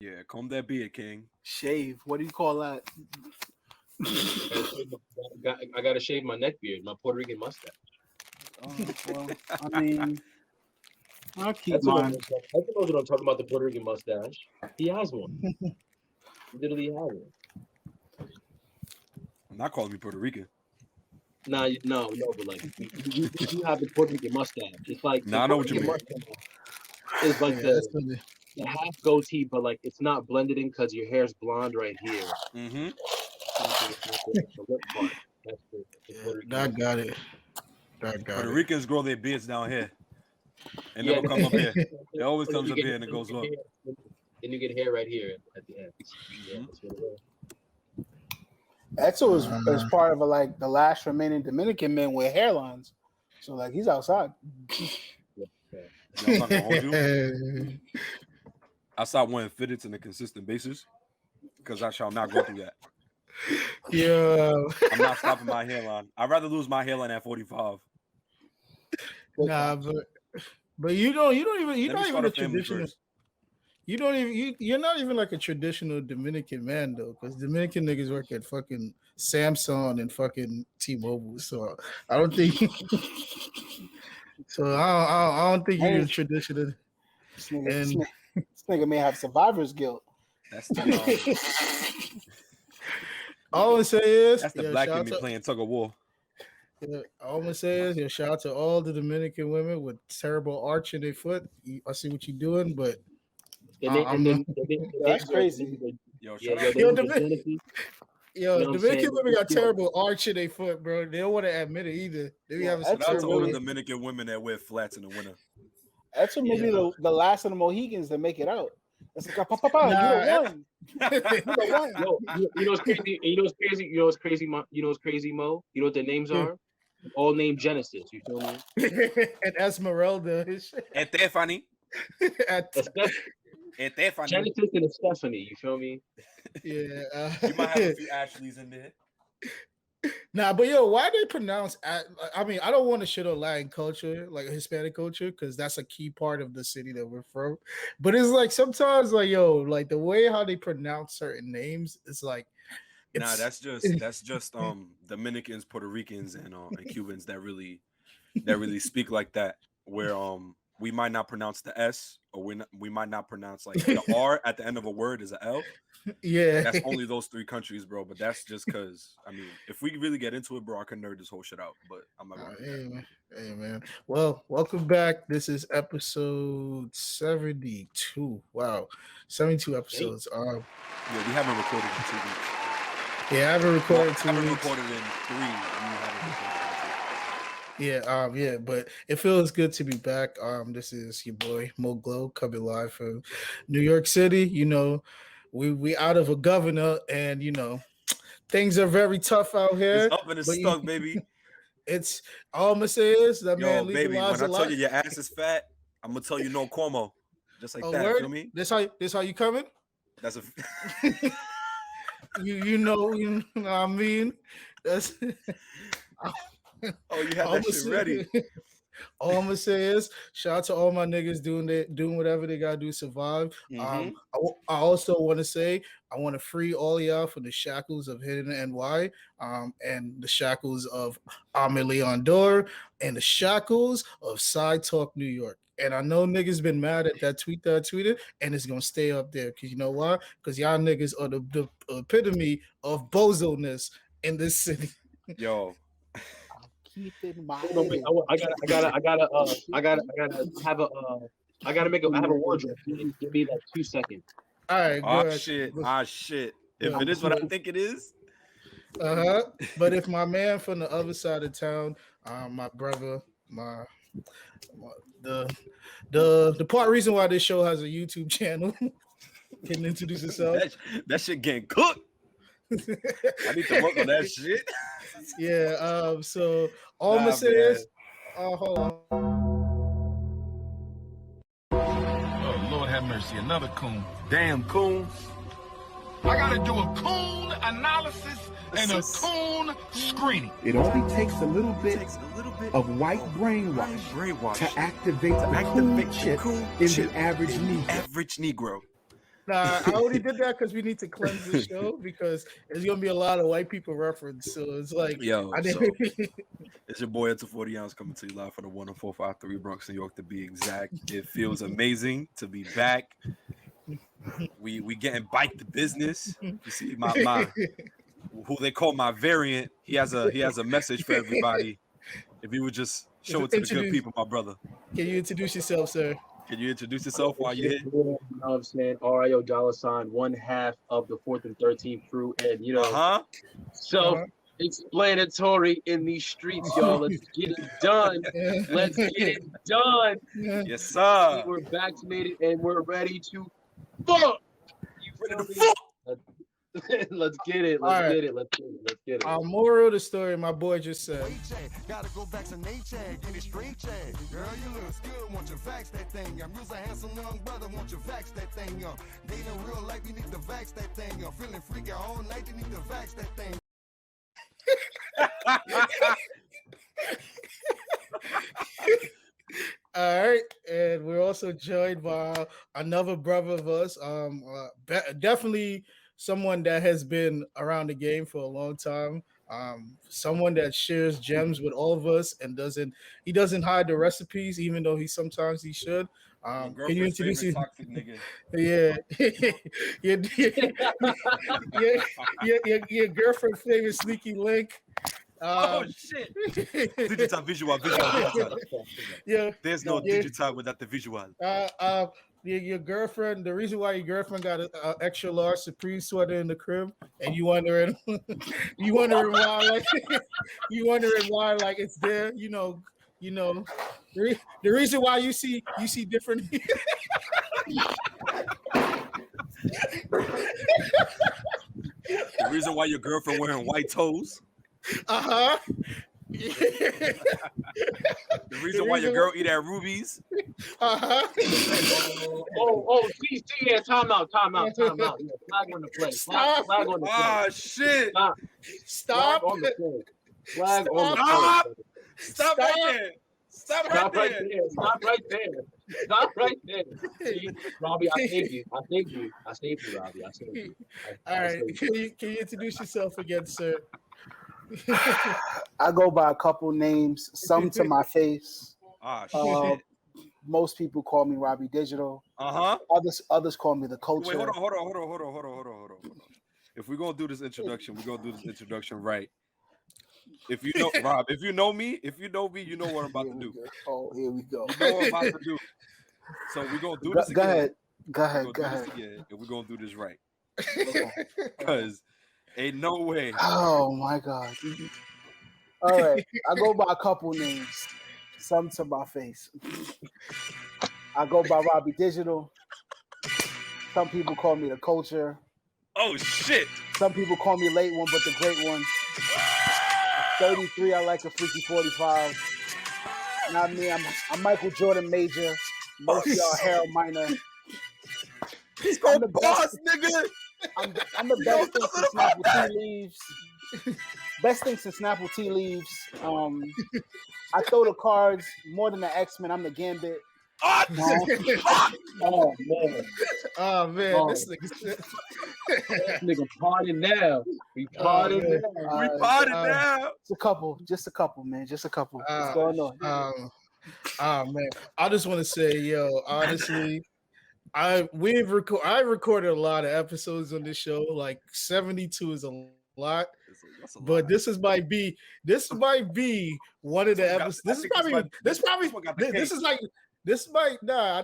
Yeah, comb that beard, King. Shave. What do you call that? I gotta shave my neck beard, my Puerto Rican mustache. Well, I mean, I'll keep That's mine. what I'm talking about. The Puerto Rican mustache. He has one. He literally has one. I'm not calling me Puerto Rican. No, but like you have the Puerto Rican mustache. It's like I know what you mean. It's like the half goatee, but like it's not blended in because your hair's blonde right here. Mm-hmm. I got it. Puerto Ricans grow their beards down here. And never come up here. It always comes up here and it goes up. Then you get hair right here at the end. Yeah, that's what it is. Edsel is part of like the last remaining Dominican men with hairlines. So like he's outside. I'm not gonna hold you. I stopped wearing fitteds on a consistent basis because I shall not go through that. Yeah. I'm not stopping my hairline. I'd rather lose my hairline at 45. Nah, but you're not even a traditional. You're not even like a traditional Dominican man though, because Dominican niggas work at fucking Samsung and fucking T-Mobile. So I don't think. I don't think you're traditional. This nigga may have survivor's guilt. That's the all I'm gonna say is that's the black in me playing tug of war. Yeah, all I'm gonna say is shout out to all the Dominican women with terrible arch in their foot. I see what you're doing, but that's crazy. Dominican women got terrible arch in their foot, bro. They don't want to admit it either. They have shout out to all the Dominican women that wear flats in the winter. That's maybe the last of the Mohegans that make it out. It's like, you the one. You know what's crazy? You know what's crazy, Mo? You know what their names are? All named Genesis. You feel me? And Esmeralda. And Stephanie. Genesis and Stephanie. You feel me? Yeah. You might have a few Ashleys in there. Nah, but why they pronounce? I mean, I don't want to shit on Latin culture, like Hispanic culture, because that's a key part of the city that we're from. But it's like sometimes, like like the way how they pronounce certain names, it's like. That's just Dominicans, Puerto Ricans, and Cubans that really speak like that. Where we might not pronounce the S, or we might not pronounce like the R at the end of a word is an L. Yeah, that's only those three countries, bro. But that's just because I mean, if we really get into it, bro, I can nerd this whole shit out. But I'm not gonna. Hey man. Well, welcome back. This is episode 72. Wow, 72 episodes. Yeah, we haven't recorded in 2 weeks. Yeah, I haven't recorded 2 weeks. I haven't recorded in 3. And you haven't recorded in 2. Yeah, but it feels good to be back. This is your boy Mo Glow coming live from New York City. You know, we out of a governor, and you know, things are very tough out here. It's up and it's stuck, baby. It's all I'm gonna say is that man baby. When I tell you your ass is fat, I'm gonna tell you no Cuomo, just like that. Word? Feel me? This how you coming? That's a. you know what I mean? That's. Oh, you have that shit ready. All I'm gonna say is shout out to all my niggas doing whatever they gotta do to survive. I also want to say I want to free all y'all from the shackles of Hidden NY, and the shackles of Ahmed Leon Dor, and the shackles of Side Talk New York. And I know niggas been mad at that tweet that I tweeted, and it's gonna stay up there because you know why? Because y'all niggas are the epitome of bozo-ness in this city. Yo. Keep in mind. I gotta make a wardrobe. Give me like 2 seconds. All right. Shit. If it is what I think it is. But if my man from the other side of town, my brother, the part reason why this show has a YouTube channel, can introduce yourself. That shit getting cooked. I need to work on that shit. Yeah. So all I'm gonna say is, hold on. Oh Lord have mercy, another coon. Damn coons. I gotta do a coon analysis and a coon screening. It only takes a little bit of white brainwash to activate the coon chip in the average Negro. Average Negro. Nah, I only did that because we need to cleanse the show because there's gonna be a lot of white people reference. So it's like, Yo, I so didn't. it's your boy Edsel 40 ounce coming to you live for the 10453 Bronx, New York, to be exact. It feels amazing to be back. We getting bike to business. You see my who they call my variant. He has a message for everybody. If you would just show it to the good people, my brother. Can you introduce yourself, sir? Can you introduce yourself while you're here? You know what I'm saying? RIO $, one half of the 4th and 13th crew, and you know, self-explanatory in these streets, y'all. Let's get it done. Let's get it done. Yes, sir. We're vaccinated and we're ready to fuck. You Ready to feel me? fuck. Let's get it. Let's get it. Let's get it. Moral of the story, my boy just said. Gotta go vaccinate, get it straight, girl, you look good, want you vax that thing up. You's a handsome young brother, want you vax that thing up. Dating real life, you need to vax that thing up. Feeling freaky all night, you need to vax that thing. All right, and we're also joined by another brother of us, definitely someone that has been around the game for a long time, someone that shares gems with all of us and doesn't hide the recipes, even though he sometimes should. Can you introduce you? Toxic nigga. Yeah, your girlfriend favorite sneaky link. Oh shit! Digital visual. Yeah, there's no digital without the visual. Your girlfriend. The reason why your girlfriend got an extra large Supreme sweater in the crib, and you wondering why, like it's there. You know, the reason why you see different. The reason why your girlfriend wearing white toes. The reason why your girl eat at Ruby's. Yeah, time out. Yeah, flag on the play. Flag on the play. Ah, shit. Stop. Flag on the play. Flag on the play. Stop right there. Stop right there. See, Robbie, I saved you, Robbie. I saved you. All right. Can you introduce yourself again, sir? I go by a couple names, some to my face. Shit. Most people call me Robbie Digital. Others call me the Culture. Wait, hold on. If we're gonna do this introduction, we're gonna do this introduction right. If you know Rob, if you know me, you know what I'm about to do. Oh, here we go. You know what I'm about to do. So we're gonna do this again. Go ahead. And we're gonna do this right. Because ain't no way. Oh my God. All right. I go by a couple names. Some to my face. I go by Robbie Digital. Some people call me the Culture. Oh shit. Some people call me late one, but the great one. 33, I like a freaky 45. Not me, I'm Michael Jordan Major. Most of y'all Harold Minor. He's called the boss, nigga. I'm the best thing since Snapple Tea Leaves. Best thing since Snapple Tea Leaves. I throw the cards more than the X-Men. I'm the Gambit. Oh man, this nigga partying now. We partying now. Just a couple, man. Just a couple. What's going on? Man, I just want to say, yo, honestly, I recorded a lot of episodes on this show. Like 72 is a lot. But this might be one of the episodes. I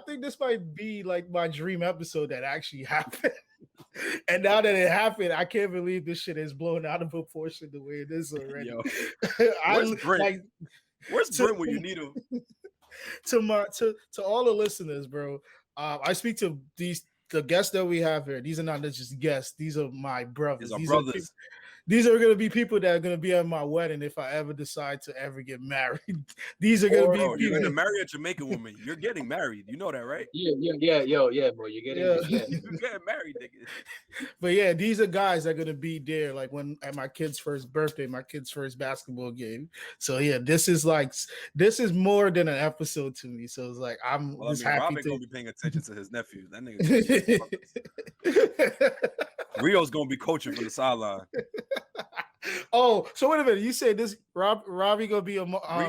think this might be like my dream episode that actually happened. And now that it happened, I can't believe this shit is blown out of proportion the way it is already. Yo, where's Brent when you need him? To all the listeners, bro. I speak to the guests that we have here. These are not just guests. These are my brothers. These are brothers. these are gonna be people that are gonna be at my wedding if I ever decide to ever get married. These are gonna be Bro, you're people. gonna marry a Jamaican woman. You're getting married. You know that, right? Yeah, bro. You're getting, Yeah. You're getting married, nigga. But yeah, these are guys that are gonna be there, like when at my kid's first birthday, my kid's first basketball game. So yeah, this is more than an episode to me. So it's like I'm just happy Robbie to gonna be paying attention to his nephew. That nigga. Rio's gonna be coaching from the sideline. Oh, so wait a minute. You said this Robbie gonna be a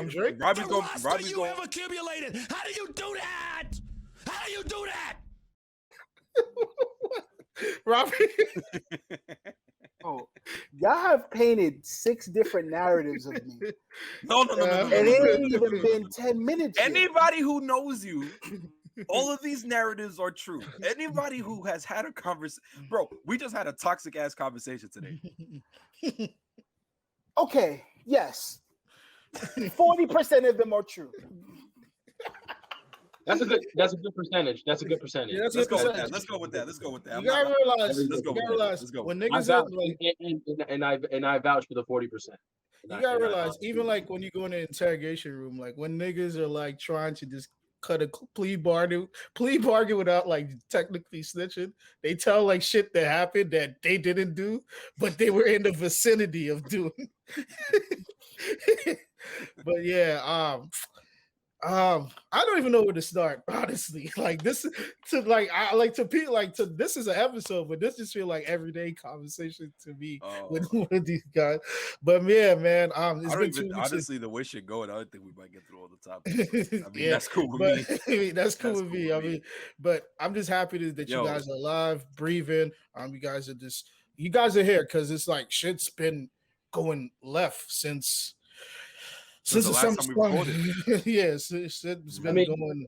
Drake? Robbie's gonna have accumulated. How do you do that? How do you do that? Robbie. Oh, y'all have painted 6 different narratives of me. No. And it ain't even been 10 minutes yet. Anybody who knows you, all of these narratives are true. Anybody who has had a conversation, bro, we just had a toxic ass conversation today. Okay, yes. 40% of them are true. That's a good percentage. That's a good percentage. Yeah, Let's go with that. You gotta realize when niggas are like, and I vouch for the 40%. You gotta realize, even like when you go in the interrogation room, like when niggas are like trying to just cut a plea bargain without like technically snitching, they tell like shit that happened that they didn't do, but they were in the vicinity of doing. But yeah, I don't even know where to start, honestly. Like this this is an episode, but this just feel like everyday conversation to me with these guys. But yeah, man, it's been 2 weeks. Honestly, the way shit going, I don't think we might get through all the topics. I mean, Yeah, that's cool with me. That's cool with me. I mean, but I'm just happy that you guys are alive, breathing. You guys are here because it's like shit's been going left since the last time we recorded. Yes, it's been going.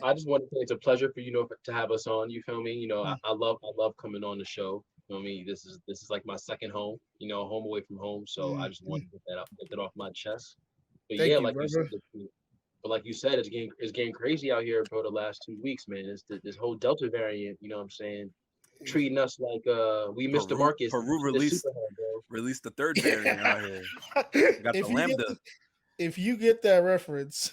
I just want to say it's a pleasure for to have us on. You feel me? I love coming on the show. You feel me? This is like my second home. Home away from home. So I just want to get that off my chest. But Thank yeah, you, like brother. you said, it's getting crazy out here, bro. The last 2 weeks, man. It's this whole Delta variant. You know what I'm saying? Treating us like we missed the market. Peru released the third variant out here. Got the Lambda. If you get that reference,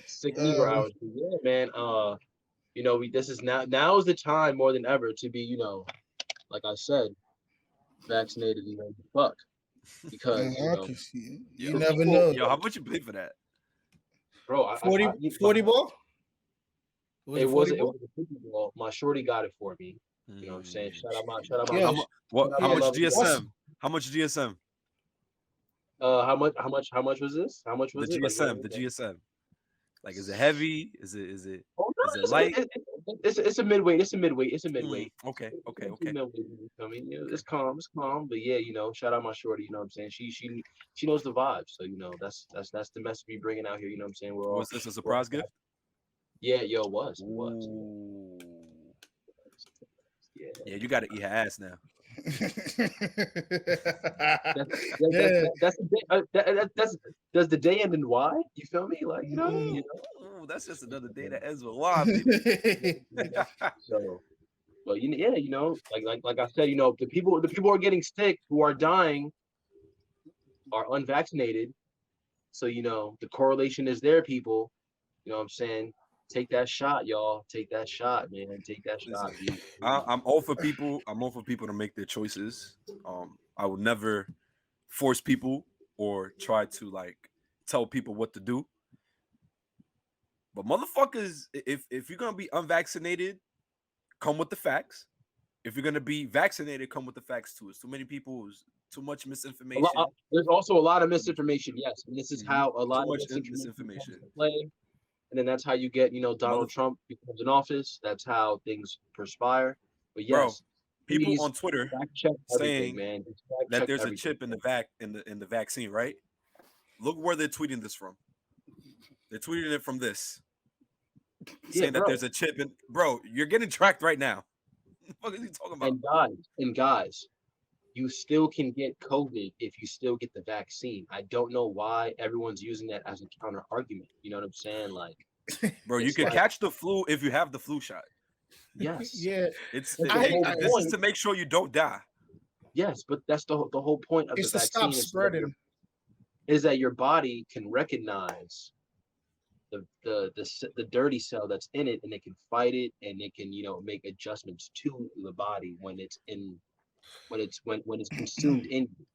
sick Negro hours. Yeah, man. This is now is the time more than ever to be, like I said, vaccinated and ready to fuck. Because you never know. Yo, how much you pay for that? Bro, 40 ball? It was a 50 ball. My shorty got it for me. You know what I'm saying? Shout out my How much GSM? How much GSM? How much was this? How much was the GSM? The GSM. Like, is it heavy? Is it is it light? It's a midweight. It's a midweight. Okay. I mean, it's calm. But yeah, shout out my shorty. You know what I'm saying? She knows the vibes. So that's the message we bringing out here. You know what I'm saying? Was this a surprise gift? Yeah, it was. Yeah, you got to eat her ass now. Does the day end in Y? You feel me? Like that's just another day that ends with Y. So, but like I said, the people are getting sick who are dying are unvaccinated. So the correlation is there, people. You know what I'm saying? Take that shot, y'all. Take that shot, man. Take that shot. I'm all for people. I'm all for people to make their choices. I would never force people or try to like tell people what to do. But motherfuckers, if you're gonna be unvaccinated, come with the facts. If you're gonna be vaccinated, come with the facts too. It's too many people. Too much misinformation. There's also a lot of misinformation. Yes, and this is how a lot of misinformation play. And then that's how you get, Donald Trump becomes in office. That's how things perspire. But yes, bro, people on Twitter saying that there's a chip in the vaccine, right? Look where they're tweeting this from. They're tweeting it from this, saying that there's a chip in. Bro, you're getting tracked right now. What the fuck is he talking about? And guys, you still can get COVID if you still get the vaccine. I don't know why everyone's using that as a counter argument. You know what I'm saying? Like, bro, you can catch the flu if you have the flu shot. Yes. Yeah, This point. is to make sure you don't die. Yes, but that's the whole point of it's the to stop vaccine spreading. is that your body can recognize the dirty cell that's in it, and it can fight it, and it can make adjustments to the body when it's consumed in you.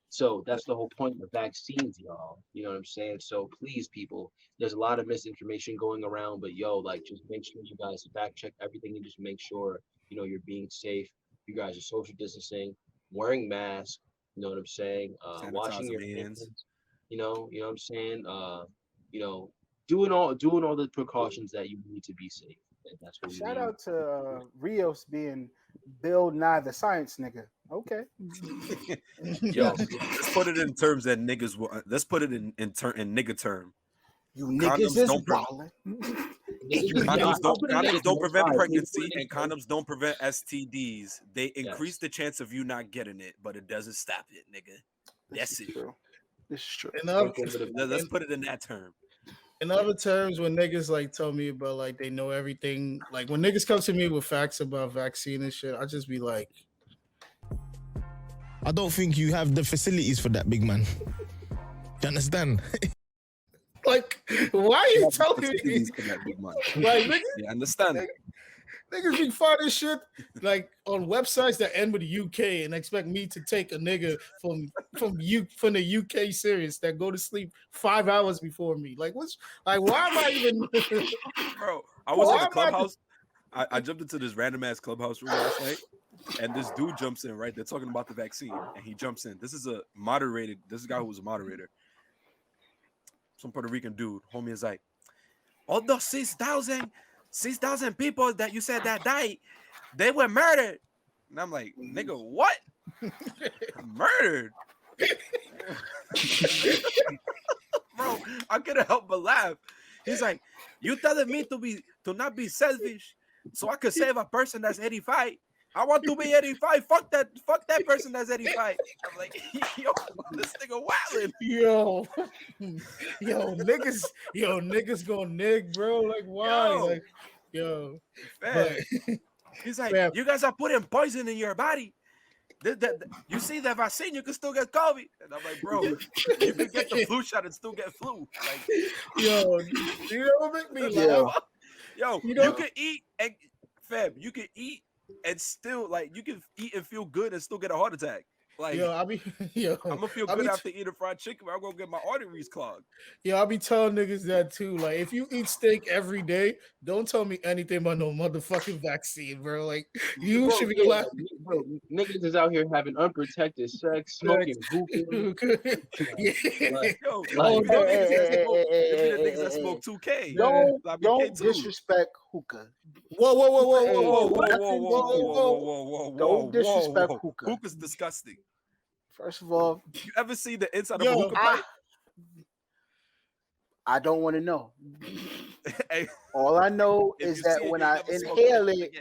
So that's the whole point of vaccines, y'all. You know what I'm saying? So please, people, there's a lot of misinformation going around, but just make sure you guys fact check everything and just make sure you're being safe. You guys are social distancing, wearing masks. You know what I'm saying? Washing your hands. You know what I'm saying? Doing all the precautions that you need to be safe. And that's what Shout out to Rios being Bill Nye the Science nigga. Okay. Yo, let's put it in terms that niggas will. Let's put it in nigga term. You niggas is wildin'. Condoms don't prevent pregnancy, and condoms don't prevent STDs. They increase the chance of you not getting it, but it doesn't stop it, nigga. That's it. This is true. Let's put it in that term. In other terms, when niggas like tell me about like they know everything, like when niggas come to me with facts about vaccine and shit, I just be like, I don't think you have the facilities for that, big man. You understand? Like, why are you telling me? Like, niggas, yeah, understand. Niggas be finding shit like on websites that end with the UK and expect me to take a nigga from the UK series that go to sleep 5 hours before me. Like, why am I even? Bro, I was in the clubhouse. I jumped into this random ass clubhouse room last night, and this dude jumps in. Right, they're talking about the vaccine, and he jumps in. This is a guy who was a moderator. Some Puerto Rican dude. Homie is like, all those 6,000 people that you said that died, they were murdered. And I'm like, nigga, what? Murdered? Bro, I couldn't help but laugh. He's like, you telling me to not be selfish so I could save a person that's 85? I want to be 85. Fuck that person that's 85. I'm like, yo, this nigga wildin'. Yo, niggas gonna nig, bro. Like, why? But, he's like, you guys are putting poison in your body. You see that vaccine, you can still get COVID. And I'm like, bro, you can get the flu shot and still get flu. Like, yo, you know what make me laugh? Yo, you can eat and you can eat and still you can eat and feel good and still get a heart attack. Like, I'm gonna feel good after eating fried chicken. I'm gonna get my arteries clogged. Yeah, I'll be telling niggas that too. Like, if you eat steak every day, don't tell me anything about no motherfucking vaccine, bro. Like, you should be glad. Bro, niggas is out here having unprotected sex, smoking hookah. Niggas that smoke 2K. Don't disrespect hookah. Whoa. Don't disrespect hookah. Hookah's disgusting. First of all, you ever see the inside of a hookah pipe? I don't want to know. All I know is that when I inhale it,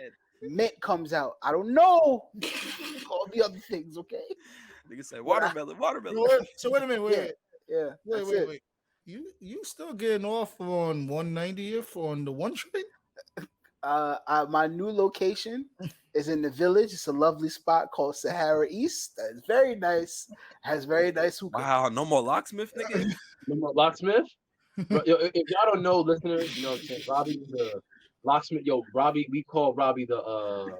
mint comes out. I don't know all the other things, okay? Nigga say watermelon. So wait a minute, wait. You still getting off on 190th on the one train? My new location is in the village. It's a lovely spot called Sahara East. That is very nice. Has very nice hookah. Wow, no more locksmith, nigga. No more locksmith. Bro, if y'all don't know, listeners, Robbie the locksmith. Yo, Robbie, we call Robbie the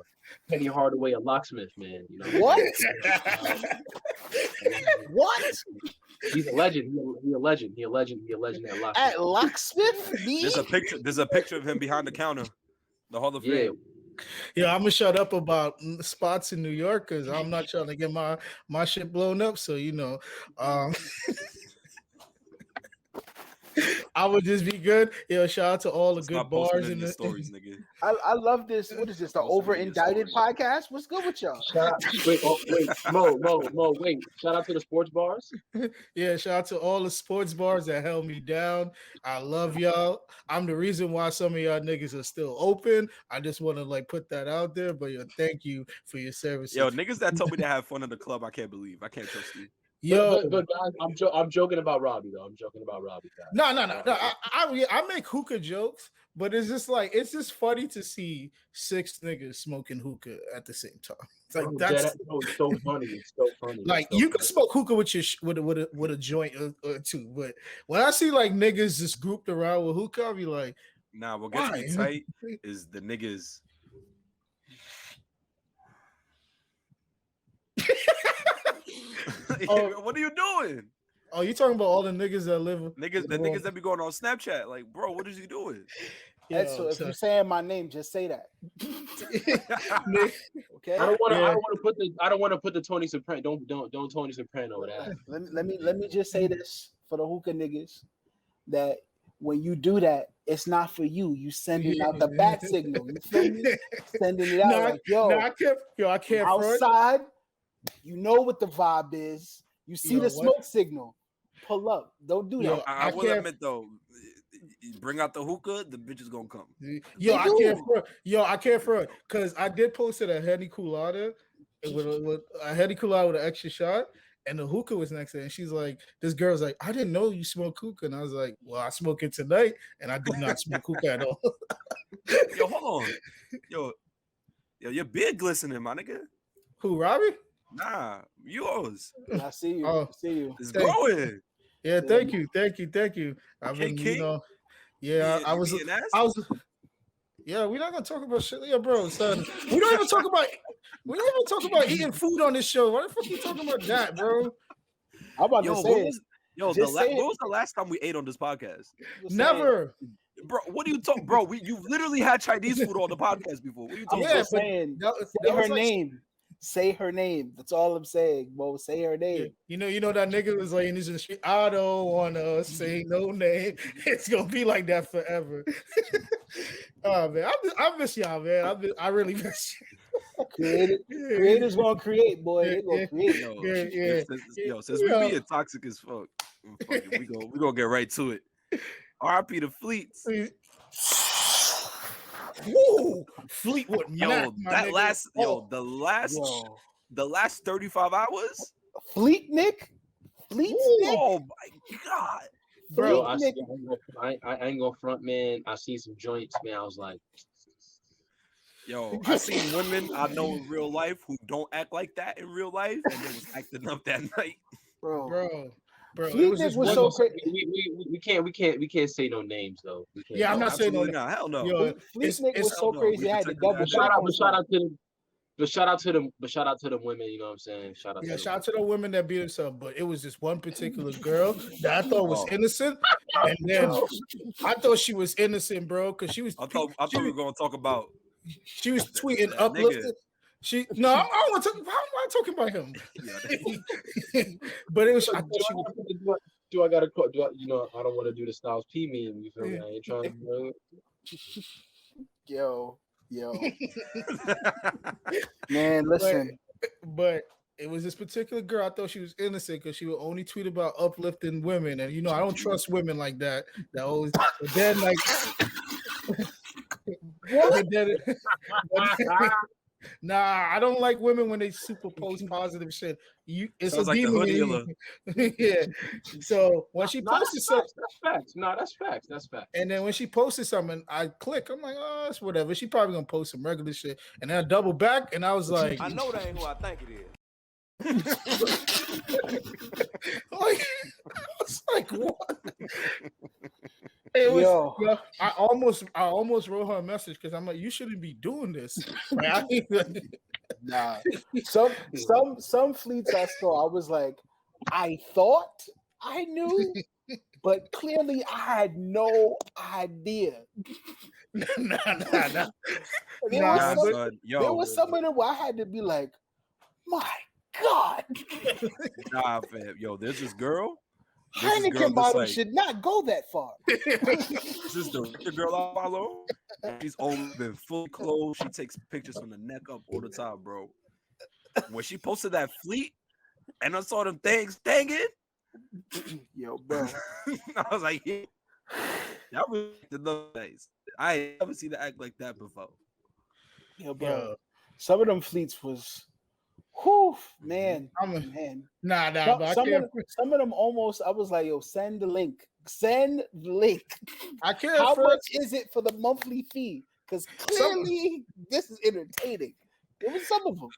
Penny Hardaway a locksmith, man. You know what? What? He's a legend. He's a legend at locksmith. At locksmith? Me? There's a picture of him behind the counter. The Hall of Fame. Yeah, I'm gonna shut up about spots in New York because I'm not trying to get my shit blown up. So I would just be good. Shout out to all the good bars in the stories, nigga. I love this. What is this? The Over Indicted podcast? What's good with y'all? Mo, wait. Shout out to the sports bars. Yeah, shout out to all the sports bars that held me down. I love y'all. I'm the reason why some of y'all niggas are still open. I just want to put that out there. But thank you for your service. Yo, niggas that told me to have fun in the club, I can't believe. I can't trust you. Yo, but guys, I'm joking about Robbie though. I'm joking about Robbie, guys. no. I make hookah jokes, but it's just funny to see 6 niggas smoking hookah at the same time. It's like that's it's so funny. It's so funny. like you can smoke hookah with your with a joint or two, but when I see like niggas just grouped around with hookah, I'll be like, nah, what gets me tight is the niggas. What are you doing? Oh, you talking about all the niggas that live niggas that be going on Snapchat? Like, bro, what is he doing? So if you're saying my name, just say that. Okay. I don't want to put the Tony Soprano. Don't Tony Soprano with that. Let me just say this for the hookah niggas, that when you do that, it's not for you. You sending out the bat signal. You feel me? Sending it out I can't outside. You know what the vibe is. You see the smoke signal. Pull up. Don't do that. I will admit though, bring out the hookah, the bitch is gonna come. I can't front because I did post it a Henny Colada with a Henny Colada with an extra shot, and the hookah was next to it. And she's like, this girl's like, I didn't know you smoke hookah. And I was like, well, I smoke it tonight, and I do not smoke hookah at all. Yo, hold on. Yo, your beard glistening, my nigga. Who, Robbie? Nah, yours. I see you. I see you. It's growing. Yeah, thank you. I've been, I was. Yeah, we're not gonna talk about shit, bro. Son, we don't even talk about eating food on this show. Why the fuck you talking about that, bro? I'm about to say it. When was the last time we ate on this podcast? Never. Bro, what are you talking, bro? You literally had Chinese food on the podcast before. What are you talking about? Saying, say her name. Say her name. That's all I'm saying, Bo. Say her name. You know that nigga was like in the street. I don't wanna say no name. It's gonna be like that forever. Oh man, I miss y'all, man. I really miss you. Creators gonna create, boy. They gonna create. Since we being toxic as fuck, we gonna get right to it. R.I.P. to Fleets. Woo! Fleetwood Mac, the last 35 hours. Fleet Nick. Oh my god, bro! I ain't gonna front, man. I see some joints, man. I was like, yo, I seen women I know in real life who don't act like that in real life, and they was acting up that night, bro. Fleet Nick was so crazy. We can't say no names though. Yeah, I'm not saying no names. Hell no. Yo, Fleet Nick was so crazy. I had to double shout out to them women. You know what I'm saying? Shout out to the women that beat us up. But it was this one particular girl that I thought was innocent, and then I thought she was innocent, bro, because she was. I thought we were gonna talk about. She was tweeting uplifted. I don't want to. How am I talking about him? But it was. I don't want to do the Styles P meme. You feel me? I ain't trying to. Yo. Man, listen. But it was this particular girl. I thought she was innocent because she would only tweet about uplifting women, and I don't trust women like that. That always. But then like. Nah, I don't like women when they super post positive shit. It's sounds a like demon. Yeah. So when she posted something, that's facts. No, that's facts. That's facts. And then when she posted something, I click. I'm like, oh, it's whatever. She probably gonna post some regular shit. And then I double back, and I was like, I know that ain't who I think it is. I was like, what? It was, I almost wrote her a message because I'm like, you shouldn't be doing this. Nah. Some fleets I saw, I was like, I thought I knew, but clearly I had no idea. Nah. There was some of them where I had to be like, my God. Nah, fam. Yo, there's this girl. Heineken bottle should not go that far. This is the girl I follow. She's always been full clothes. She takes pictures from the neck up all the time, bro. When she posted that fleet and I saw them things hanging, yo, bro. I was like, yeah, y'all really did those days. I ain't never seen her act like that before. Yo, bro. Some of them fleets was Whew, man. Nah, Some, but I some, can't. of, some of them almost, I was like, yo, send the link. Send the link. I can't. How much is it for the monthly fee? Because clearly this is entertaining. There was some of them.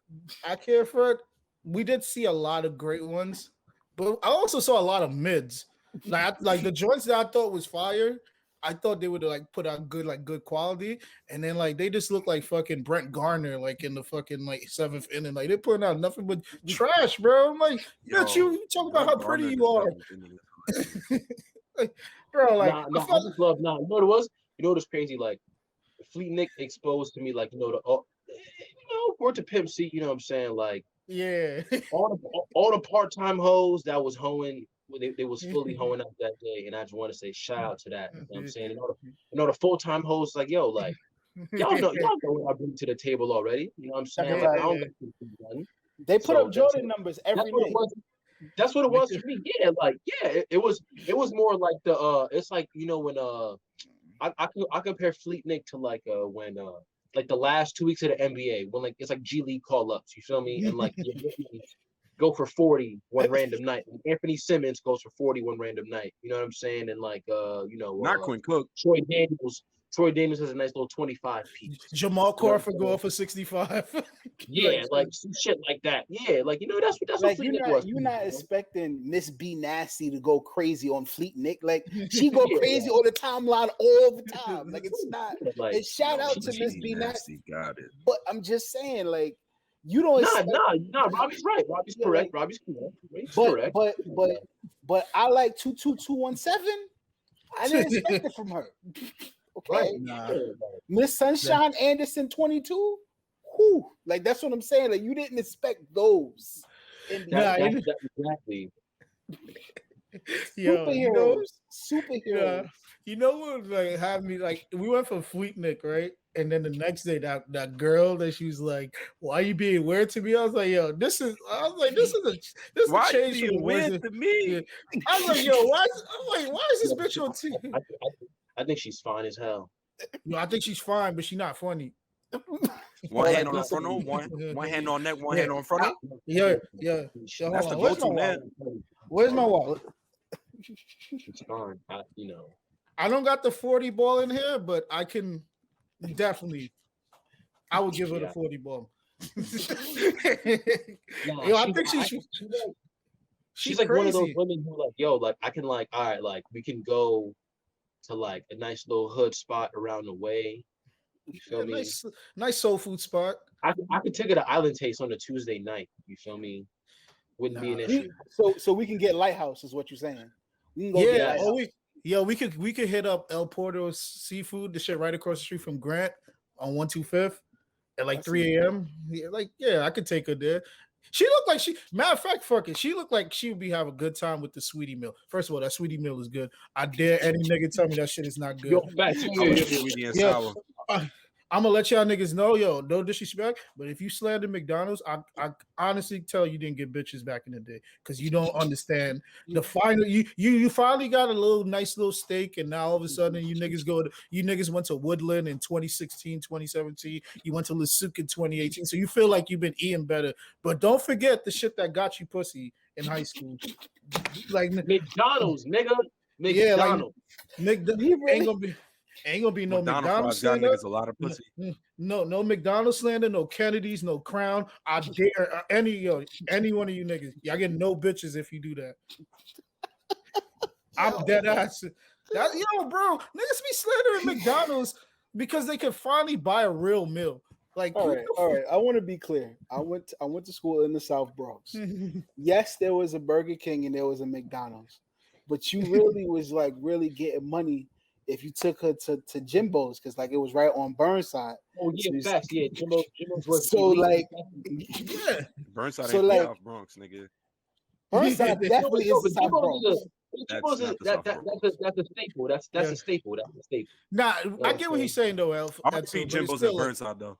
I care for it. We did see a lot of great ones, but I also saw a lot of mids. Like the joints that I thought was fire. I thought they would like put out good quality, and then like they just look like fucking Brent Garner, like in the fucking like 7th inning. Like they're putting out nothing but trash, bro. I'm like, bitch, you talk about how pretty you are. Like, bro, like I just love you know what it was? You know what was crazy? Like Fleet Nick exposed to me, like, you know, Word to Pimp C, you know what I'm saying? Like, yeah, all the part-time hoes that was hoeing, they was fully hoeing up that day, and I just want to say shout out to that. You know what I'm saying? You know the full-time hoes, like, yo, like, y'all know what I bring to the table already. You know what I'm saying? Like, I don't got anything done. They put up Jordan numbers every day. That's what it was for me. Yeah, like, yeah, it was more like the it's like, you know, when I compare Fleet Nick to like when like the last 2 weeks of the NBA, when like it's like G League call-ups, you feel me? And like go for 40 one random night. And Anthony Simmons goes for 40 one random night. You know what I'm saying? And like you know, not Quinn Cook. Troy Daniels has a nice little 25 piece. Jamal Crawford go for 65. Yeah, like some shit like that. Yeah, like, you know, that's like what you're not expecting Miss B Nasty to go crazy on Fleet Nick. Like she go crazy on the timeline all the time. Like it's not. Like, and shout out to Miss B Nasty. Got it. But I'm just saying, like, you don't. Nah. Robbie's right. Robbie's correct. Like, Robbie's correct. But I like 22217. I didn't expect it from her. Okay, Miss Sunshine Anderson 22. Whew. Like that's what I'm saying. Like you didn't expect those. Exactly. Superheroes. Yeah. You know what like had me like we went from Fleet Nick, right? And then the next day that girl that she was like, why are you being weird to me? I was like, yo, this is a change from weird to me. Yeah. I was like, yo, why is this bitch on TV? I think she's fine as hell. No, I think she's fine, but she's not funny. One hand on front of one hand on neck, one hand on front of. Yeah. That's the go-to, man. Where's my wallet? It's fine. You know. I don't got the 40 ball in here, but I can definitely. I would give her the 40 ball. Yo, I think she's like crazy. one of those women who like, yo, like I can like, all right, like we can go to like a nice little hood spot around the way. You feel me? Nice soul food spot. I could take her to Island Taste on a Tuesday night. You feel me? Wouldn't be an issue. So we can get Lighthouse, is what you're saying. We can go we could hit up El Porto's Seafood, the shit right across the street from Grant on 125th at like 3 a.m. Yeah, I could take her there. She looked like matter of fact, fuck it. She looked like she would have a good time with the sweetie meal. First of all, that sweetie meal is good. I dare any nigga tell me that shit is not good. I'm gonna let y'all niggas know, yo, no disrespect, but if you slander McDonald's, I honestly tell you didn't get bitches back in the day because you don't understand the final. You finally got a nice little steak, and now all of a sudden you niggas went to Woodland in 2016, 2017. You went to Lesuc in 2018, so you feel like you've been eating better. But don't forget the shit that got you pussy in high school, like McDonald's, nigga. McDonald's. Ain't gonna be no McDonald's slander. A lot of pussy. No McDonald's slander, no Kennedy's, no Crown. I dare any one of you niggas. Y'all get no bitches if you do that. I'm dead ass. Bro, niggas be slandering McDonald's because they can finally buy a real meal. Like, all right. I want to be clear. I went to school in the South Bronx. Yes, there was a Burger King and there was a McDonald's, but you really was like really getting money if you took her to Jimbo's, because like it was right on Burnside. Oh yeah, facts. Yeah, Jimbo's was so like Burnside ain't like South Bronx, nigga. Burnside definitely is the South Bronx. That's a staple. That's a staple. That's a staple. Nah, I get what he's saying though, Elf. I'm gonna see Jimbo's at Burnside though.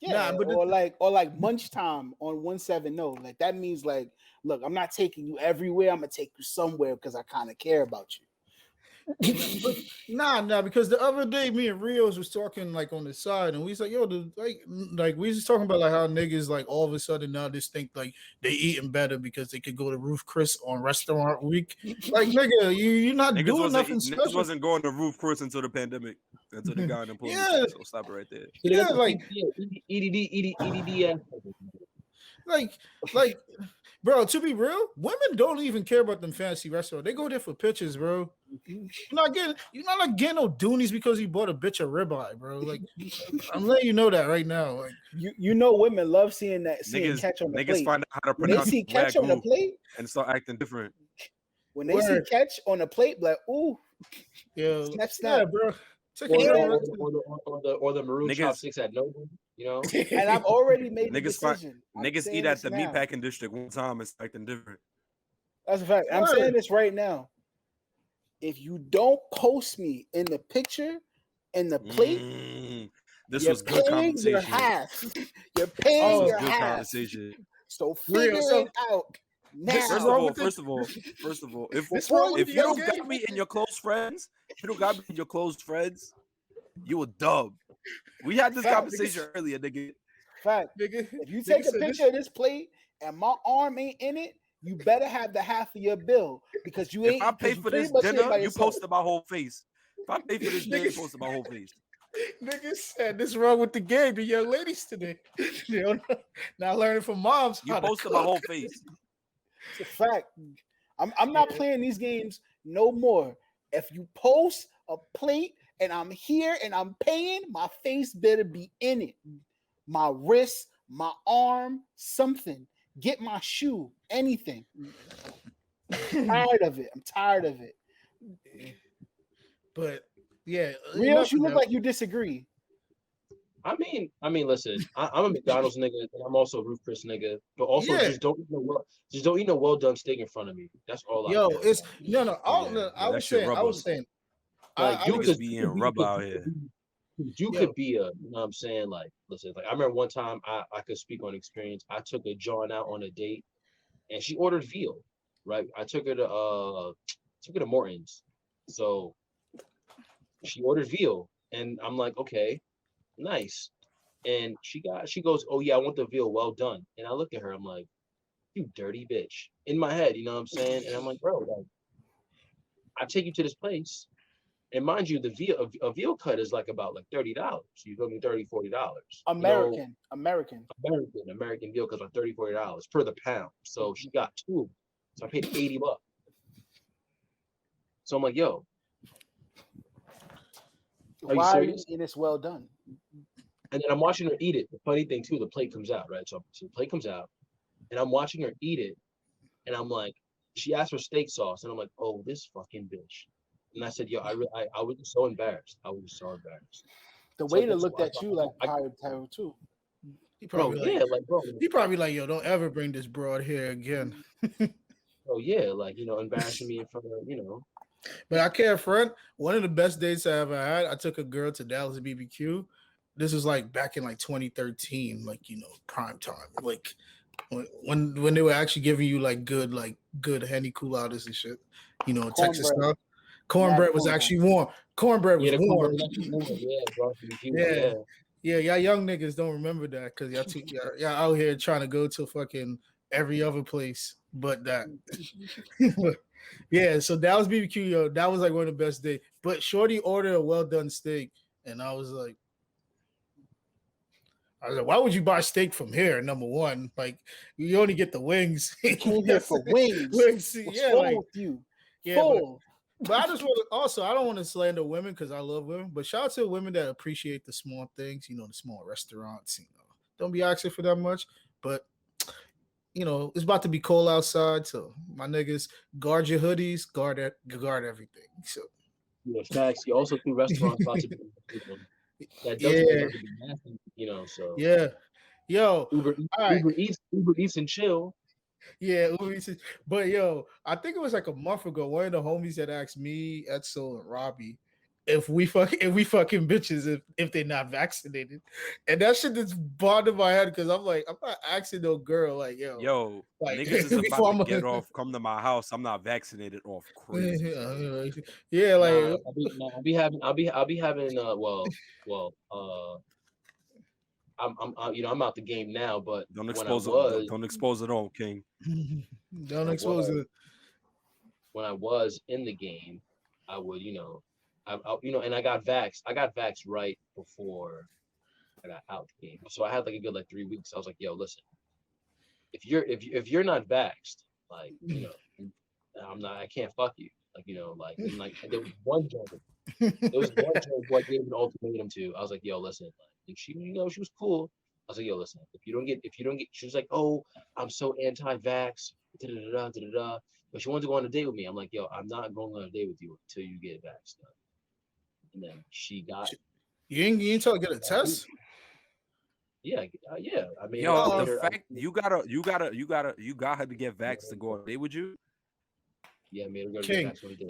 Yeah, or like munch time on 170. Like that means like, look, I'm not taking you everywhere. I'm gonna take you somewhere because I kind of care about you. Nah, because the other day me and Rios was talking like on the side, and we was like, yo, like we was just talking about like how niggas like all of a sudden now just think like they eating better because they could go to Roof Chris on restaurant week. Like nigga, you're not doing nothing special. Niggas wasn't going to Roof Chris until the pandemic, until they got unemployment. Yeah. So stop it right there. Yeah, like EDD. like, bro, to be real, women don't even care about them fancy restaurants. They go there for pictures, bro. You're not like getting no doonies because you bought a bitch a ribeye, bro. Like, I'm letting you know that right now. Like, you know, women love seeing catch on the plate. Niggas find out how to When they pronounce see catch on the plate and start acting different. When they see catch on the plate, like, ooh, yeah, snap, yeah, bro. Or the maroon chopsticks at Noble, you know. And I've already made the decision. Niggas eat at the meatpacking district one time. It's acting different. That's a fact. I'm saying this right now. If you don't post me in the picture and the plate, this was good conversation. Your half. You're paying your good half. Conversation. So figure it out. Now. First of all, if you don't got me in your close friends, you a dub. We had this conversation earlier, nigga. Fact. Nigga, if you take a picture of this plate and my arm ain't in it, you better have the half of your bill because you ain't. If I pay for this dinner, you posted my whole face. If I pay for this dinner, you posted my whole face. Nigga said this wrong with the game. The young ladies today, not learning from moms. You posted my whole face. It's a fact. I'm not playing these games no more. If you post a plate and I'm here and I'm paying, my face better be in it. My wrist, my arm, something. Get my shoe, anything. I'm tired of it. But yeah, Rios, you look like you disagree. I mean, listen. I'm a McDonald's nigga, and I'm also a Roof Chris nigga. But also, just don't eat a well done steak in front of me. That's all. Yo, it's no. I was saying, like you could be in rub out here. You could be a, you know what I'm saying? Like, listen, like I remember one time I could speak on experience. I took a John out on a date, and she ordered veal. Right, I took her to Morton's, so she ordered veal, and I'm like, okay. Nice. And she goes, oh yeah, I want the veal well done. And I look at her, I'm like, you dirty bitch. In my head, you know what I'm saying? And I'm like, bro, like, I take you to this place, and mind you, a veal cut is like about like $30. You feel me? $30, $40. American veal cuts are $30, $40 per the pound. So she got two. So I paid $80. So I'm like, yo. Why are you saying it's well done? And then I'm watching her eat it. The funny thing too, the plate comes out, right? So the plate comes out, and I'm watching her eat it, and I'm like, she asked for steak sauce, and I'm like, oh, this fucking bitch. And I said, yo, I was so embarrassed. The waiter looked at you like tired too. He probably like, yo, don't ever bring this broad here again. Oh yeah, like, you know, embarrassing me in front of, you know. But I can't front. One of the best dates I ever had, I took a girl to Dallas BBQ. This was like back in like 2013, like, you know, prime time, like when they were actually giving you like good Henny coolers and shit, you know, Texas stuff. Cornbread was actually warm. Cornbread was warm. Yeah, y'all young niggas don't remember that because y'all out here trying to go to fucking every other place but that. Yeah, so Dallas BBQ, yo, that was like one of the best days. But Shorty ordered a well done steak, and I was like, why would you buy steak from here? Number one, like you only get the wings. Came here for wings. Yeah, like you. Yeah, but I just want to also, I don't want to slander women because I love women, but shout out to women that appreciate the small things, you know, the small restaurants, you know. Don't be asking for that much, but you know, it's about to be cold outside, so my niggas, guard your hoodies, guard everything. So yeah, facts. You also do restaurants about to be that doesn't be nasty, you know. So yeah, yo, Uber Eats and chill. Yeah, but yo, I think it was like a month ago. One of the homies that asked me, Edsel, and Robbie if we fucking bitches if they're not vaccinated, and that shit just bothered my head because I'm like, I'm not asking no girl like, Yo, like, niggas is about to get off. Come to my house. I'm not vaccinated off crazy. Yeah, like I'll be having I'm out the game now, but don't expose it. Don't expose it all, King. Don't expose it. When I was in the game, I would, and I got vaxxed. I got vaxxed right before I got out the game, so I had like a good 3 weeks. I was like, yo, listen, if you're not vaxxed, like, I can't fuck you. There was one joint. What gave an ultimatum to. I was like, yo, listen, she was cool. I was like, yo, listen, if you don't get, she was like, oh, I'm so anti-vax, but she wanted to go on a date with me. I'm like, yo, I'm not going on a date with you until you get vaxxed. And then she got. You ain't tell her to get a test. Yeah. I mean, yo, the fact you got her to get vaxxed to go on a date with you. Yeah, made her go to vax on a date.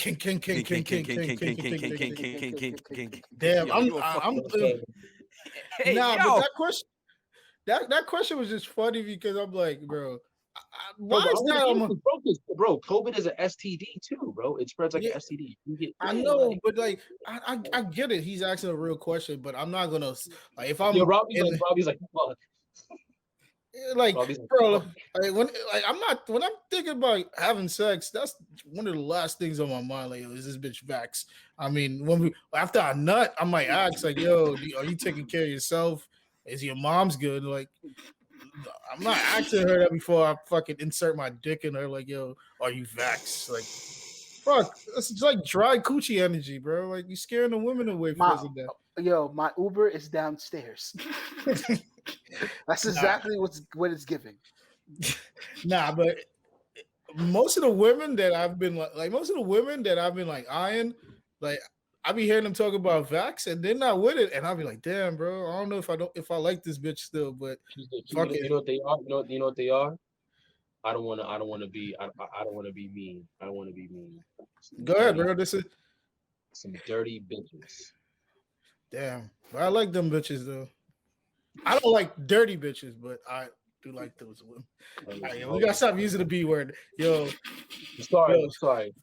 King. Damn, I'm. Hey, nah, but that question was just funny because I'm like, bro, why is that? Bro, COVID is an STD too, bro. It spreads like an STD. I know, but like, I get it. He's asking a real question, but I'm not gonna like if I'm. Yo, Robbie's like, fuck. Like, bro, like when I'm thinking about having sex, that's one of the last things on my mind. Like, yo, is this bitch vax? I mean, after I nut, I might ask, like, yo, are you taking care of yourself? Is your mom's good? Like, I'm not asking her that before I fucking insert my dick in her. Like, yo, are you vax? Like, fuck, it's like dry coochie energy, bro. Like, you scaring the women away from that. Yo, my Uber is downstairs. That's exactly what it's giving. Nah, but most of the women that I've been eyeing, like I be hearing them talk about vax and they're not with it, and I'll be like, damn, bro, I don't know if I like this bitch still, but fuck it. You know what they are? You know what they are? I don't want to be mean. I don't want to be mean. Go ahead, bro. This is some dirty bitches. Damn, but I like them bitches though. I don't like dirty bitches, but I do like those women. Right, we gotta stop using the B word, yo. Sorry.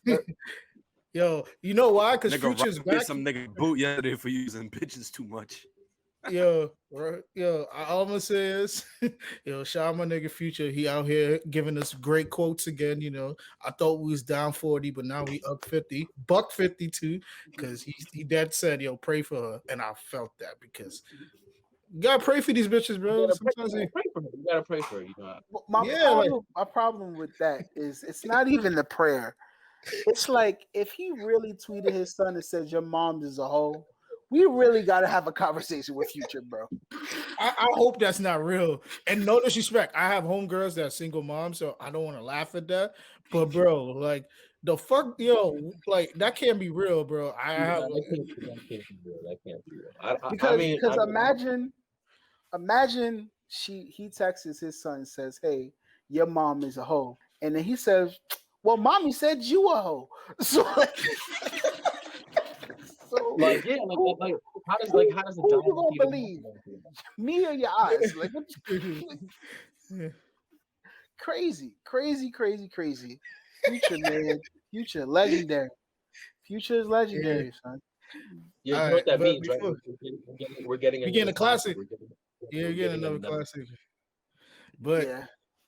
Yo, you know why? Because Future's back. Some nigga boot yesterday for using bitches too much. Yo, all I'm gonna say is, shout out my nigga Future. He out here giving us great quotes again. I thought we was down 40, but now we up 50, buck 52, because he dead said, yo, pray for her, and I felt that because you gotta pray for these bitches, bro. You gotta pray for her. My problem with that is it's not even the prayer. It's like if he really tweeted his son and said your mom is a hoe, we really gotta have a conversation with Future, bro. I hope that's not real. And no disrespect, I have homegirls that are single moms, so I don't want to laugh at that. But bro, like the fuck, like that can't be real, bro. That can't be real. Because imagine he texts his son and says, "Hey, your mom is a hoe," and then he says, "Well, mommy said you a hoe." So like, how does the who you gonna believe? Me or your eyes? Like, crazy. Future, man. Future, legendary. Future is legendary, son. Yeah, you know what that means, right? We're getting a classic. You're getting another classic. But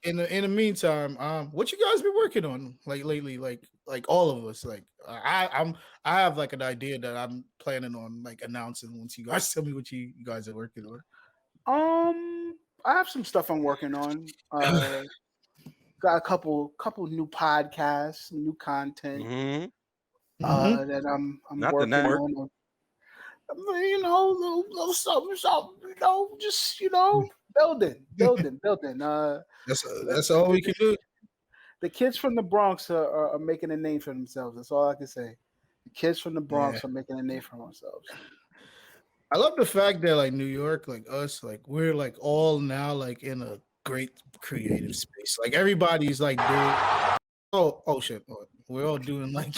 in the meantime, what you guys been working on like lately? Like all of us. Like I have like an idea that I'm planning on like announcing once you guys tell me what you guys are working on. I have some stuff I'm working on. Got a couple new podcasts, new content that I'm Not working the network. on. Little something, just building. That's all we can do. The kids from the Bronx are making a name for themselves. That's all I can say. The kids from the Bronx are making a name for themselves. I love the fact that like New York, like us, like we're like all now like in a great creative space. Like everybody's like doing Oh shit. We're all doing like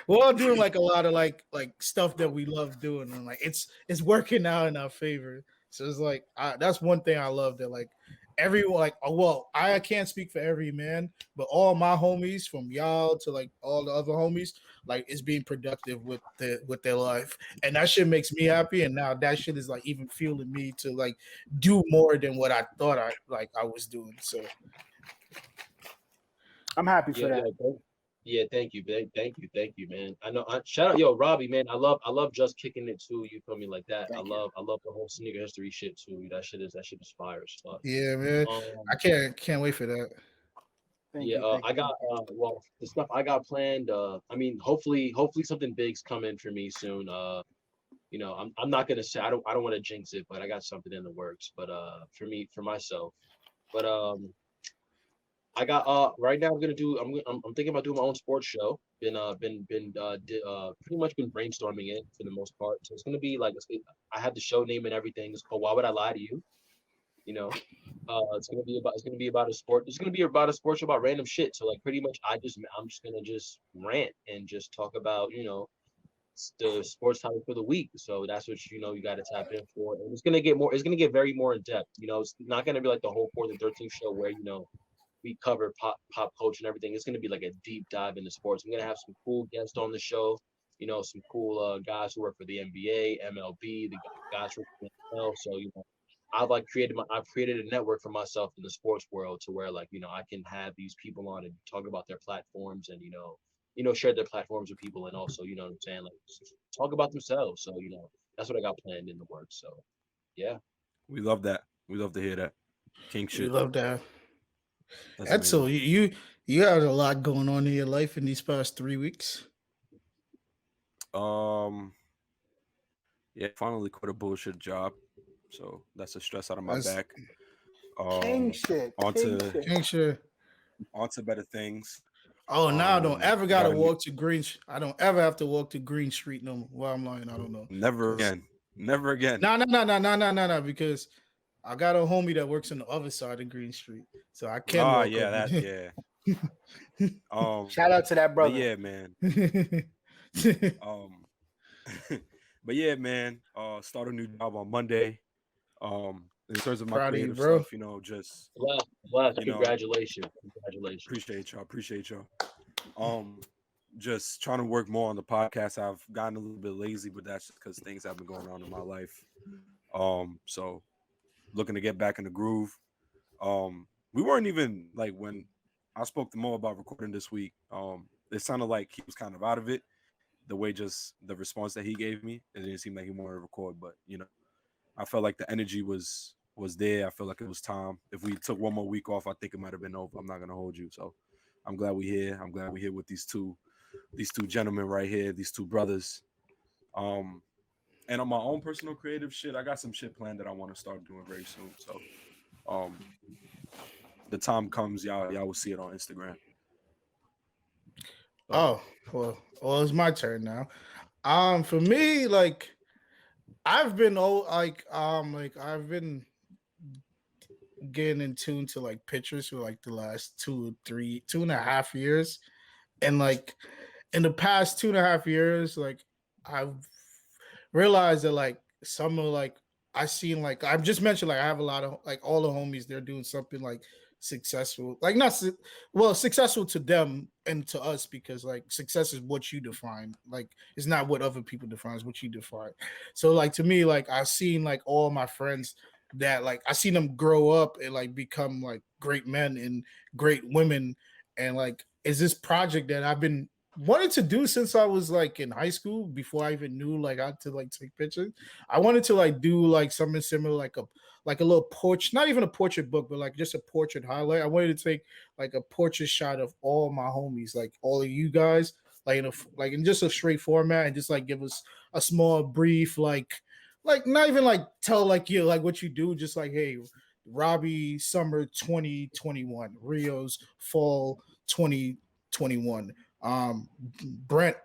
we're all doing like a lot of like stuff that we love doing, and like it's working out in our favor. So it's like that's one thing I love, that like everyone, like, well, I can't speak for every man, but all my homies from y'all to like all the other homies, like, is being productive with their life, and that shit makes me happy. And now that shit is like even fueling me to like do more than what I thought I was doing. So I'm happy for that. Thank you, thank you, man. I know. Shout out, yo, Robbie, man. I love just kicking it too. You feel me like that? Thank I love the whole sneaker history shit too. That shit is fire as fuck. yeah, man, I can't wait for that. Thank you. I got well, the stuff I got planned. I mean, hopefully something big's coming for me soon. You know, I'm not gonna say, I don't want to jinx it, but I got something in the works. But for myself. But I got right now I'm thinking about doing my own sports show. Pretty much been brainstorming it for the most part. So it's gonna be like, I have the show name and everything. It's called Why Would I Lie to You? You know, it's gonna be about a sport. It's gonna be about a sports show about random shit. So like pretty much I'm just gonna just rant and just talk about, you know, the sports topic for the week. So that's what, you know, you got to tap in for. And it's gonna get very more in depth. You know, it's not gonna be like the whole 4th and 13th show where, you know, we cover pop culture and everything. It's gonna be like a deep dive into sports. I'm gonna have some cool guests on the show. You know, some cool guys who work for the NBA, MLB, the guys who work for the NFL. So, you know, I've created a network for myself in the sports world to where, like, you know, I can have these people on and talk about their platforms and, you know, share their platforms with people, and also, you know what I'm saying, like, talk about themselves. So, you know, that's what I got planned in the works. So yeah. We love that. We love to hear that. King shit. We love that. That's Edsel, amazing. you had a lot going on in your life in these past 3 weeks. Yeah, finally quit a bullshit job. So that's a stress out of my That's back. King shit. Onto better things. Oh, now I don't ever gotta got a- walk to Green. I don't ever have to walk to Green Street no more. Well, I'm lying. I don't know. Never again. Never again. No, because I got a homie that works on the other side of Green Street, so I can walk. Yeah, over that yeah. Shout out to that brother. Yeah, man. But yeah, man. Start a new job on Monday. In terms of my Proud of you, creative bro. stuff, you know, just Bless. you know, Congratulations. appreciate y'all. Just trying to work more on the podcast. I've gotten a little bit lazy, but that's just because things have been going on in my life. So looking to get back in the groove. We weren't even like, when I spoke to Mo about recording this week, it sounded like he was kind of out of it. The way, just the response that he gave me, it didn't seem like he wanted to record, but you know, I felt like the energy was there. I feel like it was time. If we took one more week off, I think it might have been over. I'm not gonna hold you. So I'm glad we're here. I'm glad we're here with these two gentlemen right here, these two brothers. And on my own personal creative shit, I got some shit planned that I want to start doing very soon. So the time comes, y'all will see it on Instagram. Oh, well, it's my turn now. For me, like, I've been I've been getting in tune to like pictures for like the last 2.5 years, and like in the past 2.5 years, like, I've realized that like some of like I seen, like, I've just mentioned, like, I have a lot of like all the homies, they're doing something like successful, like successful to them and to us, because like success is what you define, like it's not what other people define, it's what you define. So like to me, like I've seen like all my friends that like I seen them grow up and like become like great men and great women, and like is this project that I've been wanted to do since I was like in high school, before I even knew like how to like take pictures. I wanted to like do like something similar, like a little portrait, not even a portrait book, but like just a portrait highlight. I wanted to take like a portrait shot of all my homies, like all of you guys, like in just a straight format, and just like give us a small brief, like not even like tell like you like what you do, just like, hey, Robbie summer 2021, Rio's fall 2021, Brent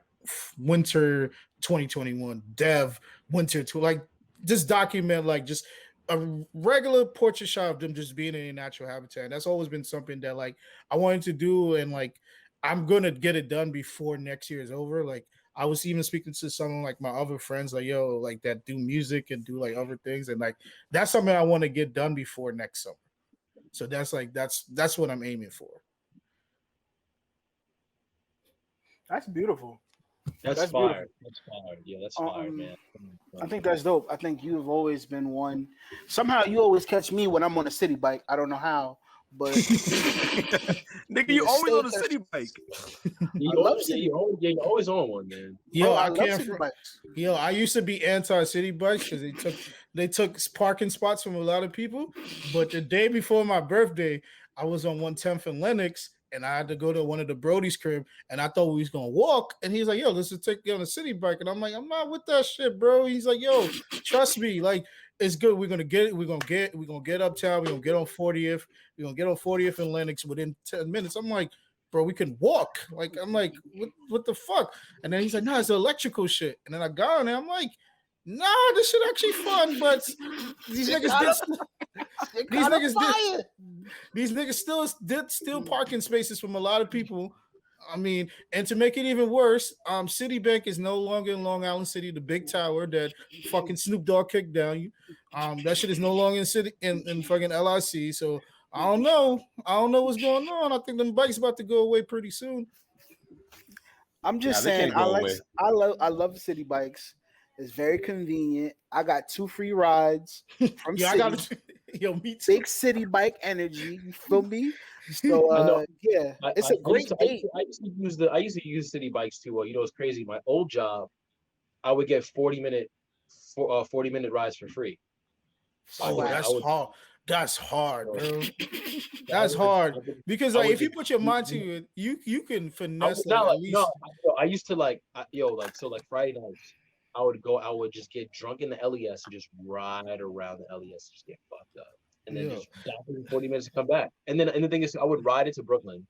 winter 2021, Dev winter to like just document like just a regular portrait shot of them just being in a natural habitat. And that's always been something that like I wanted to do, and like I'm gonna get it done before next year is over. Like I was even speaking to some like my other friends, like yo, like that do music and do like other things, and like that's something I want to get done before next summer. So that's what I'm aiming for. That's beautiful. That's fire. Beautiful. That's fire. Yeah, that's fire, man. I think that's dope. I think you've always been one. Somehow you always catch me when I'm on a city bike. I don't know how, but nigga, you always on a city bike. You love city. You're always on one, man. Yo, I love city bikes. Yo, I used to be anti-city bikes because they took parking spots from a lot of people. But the day before my birthday, I was on 110th and Lenox, and I had to go to one of the Brody's crib, and I thought we was gonna walk. And he's like, "Yo, let's just take you on a city bike." And I'm like, "I'm not with that shit, bro." He's like, "Yo, trust me, like it's good. We're gonna get it. We're gonna get uptown. We're gonna get on 40th. We're gonna get on 40th and Lenox within 10 minutes." I'm like, "Bro, we can walk." Like I'm like, "What the fuck?" And then he's like, "No, it's the electrical shit." And then I got on there. I'm like, "Nah, this shit actually fun, but these niggas still did steal parking spaces from a lot of people." I mean, and to make it even worse, Citibank is no longer in Long Island City, the big tower that fucking Snoop Dogg kicked down. You, that shit is no longer in fucking LIC. So I don't know what's going on. I think them bikes about to go away pretty soon. I'm just saying, I love the city bikes. It's very convenient. I got 2 free rides from Yo, me too. Big city bike energy. You feel me? So it's a great date. I used to use city bikes too. You know, it's crazy. My old job, I would get 40-minute rides for free. So hard. That's hard, bro. That's hard because like if you put your mind to it, you can finesse. I used to like Friday nights. I would just get drunk in the LES and just ride around the LES, just get fucked up, and then just stop in 40 minutes to come back. And the thing is, I would ride it to Brooklyn,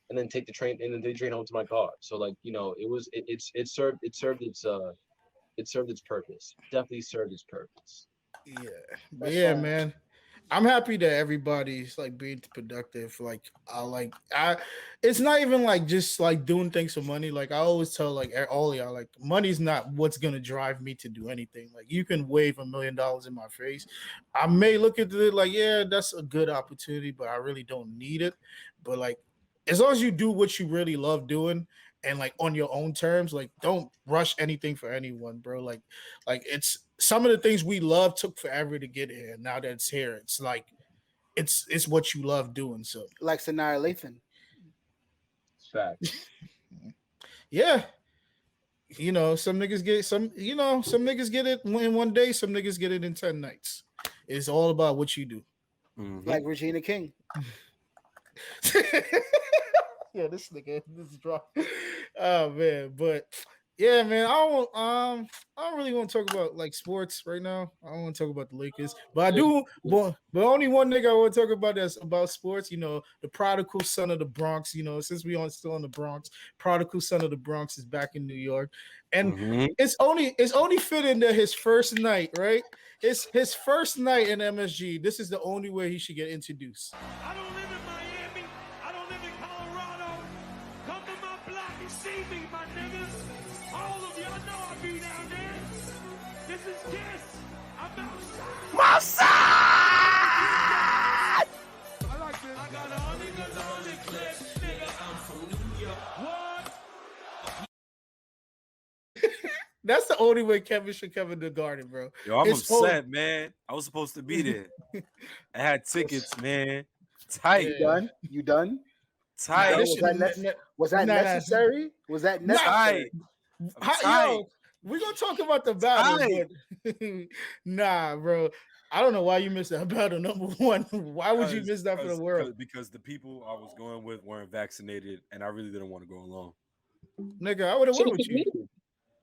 and then take the train home to my car. So like it served its purpose. Definitely served its purpose. Yeah, man. I'm happy that everybody's like being productive. Like it's not even like just like doing things for money. Like I always tell like all y'all, like money's not what's gonna drive me to do anything. Like you can wave $1 million in my face. I may look at it like, yeah, that's a good opportunity, but I really don't need it. But like as long as you do what you really love doing and like on your own terms, like don't rush anything for anyone, bro. Like it's some of the things we love took forever to get here. Now that it's here, it's like it's what you love doing. So like Sanaya Lathan. Fact. Yeah. You know, some niggas get it in one day, some niggas get it in 10 nights. It's all about what you do. Mm-hmm. Like Regina King. Yeah, this drop. Oh man, but yeah, man, I don't really want to talk about like sports right now. I don't want to talk about the Lakers, but I do. But only one nigga I want to talk about that's about sports. You know, the prodigal son of the Bronx. You know, since we are still in the Bronx, prodigal son of the Bronx is back in New York, and it's only fitting that his first night, right? It's his first night in MSG. This is the only way he should get introduced. I don't live in Miami. I don't live in Colorado. Come to my block and see me, my niggas. All of y'all know I'll be down there. This is Kiss. I'm outside. I like this. I got all niggas on the clip. Nigga, I'm from New York. What? That's the only way Kevin should come in the Garden, bro. Yo, I'm upset, man. I was supposed to be there. I had tickets, man. Tight. You done? Tight. Was that necessary? Was that necessary? Yo, we're gonna talk about the battle, but nah, bro. I don't know why you missed that battle, number one. Why would you miss that for the world? Because the people I was going with weren't vaccinated, and I really didn't want to go alone. Nigga, I would have went with you.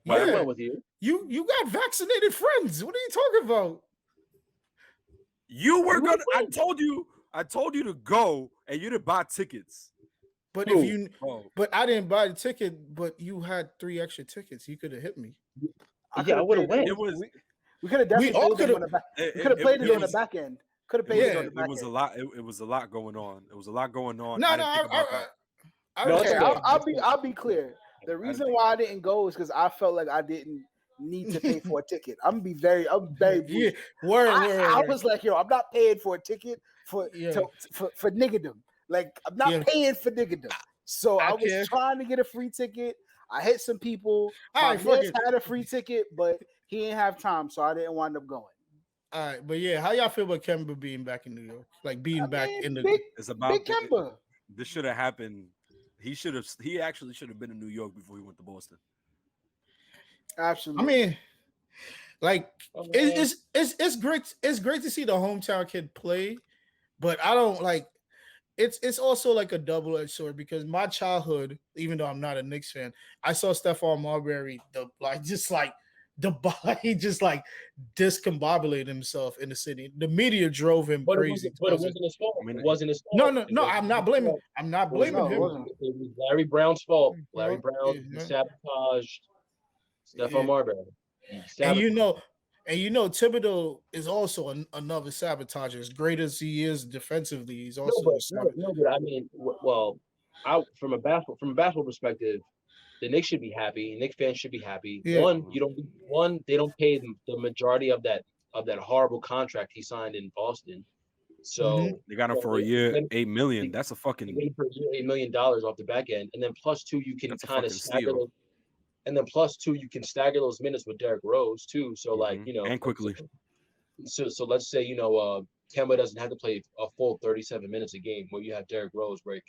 Yeah, I went with you. You got vaccinated friends. What are you talking about? You were gonna. I told you to go, and you didn't buy tickets. But but I didn't buy the ticket. But you had 3 extra tickets. You could have hit me. I would have went. We could have definitely played it on the back. We could have played it on the back end. Could have played it on the back end. It was a lot. It was a lot going on. It was a lot going on. No, Okay, I'll be clear. The reason why I didn't go is because I felt like I didn't need to pay for a ticket. I'm very Yeah, I word. was like, yo, I'm not paying for a ticket for niggerdom. Like, I'm not paying for niggerdom. So I was trying to get a free ticket. I hit some people. My man had a free ticket, but he didn't have time, so I didn't wind up going. All right, but yeah, how y'all feel about Kemba being back in New York? Like being back in the it's about big Kemba. This should have happened. He actually should have been in New York before he went to Boston. Absolutely. I mean, like it's great. It's great to see the hometown kid play, but I don't like. It's also like a double-edged sword because my childhood, even though I'm not a Knicks fan, I saw Stephon Marbury he just discombobulated himself in the city. The media drove him crazy. But it wasn't his fault. It wasn't his fault. No. I'm not blaming him. It was Larry Brown's fault. Larry Brown sabotaged Stephon Marbury. And you know, Thibodeau is also another sabotager. As great as he is defensively, he's also but I mean, from a basketball perspective, the Knicks should be happy. Knicks fans should be happy. Yeah. They don't pay the majority of that horrible contract he signed in Boston. So they got him for a year, $8 million. That's a fucking $8 million off the back end, and then plus two, you can kind of stagger those. And then plus two, you can stagger those minutes with Derrick Rose too. So and quickly. So let's say Kemba doesn't have to play a full 37 minutes a game, where you have Derrick Rose where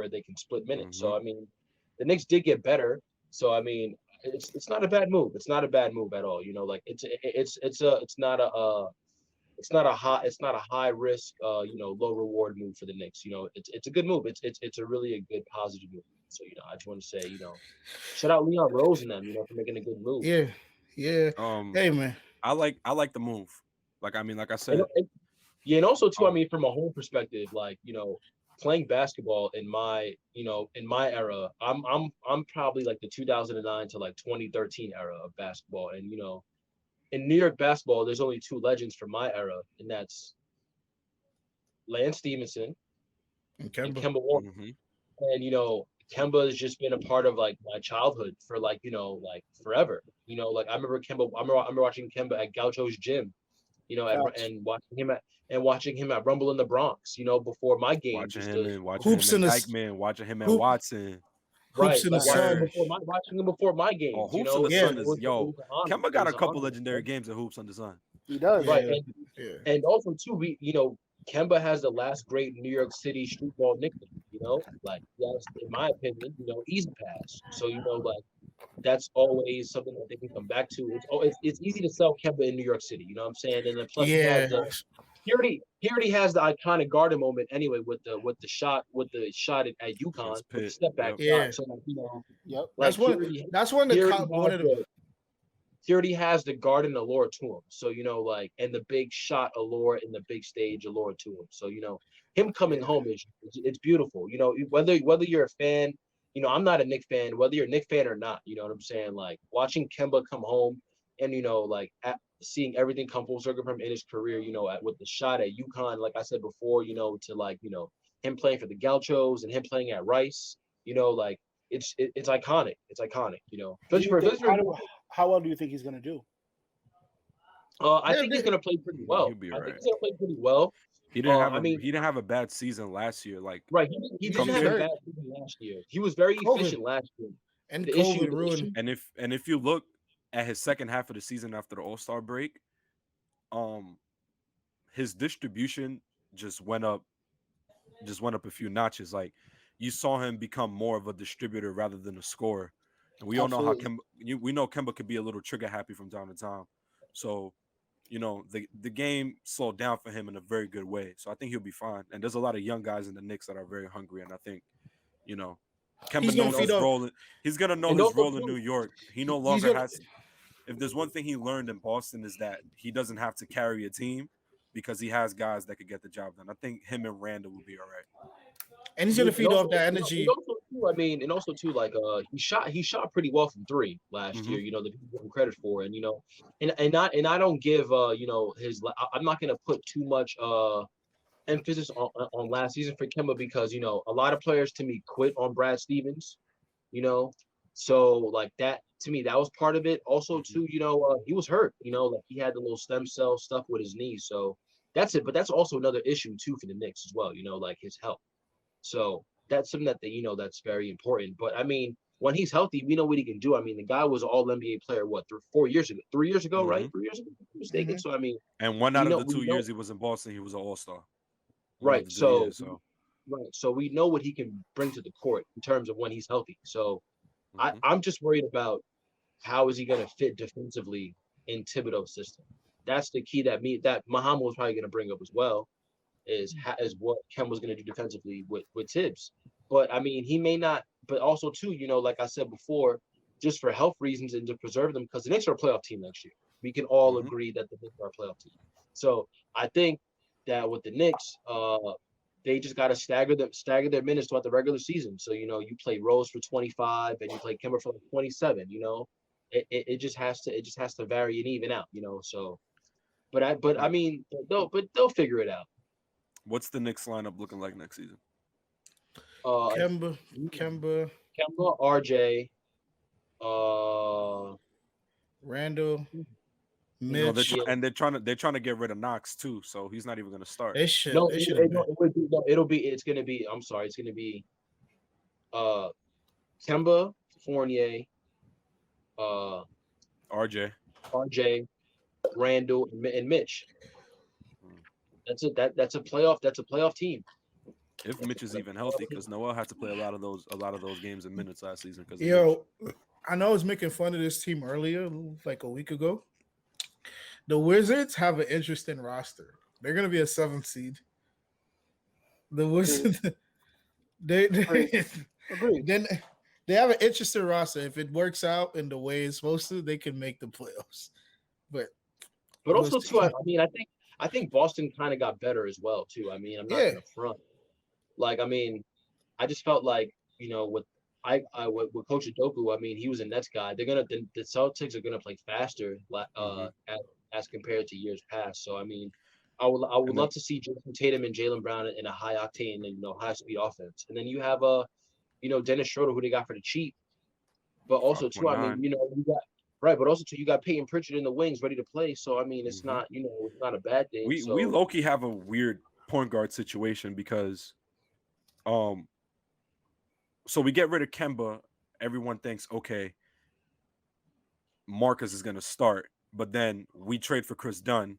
they can split minutes. So I mean, the Knicks did get better. So I mean, it's not a bad move. It's not a bad move at all. It's not a high risk, low reward move for the Knicks. It's a good move. It's a really good positive move. So I just want to say, shout out Leon Rose and them, for making a good move. Yeah. Hey man, I like the move. Like I said, and also too, I mean, from a home perspective, playing basketball in my era, I'm probably like the 2009 to 2013 era of basketball, and in New York basketball, there's only two legends from my era, and that's Lance Stevenson and Kemba Walker. And Kemba has just been a part of my childhood for forever. I remember Kemba. I remember watching Kemba at Gaucho's gym, and watching him at Rumble in the Bronx. Before my game, watching Hoops in the Dykeman, watching him at Watson. Hoops in the Sun. Watching him before my game. Oh, Hoops in the Sun is Kemba got a couple legendary games at Hoops in the Sun. He does, right? And also too, Kemba has the last great New York City streetball nickname. Yes, in my opinion, Easy Pass. So that's always something that they can come back to. It's easy to sell Kemba in New York City. You know what I'm saying? And then plus he already has the iconic Garden moment anyway with the shot at UConn, with the step back. Yeah. So that's one of the. He already has the Garden allure to him. So and the big shot allure and the big stage allure to him. So him coming home it's beautiful. Whether you're a fan, I'm not a Knicks fan, whether you're a Knicks fan or not, you know what I'm saying? Watching Kemba come home and seeing everything come full circle from in his career, with the shot at UConn, like I said before, to him playing for the Gauchos and him playing at Rice, it's iconic. It's iconic, How well do you think he's going to do? I think he's going to play pretty well. He'll be right. I think he's going to play pretty well. He didn't have a bad season last year. Right, he didn't have a bad season last year. He was very efficient last year. And the COVID ruined. And if you look at his second half of the season after the All-Star break, his distribution just went up a few notches. You saw him become more of a distributor rather than a scorer. And we all know how Kemba could be a little trigger happy from time to time. So, the game slowed down for him in a very good way. So I think he'll be fine. And there's a lot of young guys in the Knicks that are very hungry. And I think, Kemba knows his role. He's going to know his role in New York. He no longer has. If there's one thing he learned in Boston is that he doesn't have to carry a team because he has guys that could get the job done. I think him and Randall will be all right. And he's going to feed off that energy. He shot pretty well from three last year. The people give him credit for, and and I don't give his. I'm not going to put too much emphasis on last season for Kemba because a lot of players to me quit on Brad Stevens, so like that to me that was part of it. Also too, he was hurt, like he had the little stem cell stuff with his knee, so that's it. But that's also another issue too for the Knicks as well, like his health. So that's something that that's very important. But I mean, when he's healthy, we know what he can do. I mean, the guy was an All NBA player 3 years ago, 3 years ago, right? 3 years ago, if I'm mistaken. So I mean, and one out of the 2 years he was in Boston, he was an All-Star. Right. So we know what he can bring to the court in terms of when he's healthy. So I'm just worried about how is he going to fit defensively in Thibodeau's system. That's the key that Muhammad was probably going to bring up as well, is what Kem was going to do defensively with Tibbs. But I mean, he may not. But also too, like I said before, just for health reasons and to preserve them, because the Knicks are a playoff team next year. We can all agree that the Knicks are a playoff team. So I think that with the Knicks, they just got to stagger their minutes throughout the regular season. So you play Rose for 25 and you play Kemba for 27. It just has to vary and even out. So, I mean they'll figure it out. What's the Knicks lineup looking like next season? Kemba, RJ, Randall, Mitch, they're trying to get rid of Knox too, so he's not even going to start. It's going to be. I'm sorry, it's going to be Kemba, Fournier, RJ, Randall, and Mitch. That's it. That's a playoff team. If Mitch is even healthy, because Noel had to play a lot of those games and minutes last season. I know I was making fun of this team earlier, like a week ago. The Wizards have an interesting roster. They're going to be a 7th seed. The Wizards, they have an interesting roster. If it works out in the way it's supposed to, they can make the playoffs. But also too, I mean, I think Boston kind of got better as well too. I mean, I'm not going to front. Like, I mean, I just felt like with Coach Udoka, I mean, he was a Nets guy. The Celtics are gonna play faster, as compared to years past. So I mean, I would love to see Jason Tatum and Jaylen Brown in a high octane and high speed offense. And then you have Dennis Schroeder, who they got for the cheap. But also too, I mean, you got but also too, you got Peyton Pritchard in the wings ready to play. So I mean, it's not it's not a bad thing. We low-key have a weird point guard situation because so we get rid of Kemba. Everyone thinks, okay, Marcus is going to start. But then we trade for Chris Dunn.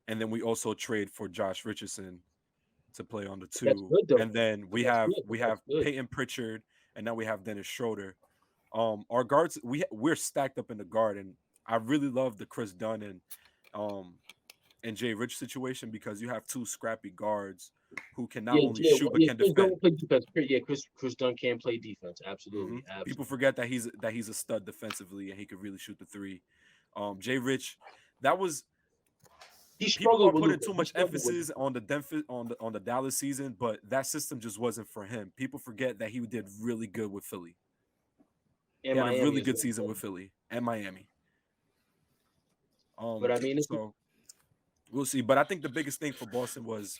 And then we also trade for Josh Richardson to play on the 2. And then we have Peyton Pritchard. And now we have Dennis Schroeder. Our guards, we're stacked up in the guard. And I really love the Chris Dunn and Jay Rich situation because you have 2 scrappy guards who can not only shoot but can defend. Chris Dunn can play defense. Absolutely. People forget that he's a stud defensively and he could really shoot the 3. Jay Rich, people are putting too much emphasis on the Dallas season, but that system just wasn't for him. People forget that he did really good with Philly. He had a really good season with Philly and Miami. But I mean, we'll see. But I think the biggest thing for Boston was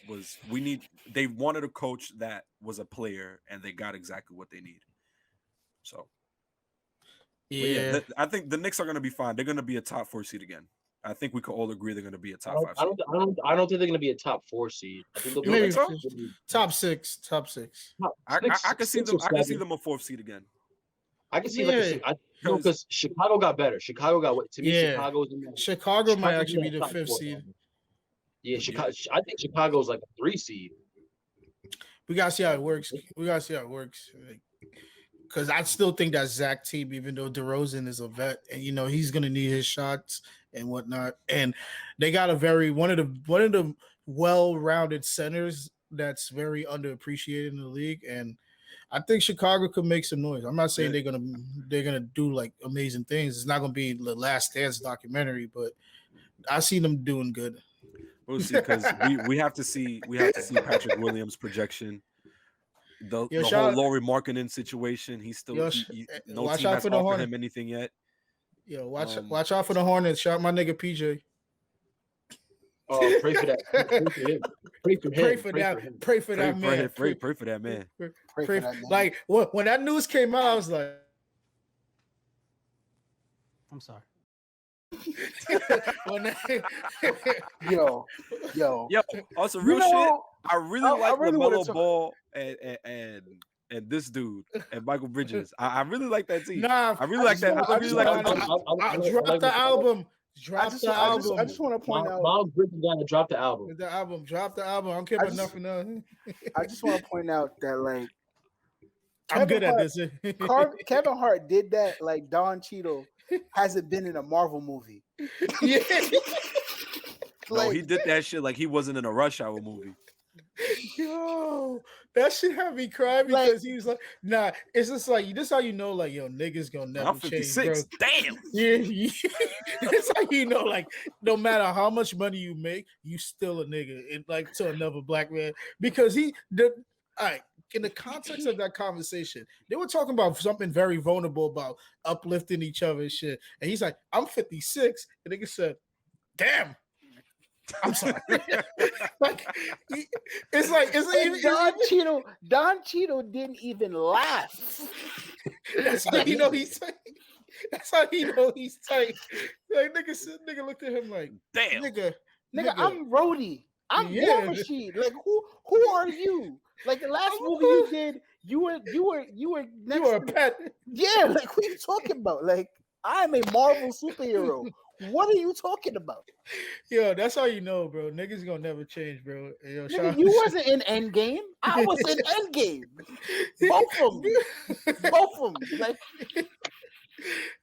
they wanted a coach that was a player, and they got exactly what they need. So, I think the Knicks are going to be fine. They're going to be a top 4 seed again. I think we could all agree they're going to be a top 5 seed. I don't think they're going to be a top 4 seed. I think they'll be maybe top 6. I can see them. I can see them a 4th seed again. I can see because Chicago got better. Chicago might actually be the 5th seed. Yeah, Chicago. I think Chicago's like a 3 seed. We gotta see how it works. Because I still think that Zach team, even though DeRozan is a vet, and he's gonna need his shots and whatnot, and they got one of the well-rounded centers that's very underappreciated in the league, and I think Chicago could make some noise. I'm not saying they're gonna do like amazing things. It's not gonna be the Last Dance documentary, but I see them doing good. We'll see because we have to see Patrick Williams' projection. The whole Lauri Markkanen situation. He's still no team has offered him anything yet. Watch out for the Hornets. Shout my nigga PJ. Oh, pray for that. Pray for him. Pray for him. Pray for that. him. Pray for that man. Pray for that man. Pray for that man. Like when that news came out, I was like, I'm sorry. when that, yo. Also, real shit. I really like LaMelo Ball and this dude and Michael Bridges. I really like that team. Nah, I really like that. I really like that. Drop the album. I just want to point out. Miles Bridges got to drop the album. Drop the album. I don't care about nothing else. I just want to point out that like I'm good at this. Kevin Hart did that like Don Cheadle hasn't been in a Marvel movie. Yeah. No, he did that shit like he wasn't in a Rush Hour movie. Yo, that shit had me cry because he was like, nah, it's just like this how you know, like, yo, niggas gonna never I'm 56. change, bro. Damn. Yeah. That's how you know, like, no matter how much money you make, you still a nigga, and like to another black man. Because all right, in the context of that conversation, they were talking about something very vulnerable about uplifting each other and shit. And he's like, I'm 56. And nigga said, damn. I'm sorry. Like it's like even Don Cheadle didn't even laugh. That's how you know he's tight. That's how you know he's tight. Like nigga looked at him like, damn, nigga, I'm Rhodey. I'm War Machine. Like who are you? Like the last movie you did, you were a pet. Yeah, like what are you talking about? Like I'm a Marvel superhero. What are you talking about? Yo, that's how you know, bro. Niggas gonna never change, bro. Yo, nigga, you wasn't in Endgame. I was in Endgame. Both of them. Like,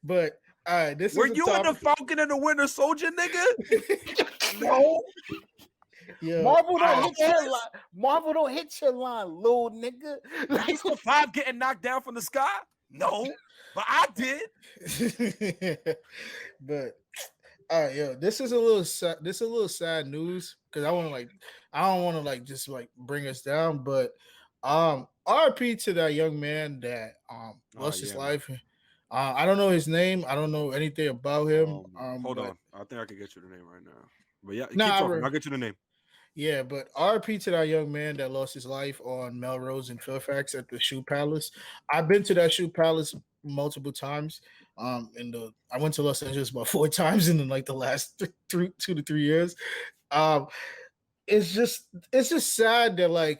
but all right, this were is you in the Falcon and the Winter Soldier, nigga? No. Yeah. Marvel don't hit your line, little nigga. Like 5 getting knocked down from the sky? No, but I did. But all right, yo, this is a little sad news because I don't want to just bring us down, but RP to that young man that lost his life. I don't know his name. I don't know anything about him. Hold on, I think I can get you the name right now. But yeah, keep talking. I'll get you the name. Yeah, but RP to that young man that lost his life on Melrose and Fairfax at the Shoe Palace. I've been to that Shoe Palace multiple times. I went to Los Angeles about 4 times in the last 2 to 3 years. It's just sad that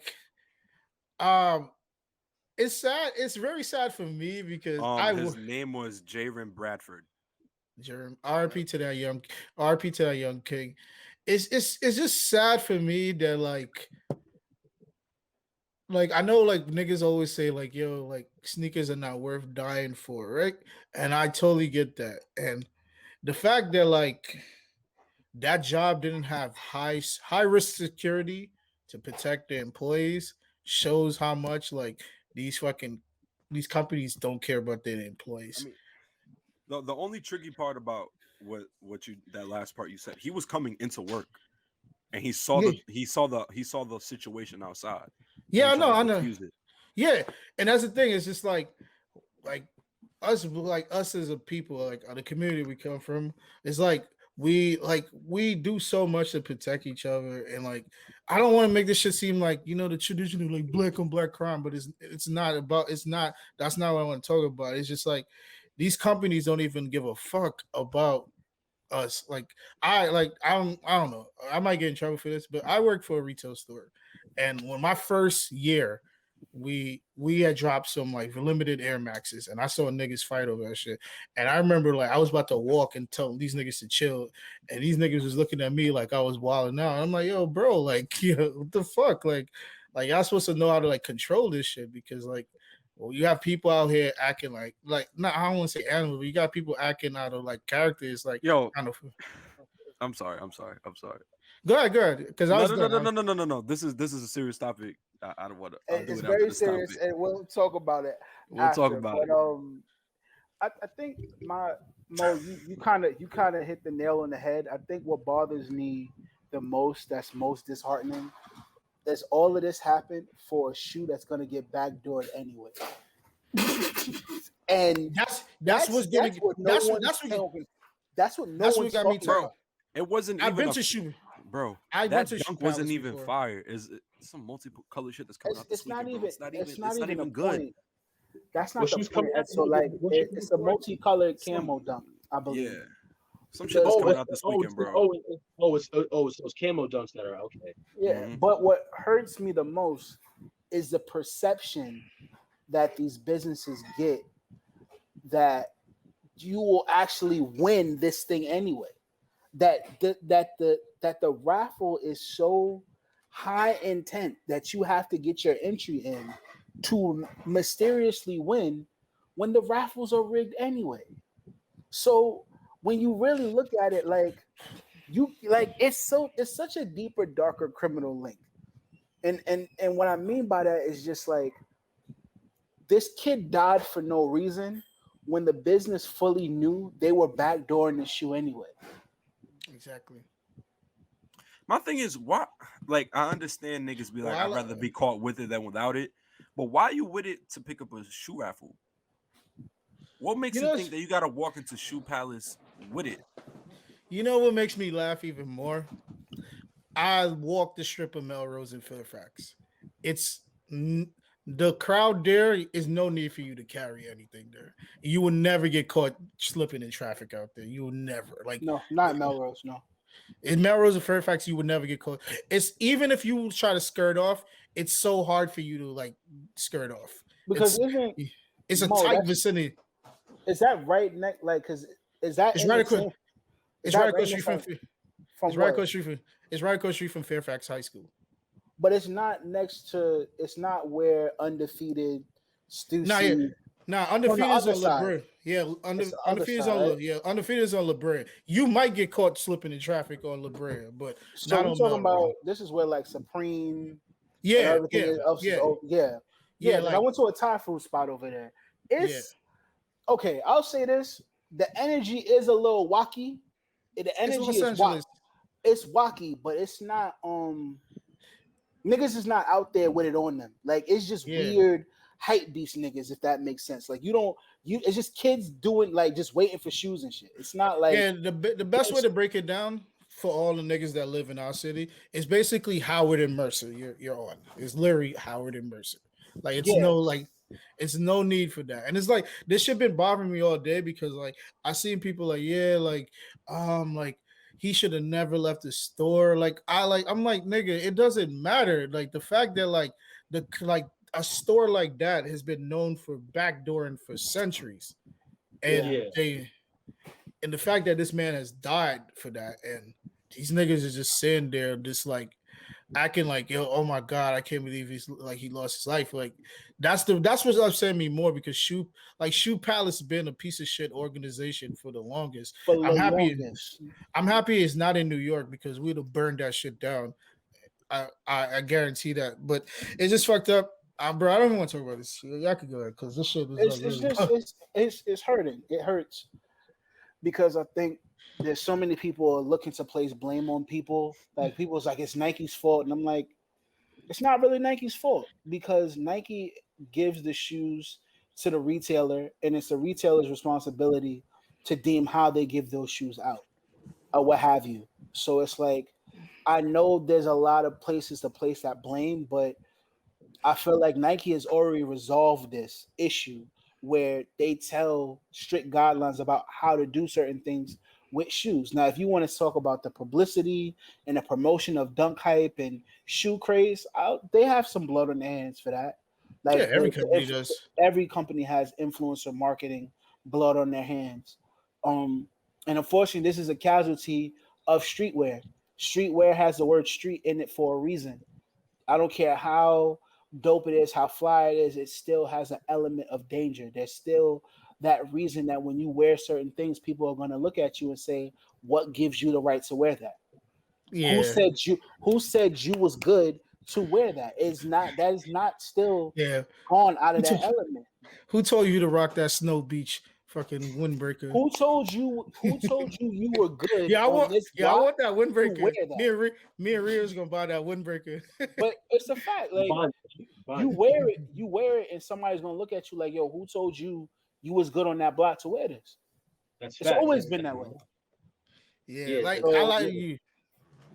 it's sad. It's very sad for me because his name was Jaron Bradford. RP to that young king. It's just sad for me that I know niggas always say yo sneakers are not worth dying for, right? And I totally get that. And the fact that that job didn't have high risk security to protect their employees shows how much these companies don't care about their employees. I mean, the only tricky part about that last part you said, he was coming into work and he saw the situation outside. Yeah, I know. Yeah, and that's the thing. It's just like us as a people, the community we come from. It's we do so much to protect each other, and I don't want to make this shit seem like the traditional black on black crime, but that's not what I want to talk about. It's just these companies don't even give a fuck about us. I don't know. I might get in trouble for this, but I work for a retail store, and when my first year, we had dropped some limited Air Maxes, and I saw niggas fight over that shit. And I remember I was about to walk and tell these niggas to chill, and these niggas was looking at me like I was wilding out. And I'm like, yo, bro, what the fuck, y'all supposed to know how to control this shit because you have people out here acting I don't want to say animal, but you got people acting out of characters yo. Kind of. I'm sorry. Go ahead. Because no. This is a serious topic. I don't want to. It's very serious, topic. And we'll talk about it. We'll talk about it. I think Mo, you kind of hit the nail on the head. I think what bothers me the most, that's most disheartening, is all of this happened for a shoe that's gonna get backdoored anyway. And that's what no one got me talking. Bro, it wasn't. I've been to shoe. Bro, I that went to Shoe dunk wasn't Palace even before. fire. Is some multicolored shit that's coming out this It's not weekend, bro? even. It's not even a good. point. That's not What the shoes point. coming out? So like, What shoes it's a coming out? multicolored Some, camo dunk, I believe. yeah, some shit that's Because coming out this weekend, bro. It's those camo dunks that are okay. yeah, but what hurts me the most is the perception that these businesses get that you will actually win this thing anyway. That the raffle is so high intent that you have to get your entry in to mysteriously win when the raffles are rigged anyway. So when you really look at it, like it's such a deeper, darker criminal link. And what I mean by that is just like this kid died for no reason when the business fully knew they were backdooring the shoe anyway. Exactly. My thing is, why? Like, I understand niggas be like, I'd rather be caught with it than without it. But why you with it to pick up a shoe raffle? What makes you think that you gotta walk into Shoe Palace with it? You know what makes me laugh even more? I walked the strip of Melrose in Fairfax. The crowd there is no need for you to carry anything there. You will never get caught slipping in traffic out there. You will never No, not Melrose. No, in Melrose and Fairfax, you would never get caught. It's even if you try to skirt off, it's so hard for you to like skirt off because it's a tight vicinity. Is that right next? Like, because is that it's right across? It's right across street from. It's right across street from. It's right across street from Fairfax High School. But it's not next to. It's not where undefeated Stussy. Undefeated is on La Brea. Yeah, undefeated is on undefeated is on La Brea. You might get caught slipping in traffic on La Brea, but so not we're on talking Melrose. about this is where like Supreme. Yeah. Like, I went to a Thai food spot over there. It's okay. I'll say this: the energy is a little wacky. The energy is wacky. It's wacky, but it's not. Niggas is not out there with it on them. Like it's just weird hype beast niggas, if that makes sense. Like it's just kids doing like just waiting for shoes and shit. It's not like the best way to break it down for all the niggas that live in our city is basically Howard and Mercer. You're on. It's literally Howard and Mercer. Like it's no need for that. And it's like this shit been bothering me all day because like I seen people like he should have never left the store. I'm like, nigga, it doesn't matter. Like the fact that a store like that has been known for backdooring for centuries. And and the fact that this man has died for that, and these niggas is just sitting there just like acting like, yo, oh my God, I can't believe he lost his life. Like that's what's upsetting me more because Shoe Palace has been a piece of shit organization for the longest. I'm happy it's not in New York because we'd have burned that shit down. I guarantee that. But it's just fucked up. Bro, I don't even want to talk about this shit. Y'all could go ahead because this shit is it's hurting. It hurts because I think there's so many people looking to place blame on people. Like people's like it's Nike's fault, and I'm like, it's not really Nike's fault because Nike gives the shoes to the retailer, and it's the retailer's responsibility to deem how they give those shoes out or what have you. So it's like I know there's a lot of places to place that blame, but I feel like Nike has already resolved this issue where they tell strict guidelines about how to do certain things with shoes. Now, if you want to talk about the publicity and the promotion of dunk hype and shoe craze, they have some blood on their hands for that. Like every company does. Every company has influencer marketing blood on their hands. And unfortunately, this is a casualty of streetwear. Streetwear has the word street in it for a reason. I don't care how dope it is, how fly it is, it still has an element of danger. There's still that reason that when you wear certain things, people are going to look at you and say, what gives you the right to wear that? Yeah. Who said you was good to wear that? That is not still gone out of that element. Who told you to rock that Snow Beach fucking windbreaker? Who told you you were good? I want that windbreaker. Me and Rhea's gonna buy that windbreaker. But it's a fact. Like you wear it, and somebody's gonna look at you like, yo, who told you you was good on that block to wear this? It's always been that way. Yeah, like I like you.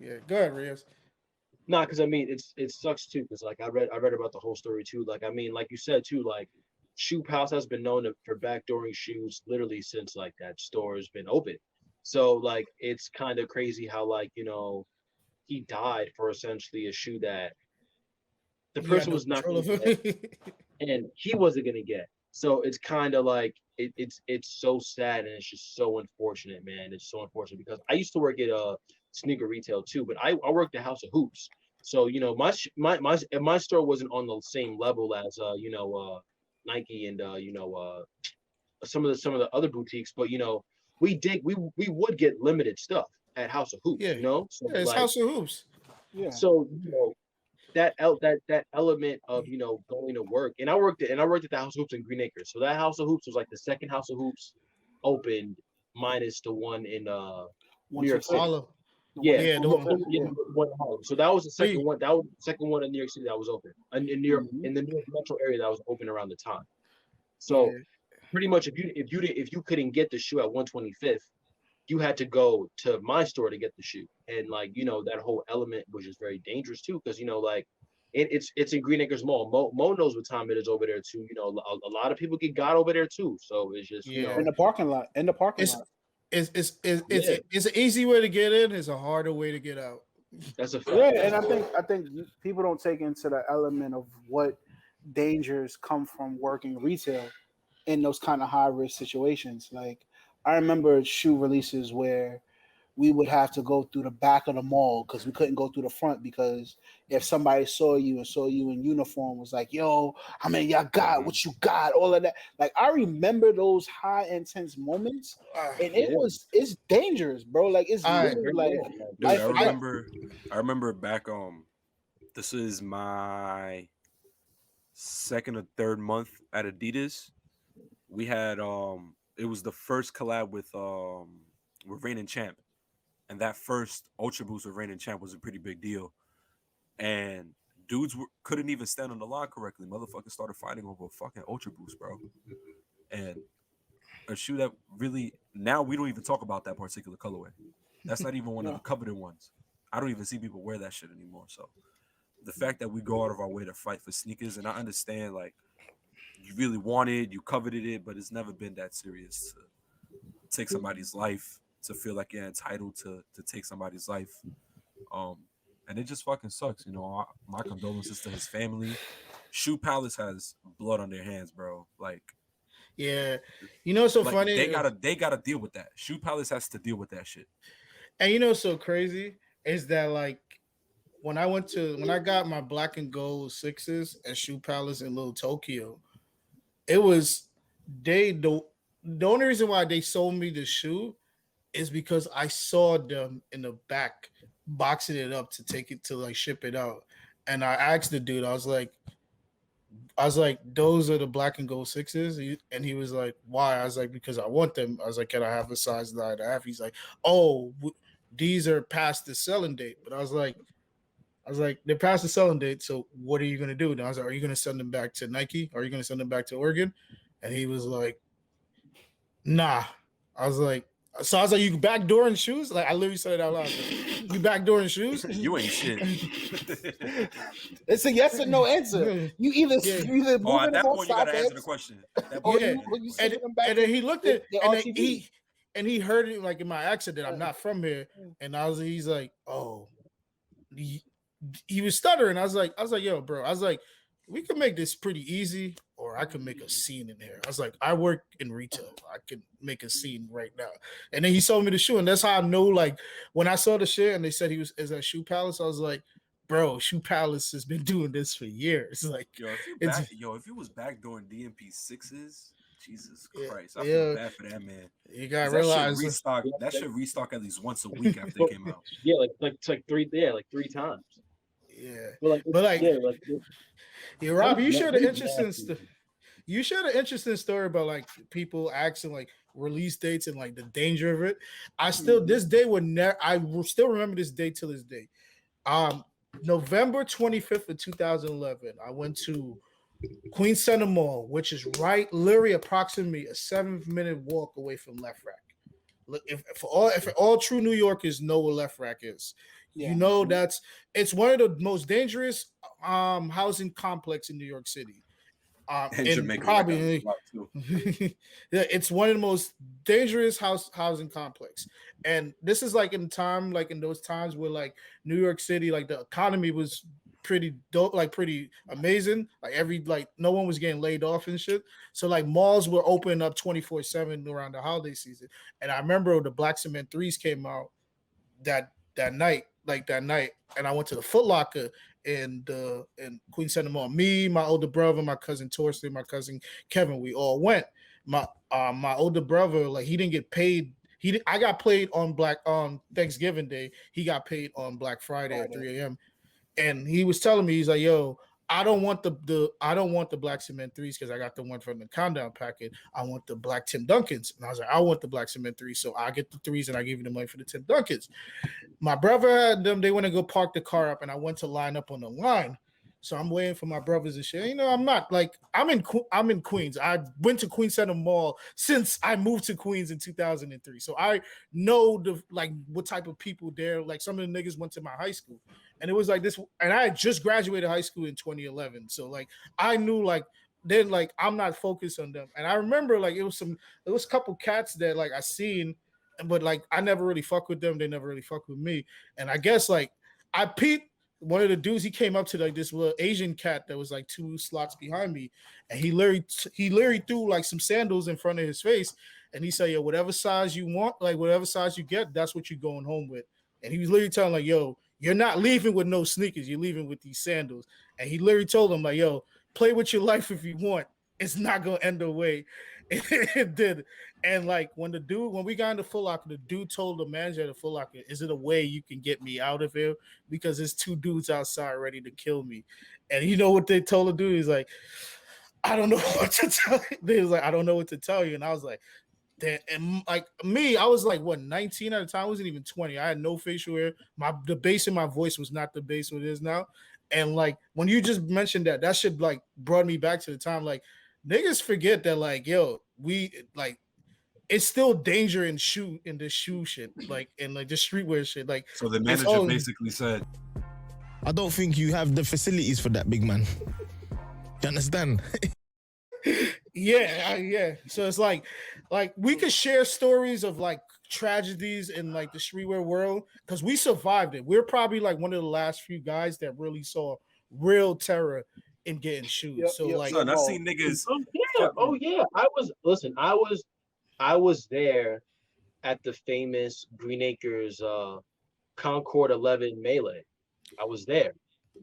Yeah, go ahead, Rios. Nah, because I mean it sucks too. Because like I read about the whole story too. Like I mean, like you said too, like Shoe Palace has been known for backdooring shoes literally since like that store has been open. So like it's kind of crazy how like he died for essentially a shoe that the You got person no was not control going of to get it. and he wasn't going to get. So it's kind of like it's so sad and it's just so unfortunate, man. It's so unfortunate because I used to work at sneaker retail too, but I worked at House of Hoops. So my store wasn't on the same level as Nike and some of the other boutiques, but we would get limited stuff at House of Hoops, Yeah. So Yeah, it's like House of Hoops. Yeah. so that element of going to work, and I worked at the House of Hoops in Green Acres. So that House of Hoops was like the second House of Hoops opened, minus the one in New York City. Harlem. Yeah, Yeah, the one. one in Harlem. So that was the second Wait. one. That was the second one in New York City that was open. In New York, in the New York metro area, that was open around the time. So Yeah. pretty much, if you couldn't get the shoe at 125th, you had to go to my store to get the shoe, and like that whole element was just very dangerous too, because like it's in Green Acres Mall. Mo knows what time it is over there too. A lot of people get got over there too, so it's just in the parking lot. It's an easy way to get in. It's a harder way to get out. That's a fact. Yeah, and I think people don't take into the element of what dangers come from working retail in those kind of high risk situations. Like I remember shoe releases where we would have to go through the back of the mall because we couldn't go through the front, because if somebody saw you in uniform, was like, yo, how many y'all got, what you got, all of that. Like I remember those high intense moments, and it's dangerous, bro. Like it's literally like dude, I remember back this is my second or third month at Adidas. We had it was the first collab with Rain and Champ. And that first Ultra Boost with Rain and Champ was a pretty big deal. And dudes couldn't even stand on the line correctly. Motherfuckers started fighting over a fucking Ultra Boost, bro. And a shoe that really, now we don't even talk about that particular colorway. That's not even one of the coveted ones. I don't even see people wear that shit anymore. So the fact that we go out of our way to fight for sneakers, and I understand, like, you really wanted, you coveted it, but it's never been that serious to take somebody's life, to feel like you're entitled to take somebody's life. And it just fucking sucks. My condolences to his family. Shoe Palace has blood on their hands, bro. Like, yeah, so like, funny. They gotta deal with that. Shoe Palace has to deal with that shit. And so crazy is that, like, when I got my black and gold sixes at Shoe Palace in Little Tokyo, it was the only reason why they sold me the shoe is because I saw them in the back boxing it up to take it to like ship it out. And I asked the dude, I was like, those are the black and gold sixes? And he was like, why? I was like, because I want them. I was like, can I have a size 9.5? He's like, oh, these are past the selling date. But I was like, they're past the selling date. So what are you going to do? And I was like, are you going to send them back to Nike? Are you going to send them back to Oregon? And he was like, nah. I was like, you backdooring shoes? Like, I literally said it out loud. You backdooring shoes? You ain't shit. It's a yes or no answer. You either at that point you gotta answer the question. And then he looked at and he heard it like in my accent that I'm not from here. And he's like, oh, he was stuttering. I was like, yo, bro. I was like, we can make this pretty easy, or I can make a scene in here. I was like, I work in retail. I can make a scene right now. And then he sold me the shoe, and that's how I know. Like, when I saw the shit and they said is at Shoe Palace, I was like, bro, Shoe Palace has been doing this for years. Like, if you was backdooring DMP 6s, Jesus Christ, I feel bad for that man. You gotta realize that should restock at least once a week after they came out. Yeah, like three times. Yeah, Robbie, you shared an interesting story about like people asking like release dates and like the danger of it. I still will still remember this day till this day. November 25th of 2011, I went to Queens Center Mall, which is literally approximately a 7-minute walk away from Left Rack. If all true New Yorkers know what Left Rack is, You know, it's one of the most dangerous housing complex in New York City. And And Jamaica probably too. yeah, it's one of the most dangerous housing complex. And this is like in those times where like New York City, like the economy was pretty dope, like pretty amazing. Like no one was getting laid off and shit. So like malls were open up 24/7 around the holiday season. And I remember the Black Cement Threes came out that night, and I went to the Foot Locker in Queen Center Mall. Me, my older brother, my cousin Torsten, my cousin Kevin, we all went. My older brother, like he didn't get paid. I got paid on Thanksgiving Day. He got paid on Black Friday at 3 a.m. And he was telling me, he's like, yo, I don't want the Black Cement Threes because I got the one from the Countdown packet. I want the Black Tim Duncans. And I was like, I want the Black Cement Threes. So I get the threes and I give you the money for the Tim Duncans. My brother had them. They went to go park the car up, and I went to line up on the line. So I'm waiting for my brothers and shit. You know, I'm in Queens. I went to Queen Center Mall since I moved to Queens in 2003. So I know what type of people there. Like some of the niggas went to my high school, and it was like this. And I had just graduated high school in 2011. So like I knew then I'm not focused on them. And I remember it was a couple cats that like I seen, but like I never really fuck with them. They never really fuck with me. And I guess like I peeped. One of the dudes, he came up to like this little Asian cat that was like 2 slots behind me, and he literally threw like some sandals in front of his face, and he said, "Yo, whatever size you want, like whatever size you get, that's what you're going home with." And he was literally telling like, "Yo, you're not leaving with no sneakers, you're leaving with these sandals." And he literally told him like, "Yo, play with your life if you want. It's not gonna end the way it did." And like when we got into Foot Locker, the dude told the manager at the Foot Locker, "Is it a way you can get me out of here? Because there's 2 dudes outside ready to kill me." And you know what they told the dude? He's like, "I don't know what to tell you." They was like, "I don't know what to tell you." And I was like, damn. And like me, I was like 19 at the time. I wasn't even 20. I had no facial hair. The bass in my voice was not the bass it is now. And like when you just mentioned that shit like brought me back to the time like niggas forget that like yo, we like it's still danger in the shoe shit, like in like the streetwear shit. Like so the manager basically said, I don't think you have the facilities for that, big man. You understand? Yeah. So it's like we could share stories of like tragedies in like the streetwear world because we survived it. We're probably like one of the last few guys that really saw real terror in getting shoes. Son, I've seen niggas. Oh yeah. I was there at the famous Green Acres Concord 11 melee. I was there.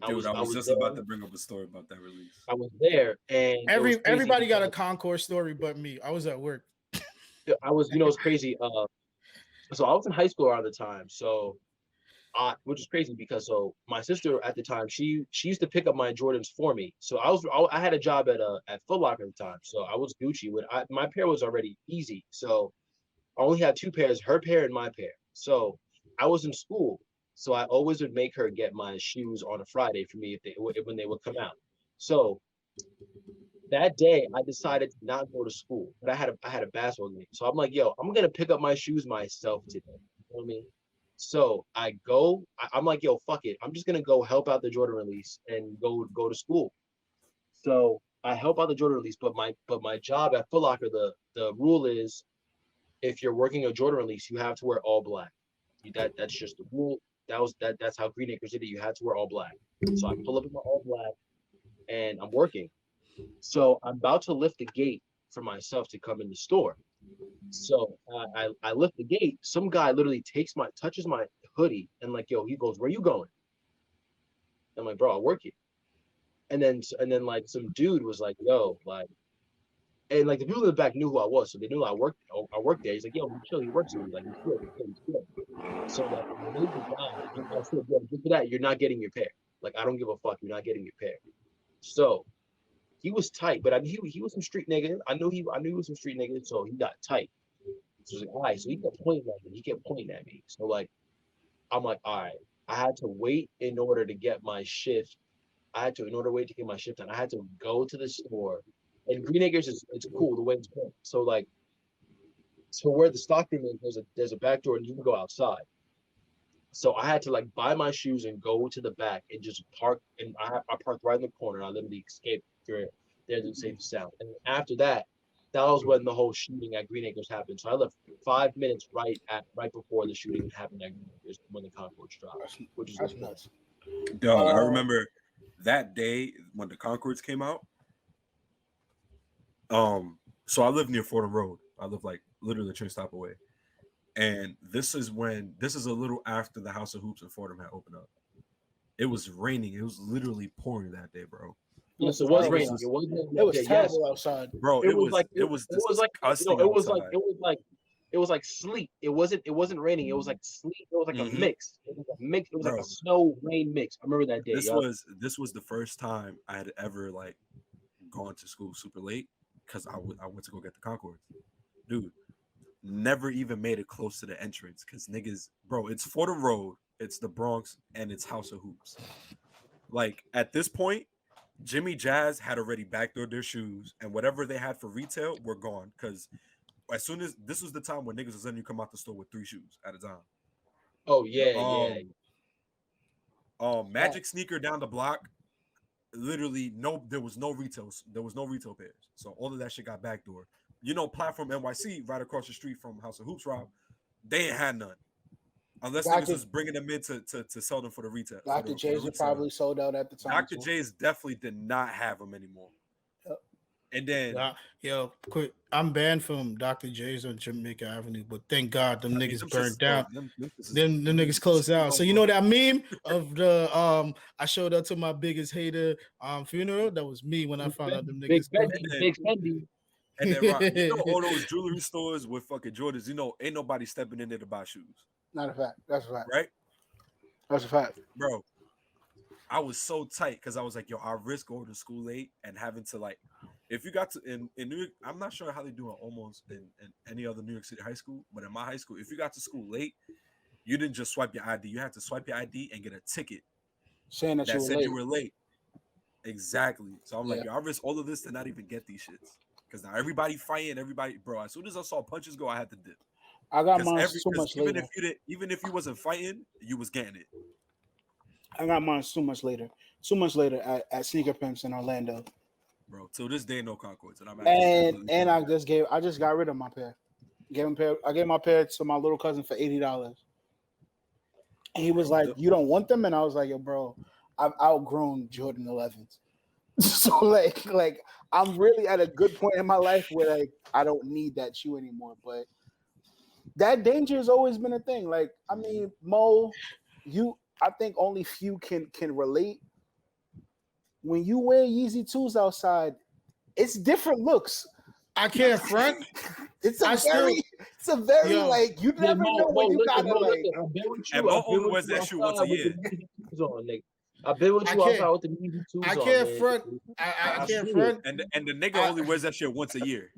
Dude, I was just about to bring up a story about that release. I was there, and everybody got a Concord story but me. I was at work. It's crazy. So I was in high school around the time. So, which is crazy because my sister at the time she used to pick up my Jordans for me. So I had a job at Foot Locker at the time. So I was Gucci my pair was already easy. So I only had 2 pairs, her pair and my pair. So I was in school. So I always would make her get my shoes on a Friday for me when they would come out. So that day I decided to not go to school, but I had a basketball game. So I'm like, yo, I'm gonna pick up my shoes myself today. You know what I mean? So I go, I'm like, yo, fuck it. I'm just gonna go help out the Jordan release and go to school. So I help out the Jordan release, but my job at Foot Locker, the rule is if you're working a Jordan release, you have to wear all black. That's just the rule. That's how Green Acres did it. You had to wear all black. So I pull up in my all black and I'm working. So I'm about to lift the gate for myself to come in the store. So I lift the gate. Some guy literally touches my hoodie and like, yo, he goes, "Where you going?" I'm like, "Bro, I work here." And then like some dude was like, "Yo, like," and like the people in the back knew who I was, so they knew I worked there. He's like, "Yo, he's chill, he works here." He's like, he's good. So like I made the guy, I said, "Yo, just for that, you're not getting your pair. Like I don't give a fuck, you're not getting your pair." So he was tight, but he was some street nigga. I knew he was some street nigga, so he got tight. So I was like, all right. So he kept pointing at me. So like, I'm like, all right. I had to wait in order to get my shift. In order to get my shift done, I had to go to the store. And Green Acres it's cool the way it's built. So like, where the stock room is, there's a back door and you can go outside. So I had to like buy my shoes and go to the back and just park. And I parked right in the corner. I literally escaped there to safe and sound. And after that, that was when the whole shooting at Green Acres happened. So I left 5 minutes right before the shooting happened at Green Acres when the Concords dropped, which is nuts. Dog, I remember that day when the Concords came out. So I live near Fordham Road. I live like literally a train stop away. And this is a little after the House of Hoops in Fordham had opened up. It was raining. It was literally pouring that day, bro. Yes, it was raining. It was terrible outside, bro. It was like sleet. It wasn't raining. It was like sleet. It was like a mix. It was like a snow rain mix. I remember that day. This was the first time I had ever like gone to school super late because I went to go get the Concords, dude. Never even made it close to the entrance because niggas, bro, it's Fordham Road, it's the Bronx, and it's House of Hoops. Like at this point, Jimmy Jazz had already backdoored their shoes, and whatever they had for retail were gone. Because as soon as this was the time when niggas was letting you come out the store with 3 shoes at a time. Oh yeah, Magic sneaker down the block. Literally, there was no retail pairs. So all of that shit got backdoored. You know, Platform NYC right across the street from House of Hoops, Rob, they ain't had none. Unless niggas was bringing them in to sell them for the retail. Dr. J's were probably sold out at the time. Dr. J's definitely did not have them anymore. Yep. And then, quick, I'm banned from Dr. J's on Jamaica Avenue, but thank God them niggas burned down. Them niggas closed out. So you know that meme of the I showed up to my biggest hater funeral? That was me when I found out them niggas. Big Fendi. And then, Rob, you know, all those jewelry stores with fucking Jordans, you know, ain't nobody stepping in there to buy shoes. Not a fact. That's a fact. Right? That's a fact. Bro, I was so tight because I was like, yo, I risk going to school late and having to like, if you got to, in New York, I'm not sure how they do it almost in any other New York City high school, but in my high school, if you got to school late, you didn't just swipe your ID. You had to swipe your ID and get a ticket saying that you were late. Exactly. So I'm like, yo, I risk all of this to not even get these shits. Because now everybody fighting, bro. As soon as I saw punches go, I had to dip. I got mine so much later. Even if you wasn't fighting, you was getting it. I got mine so much later at Sneaker Pimps in Orlando. Bro, till this day, no Concords. And I just got rid of my pair. I gave my pair to my little cousin for $80. And he was like, "You don't want them?" And I was like, "Yo, bro, I've outgrown Jordan 11s." So like I'm really at a good point in my life where like I don't need that shoe anymore. But that danger has always been a thing. Like, I mean, Mo, I think only few can relate. When you wear Yeezy 2s outside, it's different looks. I can't front. It's a very like you never know when you gotta like. And Mo only wears that shoe once a year. I've been with you outside with the Yeezy 2s. I can't front. I can't front. And the nigga only wears that shit once a year.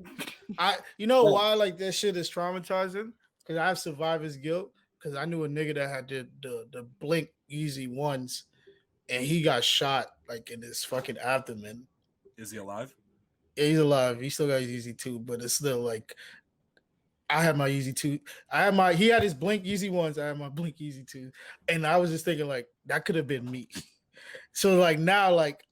You know why like that shit is traumatizing? Because I have survivor's guilt. Because I knew a nigga that had the Blink Yeezy 1s, and he got shot like in his fucking abdomen. Is he alive? Yeah, he's alive. He still got his Yeezy 2, but it's still like I had my Yeezy 2. He had his Blink Yeezy 1s. I had my Blink Yeezy 2. And I was just thinking like that could have been me. So like now, like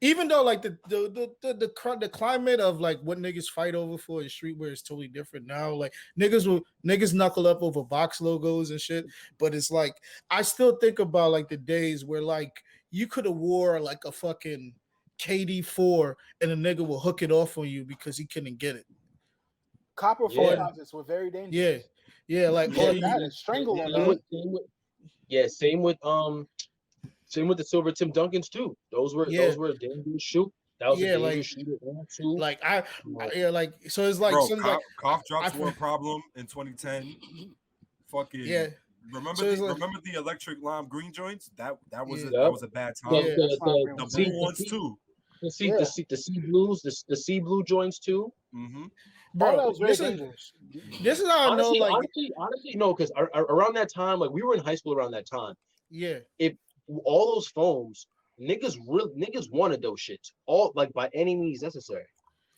even though like the climate of like what niggas fight over for in streetwear is totally different now. Like niggas knuckle up over box logos and shit. But it's like I still think about like the days where like you could have wore like a fucking KD4 and a nigga will hook it off on you because he couldn't get it. Copper foil houses were very dangerous. Yeah, like you had a strangle on them. Same with the silver Tim Duncans too. Those were a dangerous shoe. That was a dangerous shoe. Like like so it's like bro, cough drops were a problem in 2010. Fucking Remember the electric lime green joints? That was a bad time. The blue ones too. The sea blues, the sea blue joints too. Mm-hmm. Bro, this is how I know. Like honestly, no, because around that time, like we were in high school around that time. Yeah. If all those foams, niggas wanted those shits, all like by any means necessary.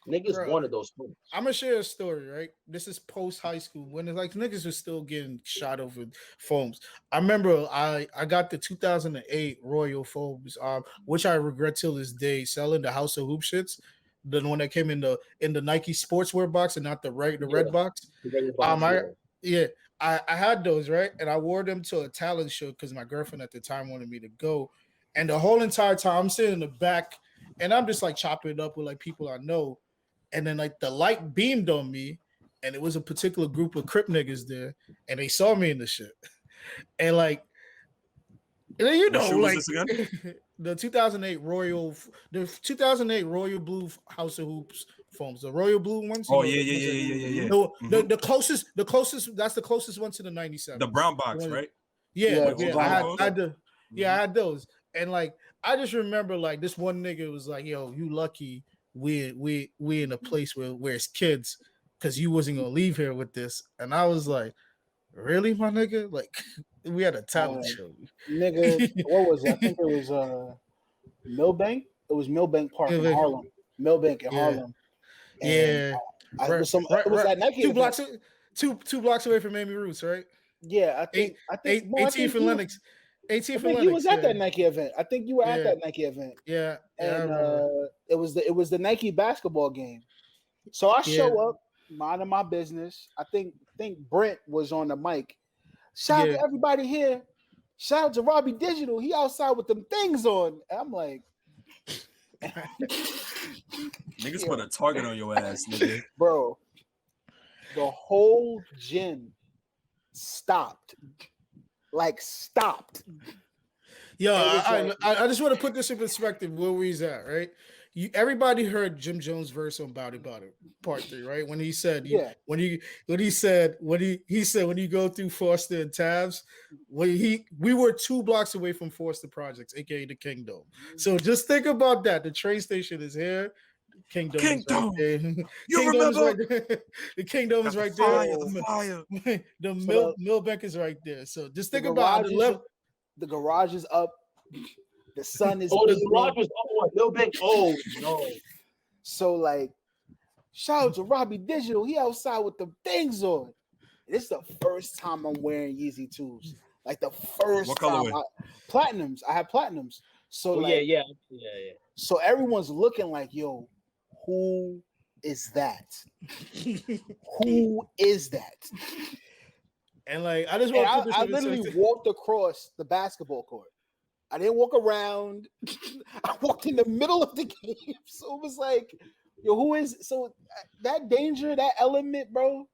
Niggas Bro, wanted those phones. I'm gonna share a story, right? This is post high school when it's like niggas were still getting shot over foams. I remember I got the 2008 Royal foams, which I regret till this day, selling the House of Hoop shits, the one that came in the Nike sportswear box and not the red box. The regular box, I had those, right, and I wore them to a talent show because my girlfriend at the time wanted me to go, and the whole entire time I'm sitting in the back and I'm just like chopping it up with like people I know. And then like the light beamed on me, and it was a particular group of Crip niggas there, and they saw me in the shit. And like, you know, like the 2008 Royal Blue House of Hoops foams, the Royal Blue ones. Oh yeah. The closest, that's the closest one to the 97. The brown box, right? Yeah. I had those, and like I just remember like this one nigga was like, "Yo, you lucky." We in a place where it's kids, because you wasn't gonna leave here with this. And I was like, really, my nigga? Like, we had a talent show. Nigga, what was it? I think it was Millbank. It was Millbank Park in Harlem. Millbank in Harlem. And it was that Nike 2 blocks two blocks away from Amy Roots, right? Yeah, I think 18th and Lennox. 18th and Lennox. He was at that Nike event. I think you were at that Nike event. Yeah. And it was the Nike basketball game. So I show up, minding my business. I think Brent was on the mic. Shout out to everybody here. Shout out to Robbie Digital. He outside with them things on. And I'm like, niggas put a target on your ass, nigga. Bro, the whole gym stopped. Like stopped. Yo, I just want to put this in perspective where we's at, right? Everybody heard Jim Jones' verse on Bout It Part 3, right? When he said, when you go through Foster and Tabs, we were 2 blocks away from Foster Projects, aka the Kingdom. So just think about that. The train station is here. Kingdom. Is right there. The Kingdom is right there. The Millbank is right there. So just think about the garage is up. The sun is. The garage is up. Millbank. Oh no. So like, shout out to Robbie Digital. He outside with the things on. This is the first time I'm wearing Yeezy 2s. Like the first what time. Colorway? Platinums. I have platinums. So yeah. So everyone's looking like, yo, who is that? Who is that? And like, I just want to put this I literally walked across the basketball court. I didn't walk around. I walked in the middle of the game. So it was like, yo, who is so that danger, that element, bro?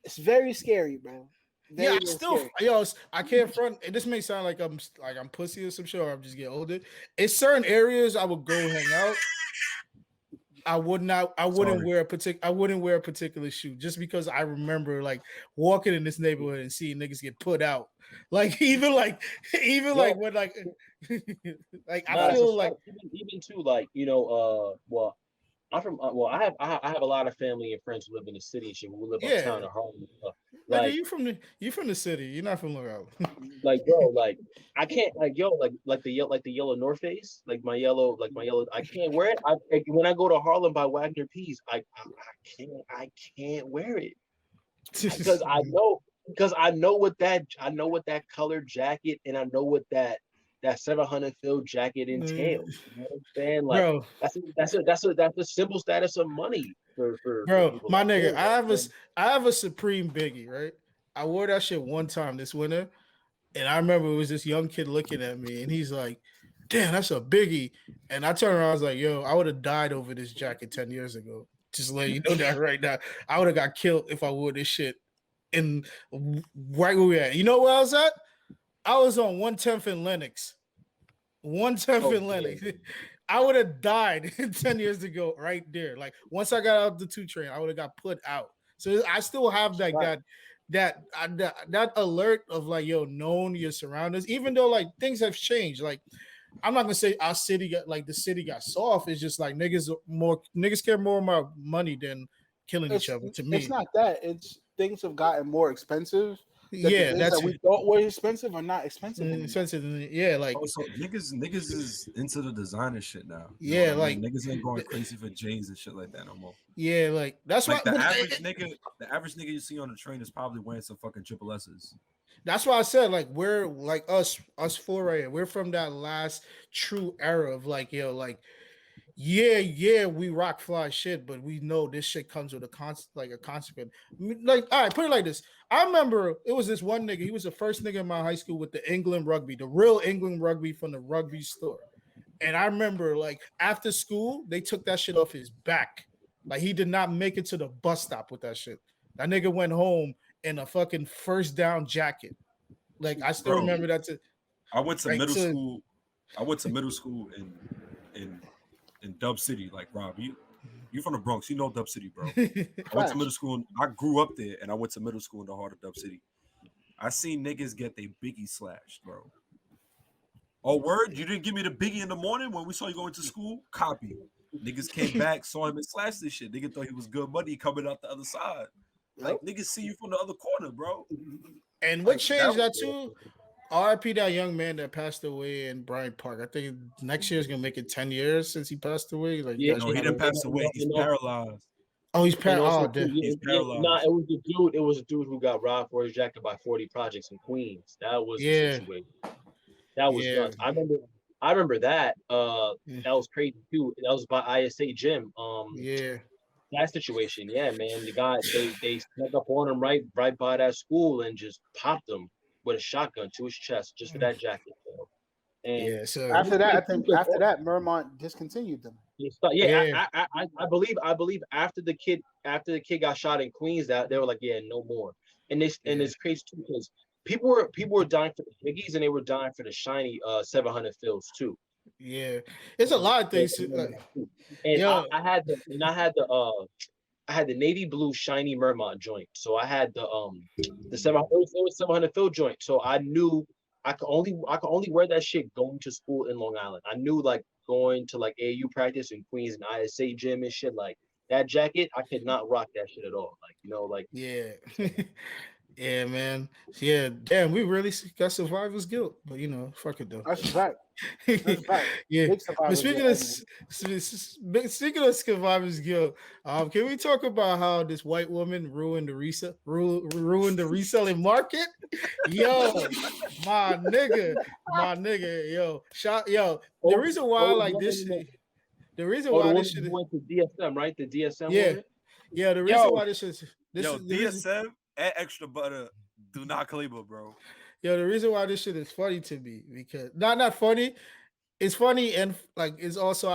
It's very scary, bro. Very scary. Yo, I can't front. This may sound like I'm pussy or some shit, or I'm just getting older. In certain areas, I would go hang out. I wouldn't wear a particular shoe just because I remember like walking in this neighborhood and seeing niggas get put out. Like even when like I feel like even too like, you know, well, I'm from I have a lot of family and friends who live in the city and shit. We live uptown in Harlem. Like you from the city. You're not from Long Island. Like, bro, like I can't like the yellow North Face, like my yellow. I can't wear it. When I go to Harlem by Wagner Peace, I can't wear it because I know what that colored jacket and I know what that 700 fill jacket entails. You know what I'm saying? Like, bro, that's a simple status of money for bro. My nigga, I have a Supreme Biggie, right? I wore that shit one time this winter, and I remember it was this young kid looking at me, and he's like, "Damn, that's a Biggie." And I turned around, I was like, "Yo, I would have died over this jacket 10 years ago." Just letting you know that right now, I would have got killed if I wore this shit. And right where we at, you know where I was at? I was on 110th and Lennox. 110th and Lennox. I would have died 10 years ago right there. Like once I got out the 2 train, I would have got put out. So I still have like that alert of like, yo, knowing your surroundings, even though like things have changed. Like I'm not gonna say our city the city got soft. It's just like niggas care more about money than killing each other. To me, it's not that. It's things have gotten more expensive. Yeah, things that's that we thought were expensive are not expensive anymore. expensive. Yeah, like Also, niggas is into the designer shit now. You yeah, know what I like mean? Niggas ain't going crazy for J's and shit like that no more. yeah, like that's why. Like the average nigga you see on the train is probably wearing some fucking triple S's. That's why I said like we're like us four right here. We're from that last true era of like like yeah, we rock fly shit, but we know this shit comes with a consequence. Like, all right, put it like this. I remember it was this one nigga. He was the first nigga in my high school with the England rugby, the real England rugby from the rugby store. And I remember like after school, they took that shit off his back. Like he did not make it to the bus stop with that shit. That nigga went home in a fucking first down jacket. Like I still remember that. I went to middle school. I went to middle school in Dub City. Like Rob, you from the Bronx, you know Dub City, bro. I went to middle school. I grew up there, and I went to middle school in the heart of Dub City. I seen niggas get their biggie slashed, bro. Oh, word? You didn't give me the biggie in the morning when we saw you going to school? Copy. Niggas came back, saw him and slashed this shit. Nigga thought he was good money coming out the other side. Like niggas see you from the other corner, bro. And what changed that too? RIP that young man that passed away in Bryant Park. I think next year is gonna make it 10 years since he passed away. Like, yeah, no, he didn't pass away. He's paralyzed. Oh, he's paralyzed. He's paralyzed. Nah, it was the dude who got robbed for his jacket by 40 projects in Queens. That was the situation. That was nuts. I remember that. That was crazy too. That was by ISA Gym. That situation, yeah, man. The guy they snuck up on him right by that school and just popped him with a shotgun to his chest just for that jacket. And so after that, I think after that, Mermont discontinued them. I believe after the kid got shot in Queens, that they were like, yeah, no more. And it's crazy too because people were dying for the Higgies and they were dying for the shiny 700 fills too. Yeah, it's a lot of things. I had the navy blue shiny Mermont joint. So I had the 700 fill joint. So I knew I could only wear that shit going to school in Long Island. I knew like going to like AAU practice in Queens and ISA gym and shit, like that jacket, I could not rock that shit at all. Like, yeah. Yeah, man. Yeah, damn, we really got survivor's guilt, but fuck it though. That's right. That's right. Yeah. But speaking of survivor's guilt, can we talk about how this white woman ruined the reselling market? Yo, my nigga, yo, the reason why I like this shit. The reason why this shit went to DSM, right? The DSM. Yeah. The reason why this is DSM. Add extra butter. Do not Khalifa, bro. Yo, the reason why this shit is funny to me because not funny. It's funny and like it's also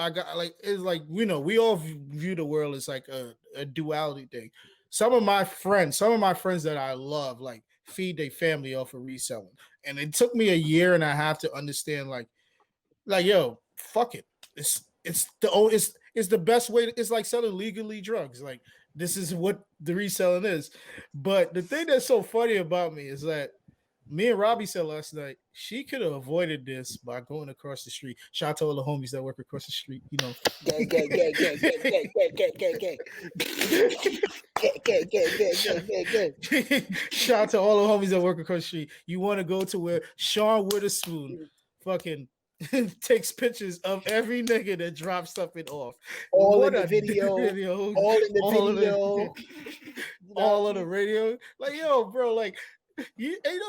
it's like we all view the world as like a duality thing. Some of my friends that I love like feed their family off of reselling, and it took me a year and a half to understand like yo, fuck it. It's the best way. It's like selling legally drugs. Like this is what the reselling is. But the thing that's so funny about me is that me and Robbie said last night, she could have avoided this by going across the street. Shout out to all the homies that work across the street, Gang. Shout out to all the homies that work across the street. You want to go to where Sean Witherspoon fucking takes pictures of every nigga that drops something off. All in the video. All on the radio. Like, yo, bro, like,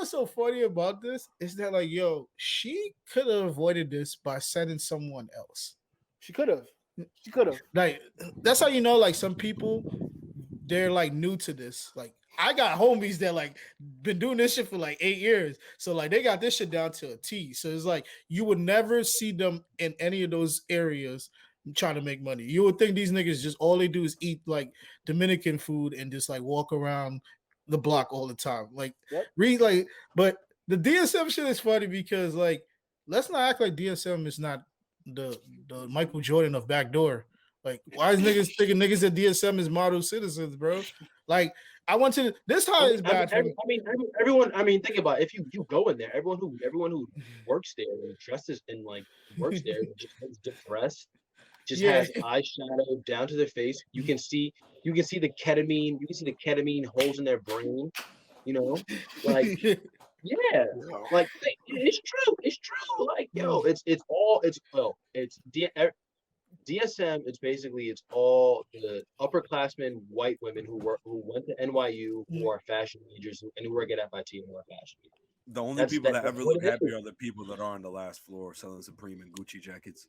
so funny about this is that, like, yo, she could have avoided this by sending someone else. She could have. Like, that's how like, some people, they're, like, new to this. Like, I got homies that like been doing this shit for like 8 years. So like they got this shit down to a T. So it's like you would never see them in any of those areas trying to make money. You would think these niggas just all they do is eat like Dominican food and just like walk around the block all the time. Like but the DSM shit is funny because like let's not act like DSM is not the Michael Jordan of backdoor. Like why is niggas thinking niggas at DSM is model citizens, bro? Like I want to. This how is bad. Everyone. I mean, think about it. If you go in there, everyone who works there and dresses and like works there just is depressed. Just has eyeshadow down to their face. You can see the ketamine. You can see the ketamine holes in their brain. You know, like yeah, like it's true. It's true. Like yo, it's DSM. It's all the upperclassmen white women who went to NYU, who are fashion majors, and who work at FIT and who are fashion. The only people that ever look happy are the people that are on the last floor selling Supreme and Gucci jackets.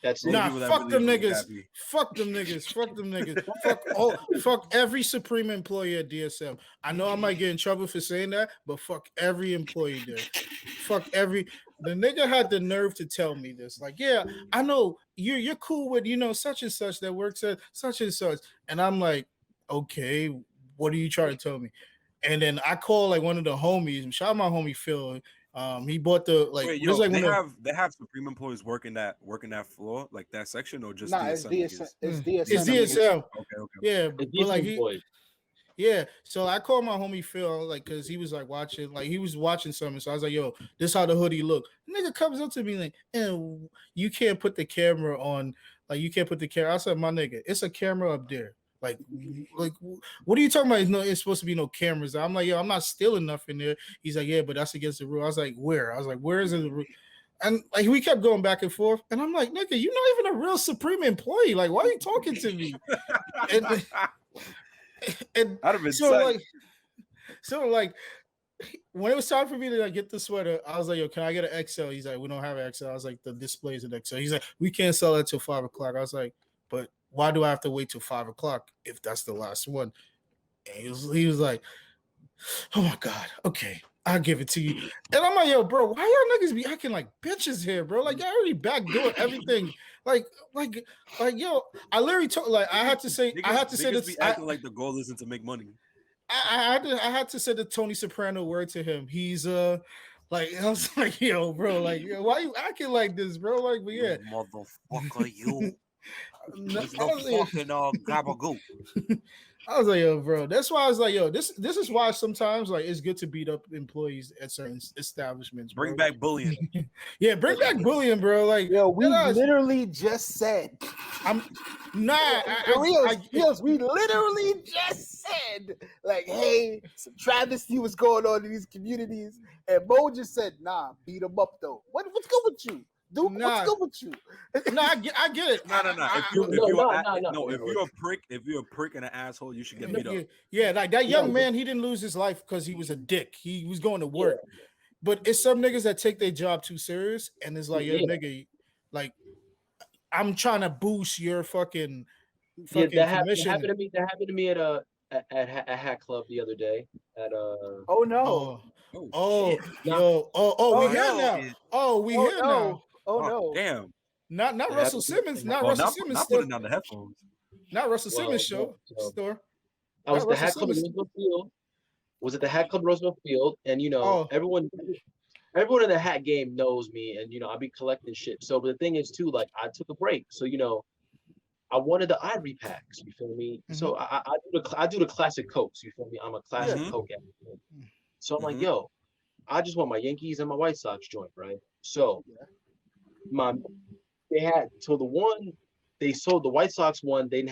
That's nah, fuck them niggas. Fuck them niggas. Fuck them niggas. Fuck every Supreme employee at DSM. I know I might get in trouble for saying that, but fuck every employee there. Fuck every. The nigga had the nerve to tell me this. Like, yeah, I know you're cool with such and such that works at such and such, and I'm like, okay, what are you trying to tell me? And then I call like one of the homies. Shout out my homie Phil. He bought the like. Wait, like they have Supreme employees working that floor, like that section, or just DSM? It's DSM. Okay. Yeah, but like yeah. So I called my homie Phil, like, cause he was like watching, like he was watching something. So I was like, "Yo, this how the hoodie look." The nigga comes up to me like, "You can't put the camera on. Like, you can't put the camera." I said, "My nigga, it's a camera up there." Like, what are you talking about? No, it's supposed to be no cameras. I'm like, yo, I'm not stealing nothing there. He's like, yeah, but that's against the rule. I was like, where? I was like, where is it? And like we kept going back and forth. And I'm like, nigga, you're not even a real Supreme employee. Like, why are you talking to me? and I'd have been so like when it was time for me to like get the sweater, I was like, yo, can I get an XL? He's like, we don't have an XL. I was like, the display is an XL. He's like, we can't sell that till 5 o'clock. I was like, but why do I have to wait till 5 o'clock if that's the last one? And he was like, oh my God, okay, I'll give it to you. And I'm like, yo, bro, why y'all niggas be acting like bitches here, bro? Like, y'all already backdoor everything. Like, yo, I literally told, like, I had to say this. Be acting like the goal isn't to make money. I had to say the Tony Soprano word to him. He's like, I was like, yo, bro, like, yo, why you acting like this, bro? Like, but yeah, motherfucker, you. Gabagool. I was like, yo, bro. That's why I was like, yo, this is why sometimes like it's good to beat up employees at certain establishments. Bro. Bring back bullying. Yeah, bring back bullying, bro. Like, yo, we literally just said, we literally just said, like, hey, some travesty was going on in these communities, and Mo just said, nah, beat them up though. What's good with you? Dude, what's good with you? I get it. No. If you're a prick and an asshole, you should get beat up. Yeah, like that young man, he didn't lose his life because he was a dick. He was going to work. Yeah. But it's some niggas that take their job too serious, and it's like, yo, nigga, like, I'm trying to boost your fucking that commission. That happened to me at a hat club the other day. At oh no. We here now. We here now. Oh no! Damn! Not Russell Simmons. Not Russell Simmons. Not putting on the headphones. Not Russell Simmons show store. I was at the Hat Club in Roosevelt Field. Was at the Hat Club Roosevelt Field, and everyone in the hat game knows me, and I be collecting shit. So, but the thing is too, like I took a break, so I wanted the Ivory packs. You feel me? Mm-hmm. So I do the classic Cokes. You feel me? I'm a classic Coke advocate. So I'm like, yo, I just want my Yankees and my White Sox joint, right? So they sold the White Sox one. They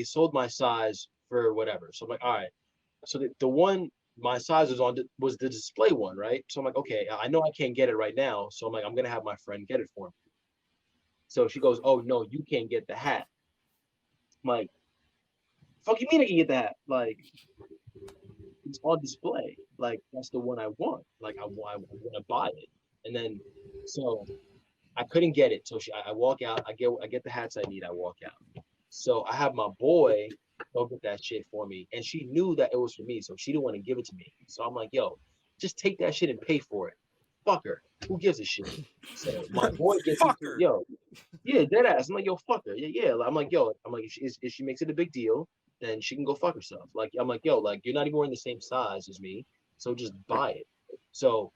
sold my size for whatever. So I'm like, all right. So the one my size was the display one, right? So I'm like, okay, I know I can't get it right now. So I'm like, I'm gonna have my friend get it for me. So she goes, oh no, you can't get the hat. I'm like, fuck you mean I can get the hat? Like, it's on display. Like, that's the one I want. Like, I want to buy it. And then, so I couldn't get it. So I walk out. I get the hats I need. I walk out. So I have my boy go get that shit for me. And she knew that it was for me. So she didn't want to give it to me. So I'm like, yo, just take that shit and pay for it. Fuck her. Who gives a shit? So my boy gets fuck her. Yo, yeah, dead ass. I'm like, yo, fuck her. Yeah. I'm like, yo, if she makes it a big deal, then she can go fuck herself. Like, I'm like, yo, like, you're not even wearing the same size as me, so just buy it. So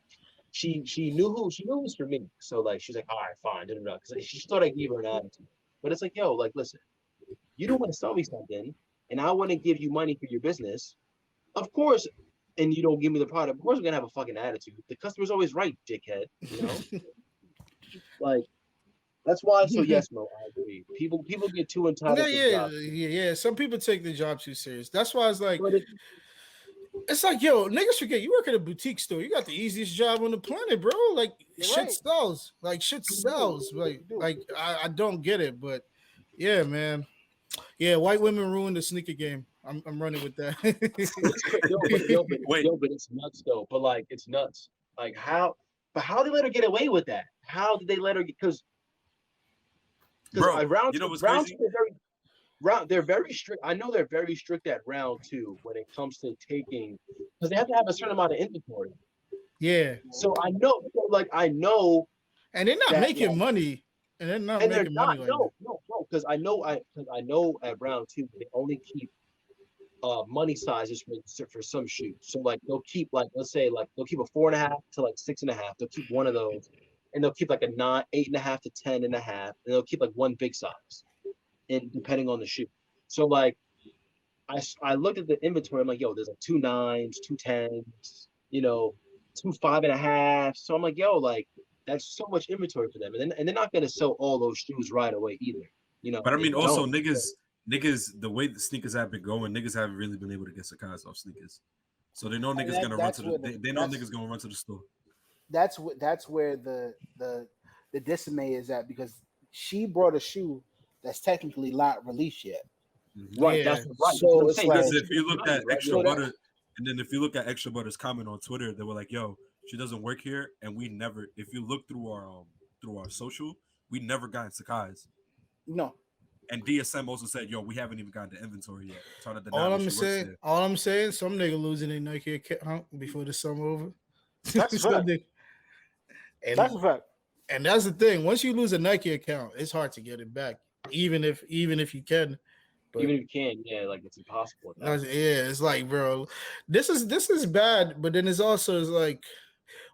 she knew it was for me. So like, she's like, all right, fine, because she thought I gave her an attitude. But it's like, yo, like, listen, you don't want to sell me something, and I want to give you money for your business, of course. And you don't give me the product, of course we're gonna have a fucking attitude. The customer's always right, dickhead. Like, that's why. So yes, Mo, I agree. People get too entitled. Yeah. Some people take the job too serious. That's why it's like, It's like, yo, niggas forget you work at a boutique store. You got the easiest job on the planet, bro. Like shit sells. Like shit sells. Like I don't get it, but yeah, man. Yeah, white women ruined the sneaker game. I'm running with that. But it's nuts though. But like, it's nuts. Like how? But how they let her get away with that? How did they let her? Because round, you know what's round crazy? They're very strict. I know they're very strict at round 2 when it comes to taking, because they have to have a certain amount of inventory. Yeah. So I know, and they're not making money. And they're not making money. No, because I know at round 2 they only keep money sizes for some shoes. So like they'll keep let's say they'll keep a 4.5 to 6.5. They'll keep one of those, and they'll keep like a 8.5 to 10.5, and they'll keep like one big size, and depending on the shoe. So like I looked at the inventory. I'm like, yo, there's like 2 9s, 2 10s, 2 5.5. So I'm like, yo, like that's so much inventory for them, and they're not gonna sell all those shoes right away either. But I mean, also niggas, the way the sneakers have been going, niggas haven't really been able to get Sacai's off sneakers. So they know niggas gonna run to they know niggas gonna run to the store. That's where the dismay is at, because she brought a shoe that's technically not released yet. Right, yeah. That's right. So it's like, because if you look at Extra Butter, and then if you look at Extra Butter's comment on Twitter, they were like, "Yo, she doesn't work here," and we never. If you look through our social, we never gotten Sacai's. No. And DSM also said, "Yo, we haven't even gotten the inventory yet." All I'm saying, some nigga losing their Nike account before the summer over. That's a fact. That's a fact. And that's the thing. Once you lose a Nike account, it's hard to get it back, even if you can. But even if you can, yeah, like it's impossible. Yeah, it's like, bro, this is bad. But then it's like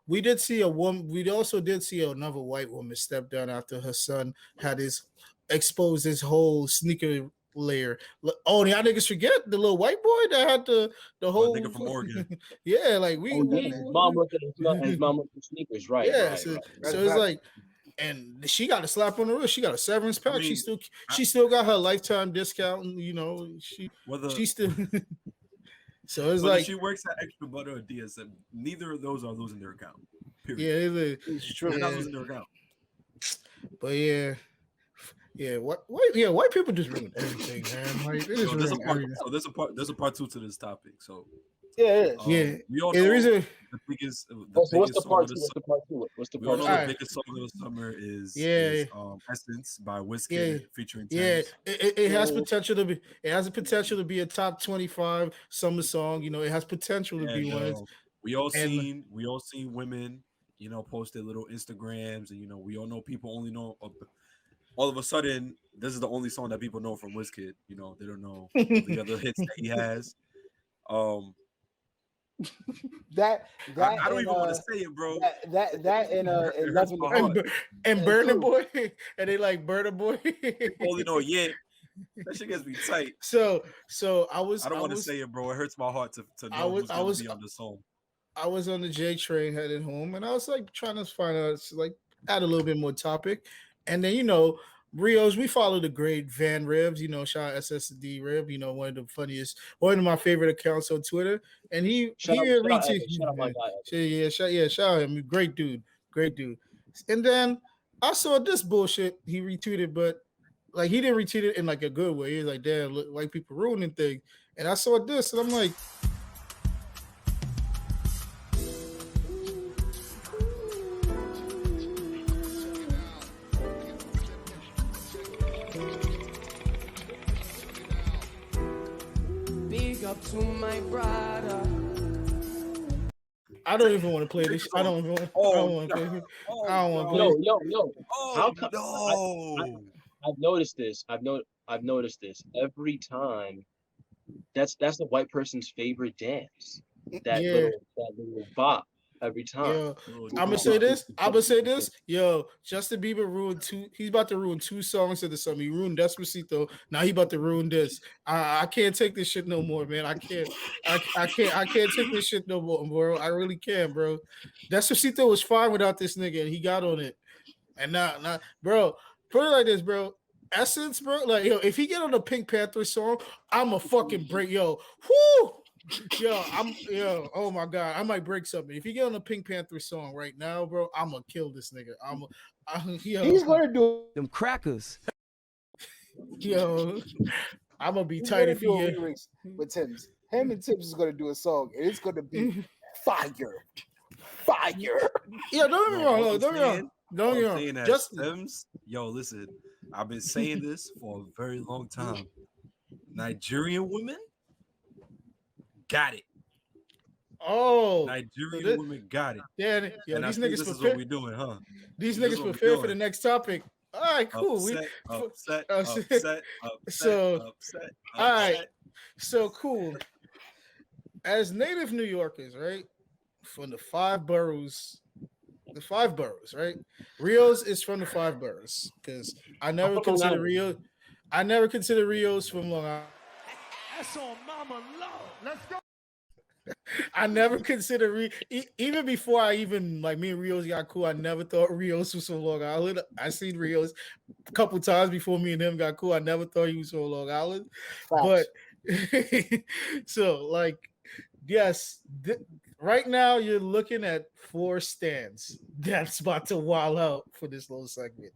we did see a woman. We also did see another white woman step down after her son had exposed his whole sneaker layer. Oh, y'all niggas forget the little white boy that had the whole nigga from Oregon. Yeah, like his mom looked at sneakers, right? Yeah, right, so right. it's like, and she got a slap on the wrist. She got a severance pack. I mean, she still got her lifetime discount, and she still. So it's like she works at Extra Butter or DSM. Neither of those are losing their account. Period. Yeah, it's true. They're not losing their account. But white people just ruin everything, man. Like, there's a part 2 to this topic. So we all know the biggest. What's the part 2? We all know the biggest song of the summer is Essence by Wizkid featuring Thames. It has potential to be. It has a potential to be a top 25 summer song. It has potential to be one. We all seen women, post their little Instagrams, and we all know people only know. All of a sudden, this is the only song that people know from Wizkid. They don't know the other hits that he has. I don't even want to say it, bro. That and 11 and Burna Boy, and they like Burna Boy. Only know that shit gets me tight. So I don't want to say it, bro. It hurts my heart to know who's going to be on the song. I was on the J train heading home, and I was like trying to find out, add a little bit more topic. And then, Rios, we follow the great Van Ribs, shout out SSD Rib, one of the funniest, one of my favorite accounts on Twitter. And shout out him. Great dude. And then I saw this bullshit he retweeted, but he didn't retweet it in a good way. He was like, damn, look, white people ruining things. And I saw this, and I'm like, up to my brother. I don't even want to play this. I don't want to play this. I don't want to play. Yo. How come? No. I've noticed this. I've noticed this every time. That's the white person's favorite dance. That little bop. Every time. Yo, I'm gonna say this. Yo, Justin Bieber ruined two. He's about to ruin 2 songs of the summer. He ruined Despacito. Now he about to ruin this. I can't take this shit no more, man. I can't take this shit no more, bro. I really can't, bro. Despacito was fine without this nigga, and he got on it. And now, bro. Put it like this, bro. Essence, bro. If he get on the Pink Panther song, I'm a fucking break. Yo, whoo. Oh my god, I might break something. If you get on a Pink Panther song right now, bro, I'm gonna kill this nigga. He's gonna do Them crackers. Yo, I'm gonna be He's tight gonna if do he a remix with Tim's. Him and Tim's is gonna do a song, and it's gonna be fire. Yeah, don't get me wrong. All Don't get me wrong. Don't get me wrong. saying as Just Stems, yo, listen, I've been saying this for a very long time. Nigerian women got it. Nigerian women got it. Yeah, and these I think niggas this is what we're doing, huh? These niggas prepare for the next topic. All right, cool. Upset. All right, so cool. As native New Yorkers, right? From the five boroughs, right? Rios is from the five boroughs because I never consider Rios from Long Island. That's on Mama Love. Let's go. I never considered even before I even like me and Rios got cool. I never thought Rios was from Long Island. I seen Rios a couple times before me and him got cool. I never thought he was from Long Island. But so like, yes, right now you're looking at 4 stands that's about to wall out for this little segment.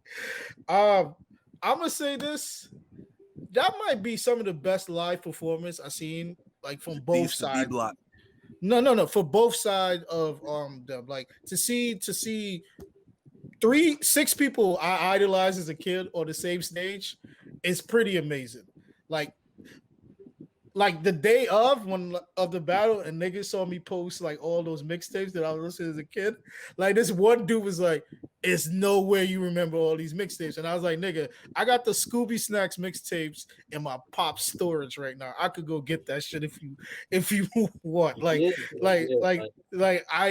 I'm gonna say this. That might be some of the best live performance I've seen, like from both sides. No, for both sides of them. Like to see 6 people I idolized as a kid on the same stage is pretty amazing. Like the day of the battle, and niggas saw me post like all those mixtapes that I was listening as a kid. Like this one dude was like, "It's no way you remember all these mixtapes," and I was like, "Nigga, I got the Scooby Snacks mixtapes in my pop storage right now. I could go get that shit if you want." I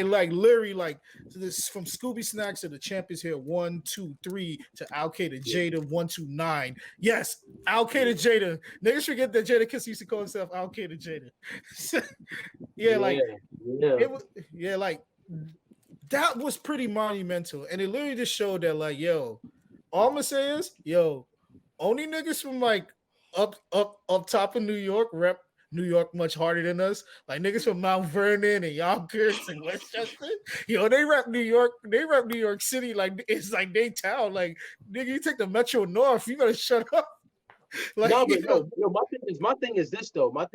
like literally like this from Scooby Snacks to the Champions here 1, 2, 3 to Al Qaeda Jada 1, 2, 9. Yes, Al Qaeda Jada. Niggas forget that Jada Kiss used to call himself Al Qaeda Jada. Like that was pretty monumental, and it literally just showed that like, yo, all I'm gonna say is, yo, only niggas from like up top of New York rep New York much harder than us. Like niggas from Mount Vernon and Yonkers and Westchester, yo, they rep New York. They rep New York City like it's like they town. Like nigga, you take the Metro North, you gotta shut up. Like, no, but my thing is this though. Like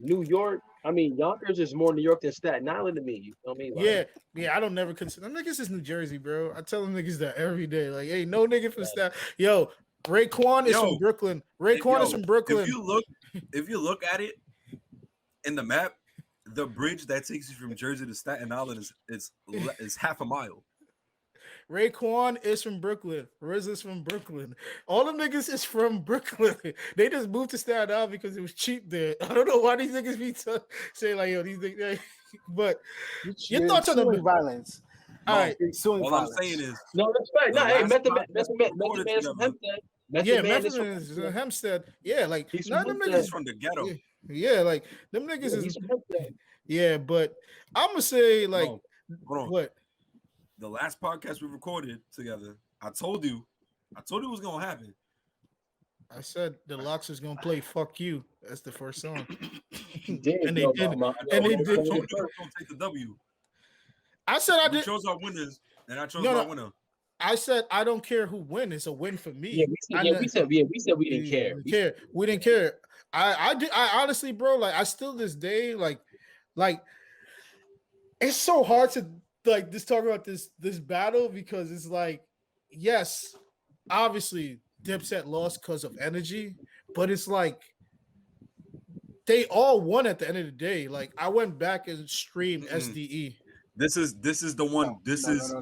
New York, I mean Yonkers is more New York than Staten Island to me. You feel me? Like, yeah. I don't never consider them niggas is New Jersey, bro. I tell them niggas that every day. Like, hey, no nigga from Staten. Yo, Raekwon is from Brooklyn. Raekwon is from Brooklyn. If you look at it in the map, the bridge that takes you from Jersey to Staten Island is half a mile. Raekwon is from Brooklyn. Riz is from Brooklyn. All them niggas is from Brooklyn. They just moved to Staten Island because it was cheap there. I don't know why these niggas be saying like, yo, these niggas. But your thoughts on the violence? All right. All I'm saying is no, that's right. No, hey, Method Man is Hempstead. Yeah, like none of them niggas from the ghetto. Yeah, like them niggas is. Yeah, but I'm gonna say like, hold on. What? The last podcast we recorded together, I told you it was gonna happen. I said the Locks is gonna play "Fuck You" as the first song, and they did. I told you we were gonna take the W. I said we chose our winners, and I chose my winner. I said I don't care who wins; it's a win for me. We said we didn't care. We didn't care. I honestly, bro, like I still this day, like it's so hard to like just talk about this battle because it's like, yes, obviously Dipset lost because of energy, but it's like they all won at the end of the day. Like I went back and streamed SDE. This is the one. This is the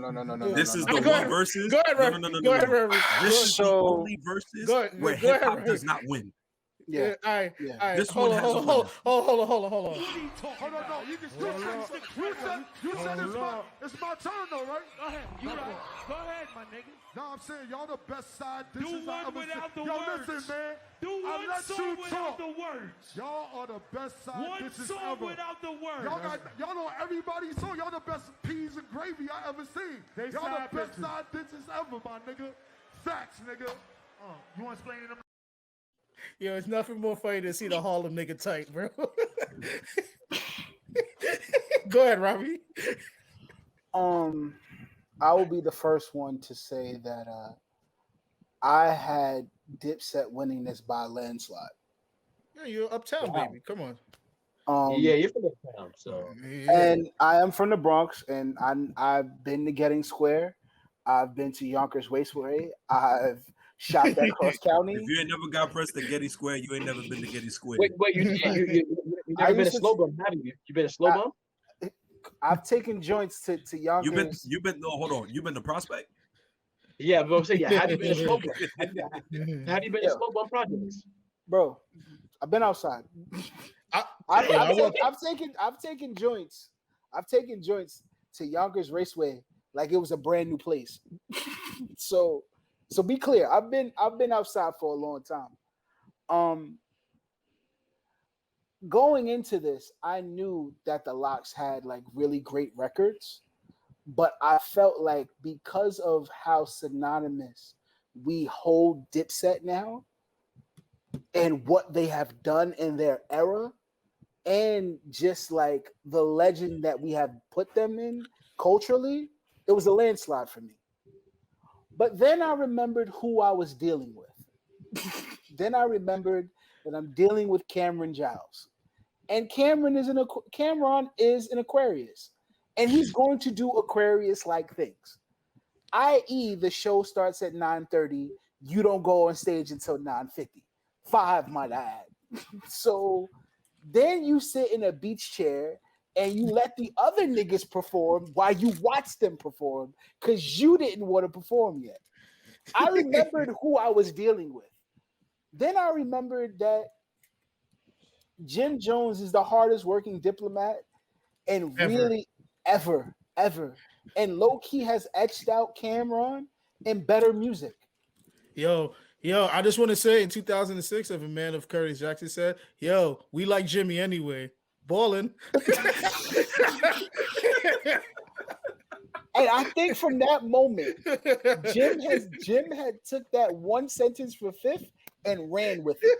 go one ahead. versus. Go ahead, Robbie. No. Go ahead, Robbie. This is the only versus where hip hop does not win. Yeah. All right. This one has a winner. Hold on. Hold on, no. You can still you said it's my turn though, right? Go ahead. Go ahead, my nigga. No, I'm saying y'all the best side Do dishes I one ever without seen. the Yo, words. listen, man. Do one song without the words. Y'all are the best side One dishes song ever. without the words. Y'all know everybody's song. Y'all the best peas and gravy I ever seen. Y'all the best side dishes ever, my nigga. Facts, nigga. You want to explain to them? Yo, it's nothing more funny than see the Harlem nigga tight, bro. Go ahead, Robbie. I will be the first one to say that I had Dipset winning this by a landslide. Yeah, you're uptown, baby. Come on. Yeah, you're from uptown, so. And I am from the Bronx, and I've been to Getting Square. I've been to Yonkers Raceway. I've shopped at Cross County. If you ain't never got pressed to Getty Square, you ain't never been to Getty Square. Wait, you never been to Slow Bum, have you? You been to Slow Bum? I've taken joints to Yonkers. You've been no, hold on. You've been to Prospect? Yeah, but I'm saying, yeah, have you been to Slow Bum? Have you been to Slow Bum projects? Bro, I've been outside. I've taken joints. I've taken joints to Yonkers Raceway like it was a brand new place. So be clear. I've been outside for a long time. Going into this, I knew that the Lox had like really great records, but I felt like because of how synonymous we hold Dipset now and what they have done in their era, and just like the legend that we have put them in culturally, it was a landslide for me. But then I remembered who I was dealing with. Then I remembered that I'm dealing with Cameron Giles. And Cameron is an Aquarius. And he's going to do Aquarius-like things. I.e., the show starts at 9:30. You don't go on stage until 9:50. 5, might I add. So then you sit in a beach chair and you let the other niggas perform while you watch them perform because you didn't want to perform yet. I remembered who I was dealing with. Then I remembered that Jim Jones is the hardest working diplomat and really ever. And low-key has etched out Cameron in better music. Yo, I just want to say in 2006, if a man of Curtis Jackson said, yo, we like Jimmy anyway. Ballin'. And I think from that moment, Jim had took that one sentence for fifth and ran with it.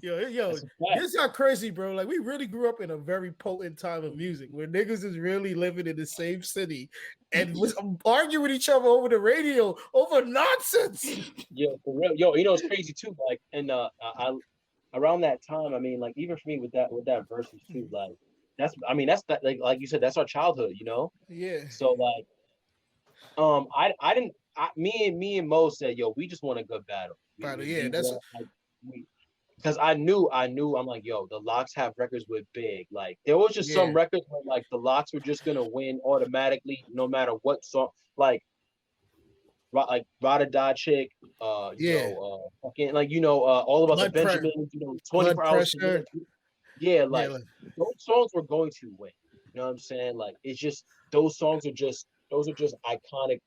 Yo, this got crazy, bro. Like, we really grew up in a very potent time of music where niggas is really living in the same city and was arguing with each other over the radio over nonsense. Yo, for real. Yo, you know it's crazy too. Like, and I around that time, I mean, like even for me with that verses too, like that's like you said, that's our childhood, you know. Yeah. So like, me and Mo said, yo, we just want a good battle. Because I knew I'm like, yo, the Lox have records with Big. Like there was just some records where like the Lox were just gonna win automatically, no matter what song. Like Rada Da Chick, fucking like all about Blood the Benjamins, 24 hours. Like those songs were going to win. You know what I'm saying? Like it's just those songs are just iconic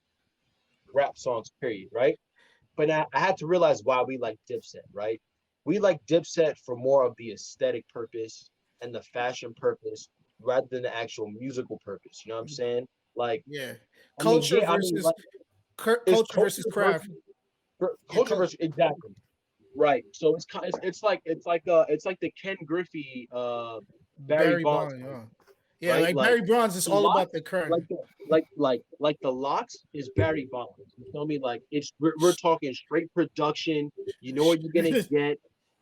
rap songs, period, right? But I had to realize why we like Dipset, right? We like Dipset for more of the aesthetic purpose and the fashion purpose rather than the actual musical purpose. You know what I'm saying? Like, culture versus craft. Culture versus exactly right. So it's like the Ken Griffey, Barry Bonds. Yeah, right? Like Barry Bonds is all about the current. Like the Lox is Barry Bonds. You feel me? Like we're talking straight production. You know what you're gonna get.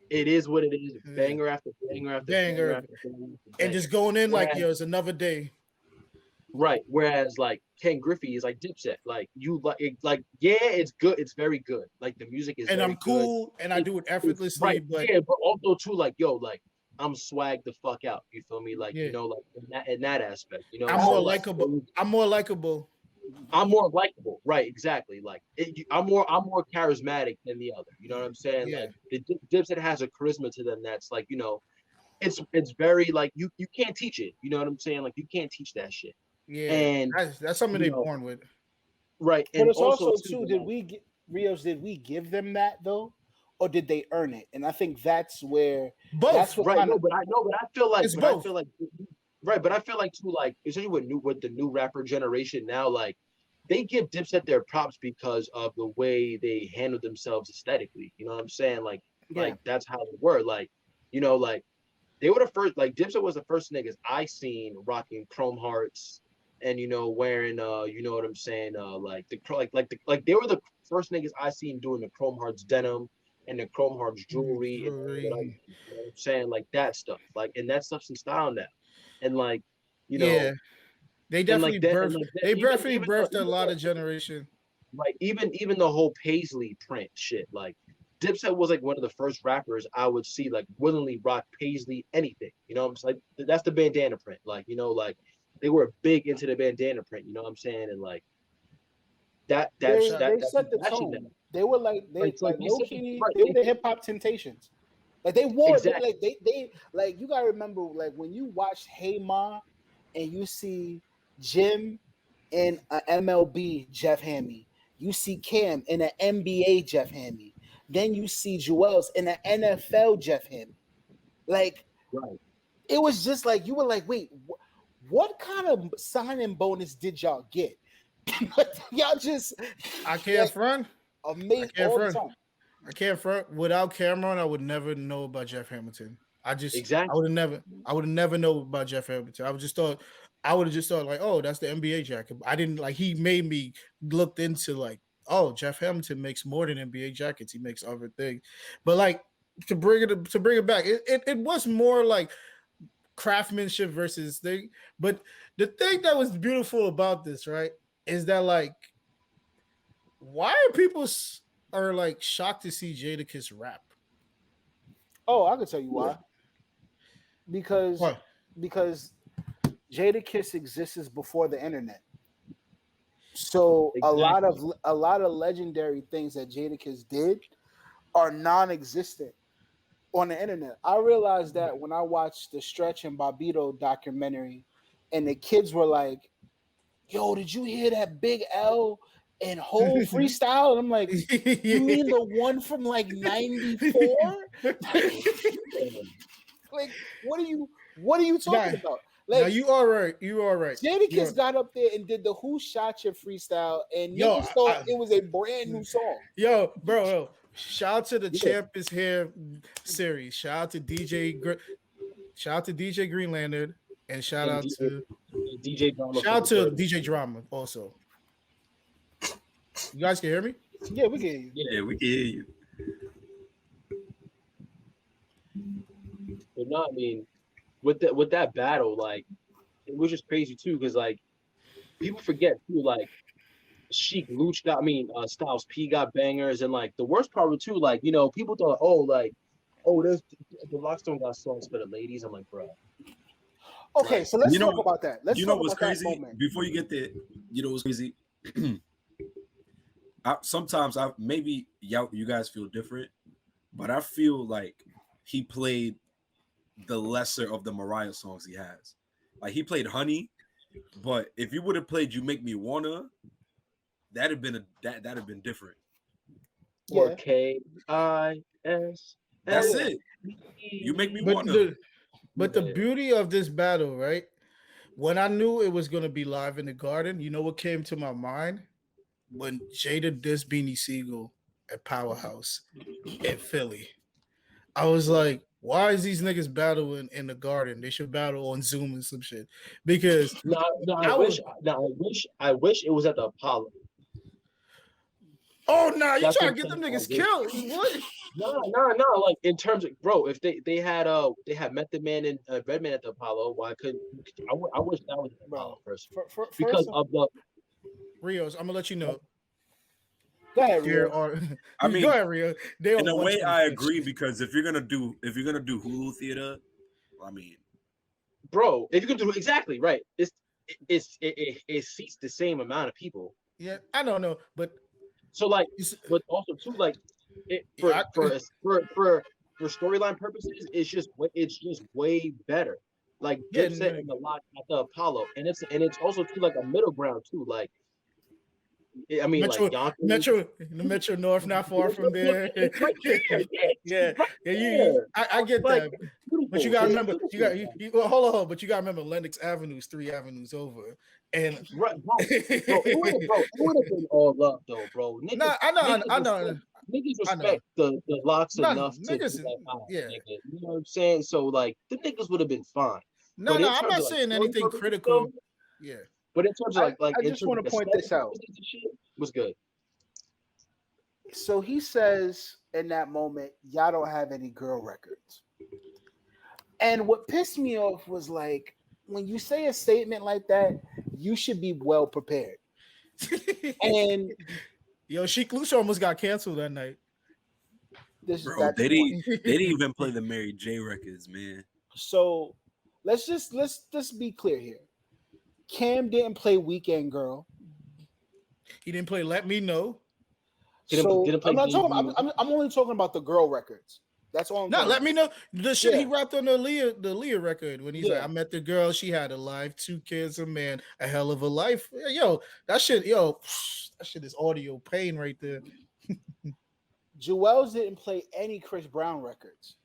It is what it is. Banger after banger after banger after banger. And just going in like it's another day. Right. Whereas like Ken Griffey is like Dipset. Like it's good. It's very good. Like the music is. And I'm cool good. And I do it effortlessly. Right. But but also too like I'm swag the fuck out. You feel me? Like like in that aspect. You know, I'm more likable. I'm more likable. Right, exactly. Like I'm more charismatic than the other. You know what I'm saying? Yeah. Like the Dipset has a charisma to them that's like, it's very like you can't teach it. You know what I'm saying? Like you can't teach that shit. Yeah. And that's something they're born with. Right. But it's also too, did we give them that though? Or did they earn it? And I think that's where both. That's what right. But I feel like it's both. Right, but I feel like too, like especially with the new rapper generation now, like they give Dipset their props because of the way they handle themselves aesthetically. You know what I'm saying? Like that's how they were. Like, you know, like they were the first. Like Dipset was the first niggas I seen rocking chrome hearts and you know wearing you know what I'm saying? Like they were the first niggas I seen doing the chrome hearts denim and the chrome hearts jewelry. And, you know what I'm saying? Like that stuff. Like and that stuff's in style now. And like, you know. They definitely Even birthed a lot of generation. Like even the whole Paisley print shit. Like Dipset was like one of the first rappers I would see like willingly rock Paisley anything. You know what I'm saying? Like that's the bandana print. Like, you know, like they were big into the bandana print, you know what I'm saying? And like they set the tone. They were like they were the hip hop Temptations. Like they wore they like you gotta remember like when you watch Hey Ma and you see Jim in an MLB Jeff Hammy, you see Cam in an NBA Jeff Hammy, then you see Joel's in an NFL Jeff Hammy. Like it was just like you were like, wait, what kind of signing bonus did y'all get? Y'all just I can't front. Amazing all the time. I can't front. Without Cameron, I would never know about Jeff Hamilton. I would have never know about Jeff Hamilton. I would have just thought like, oh, that's the NBA jacket. I didn't like. He made me looked into like, oh, Jeff Hamilton makes more than NBA jackets. He makes other things. But like to bring it back, it was more like craftsmanship versus thing. But the thing that was beautiful about this, right, is that like, why are people are like shocked to see Jadakiss rap? Oh, I can tell you why. Because Jadakiss exists before the internet. So exactly. a lot of legendary things that Jadakiss did are non-existent on the internet. I realized that when I watched the Stretch and Bobbito documentary, and the kids were like, "Yo, did you hear that Big L and whole freestyle?" And I'm like, "You mean the one from like '94?" Like, what are you talking about? Like, no, you all right. Jadakiss got up there and did the Who Shot Ya freestyle, and you thought it was a brand new song. Yo, bro, shout out to the Champ is Here series. Shout out to DJ Greenlander, and shout out to DJ Drama. Shout out to DJ Drama also. You guys can hear me? Yeah, we can hear you. Yeah, we can hear you. But no, I mean, with that battle, like it was just crazy too, because like people forget too, like Sheik Luch got, Styles P got bangers, and like the worst part too, like, you know, people thought, there's the Lockstone got songs for the ladies. I'm like, bro. Okay, so let's talk about that. Let's talk what's about crazy? that moment. Before you get there, you know what's crazy? Sometimes maybe you guys feel different, but I feel like he played the lesser of the Mariah songs he has. Like he played Honey, but if you would have played You Make Me Wanna, that'd have been different. Or K-I-S. That's it. You Make Me Wanna. But the beauty of this battle, right? When I knew it was gonna be live in the Garden, you know what came to my mind? When Jada dissed Beanie Siegel at Powerhouse in Philly. I was like, why is these niggas battling in the Garden? They should battle on Zoom and some shit. Because I wish it was at the Apollo. Oh no, you trying to get them niggas killed? What? No. Like in terms of, bro, if they had Method Man and Redman at the Apollo, why couldn't I wish that was the Apollo first because of the Rios. I'm gonna let you know. Go ahead, Rio. Go ahead, Rio. In a way, I agree, because if you're gonna do Hulu theater, I mean, bro, if you can do exactly right, it seats the same amount of people. Yeah, I don't know, but so like, but also too, like, for storyline purposes, it's just way better. Like Dipset in the lot at the Apollo, and it's also too like a middle ground too, like. I mean, Metro, like Metro North, not far from there. I get like, that. But you gotta remember, well, hold on, but you gotta remember Lenox Avenue's 3 avenues over. And right, bro, it would have been all up though, bro. Niggas, nah, I know. Niggas respect the locks enough to be niggas, like, yeah. nigga, you know what I'm saying? So like the niggas would have been fine. No, I'm not saying anything critical. Yeah. But in terms of like I just want to point this out. Was good. So he says in that moment, y'all don't have any girl records. And what pissed me off was like, when you say a statement like that, you should be well prepared. And yo, Sheik Lucia almost got canceled that night. Bro, they didn't even play the Mary J records, man. So let's just be clear here. Cam didn't play Weekend Girl. He didn't play Let Me Know. So I'm not talking. I'm only talking about the girl records. That's all. Let Me Know. The shit he rapped on the Leah record when he's like, I met the girl, she had a life, 2 kids, a man, a hell of a life. Yo, that shit is audio pain right there. Jewels didn't play any Chris Brown records.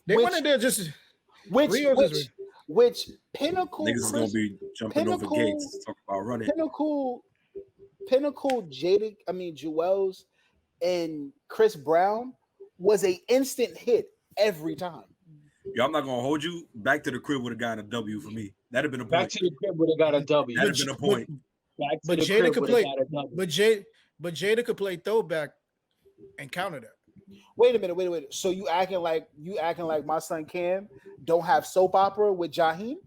They went in there just which Pinnacle niggas is gonna be jumping over gates. Talk about running. Pinnacle, Jewels and Chris Brown was a instant hit every time. Yo, I'm not gonna hold you. Back to the Crib would have gotten a W for me. That'd have been a point. Back to the Crib would have got a W. That'd have been a point. But Jada could play. But Jada could play throwback and counter that. Wait a minute. So you acting like my son Cam don't have soap opera with Jaheim?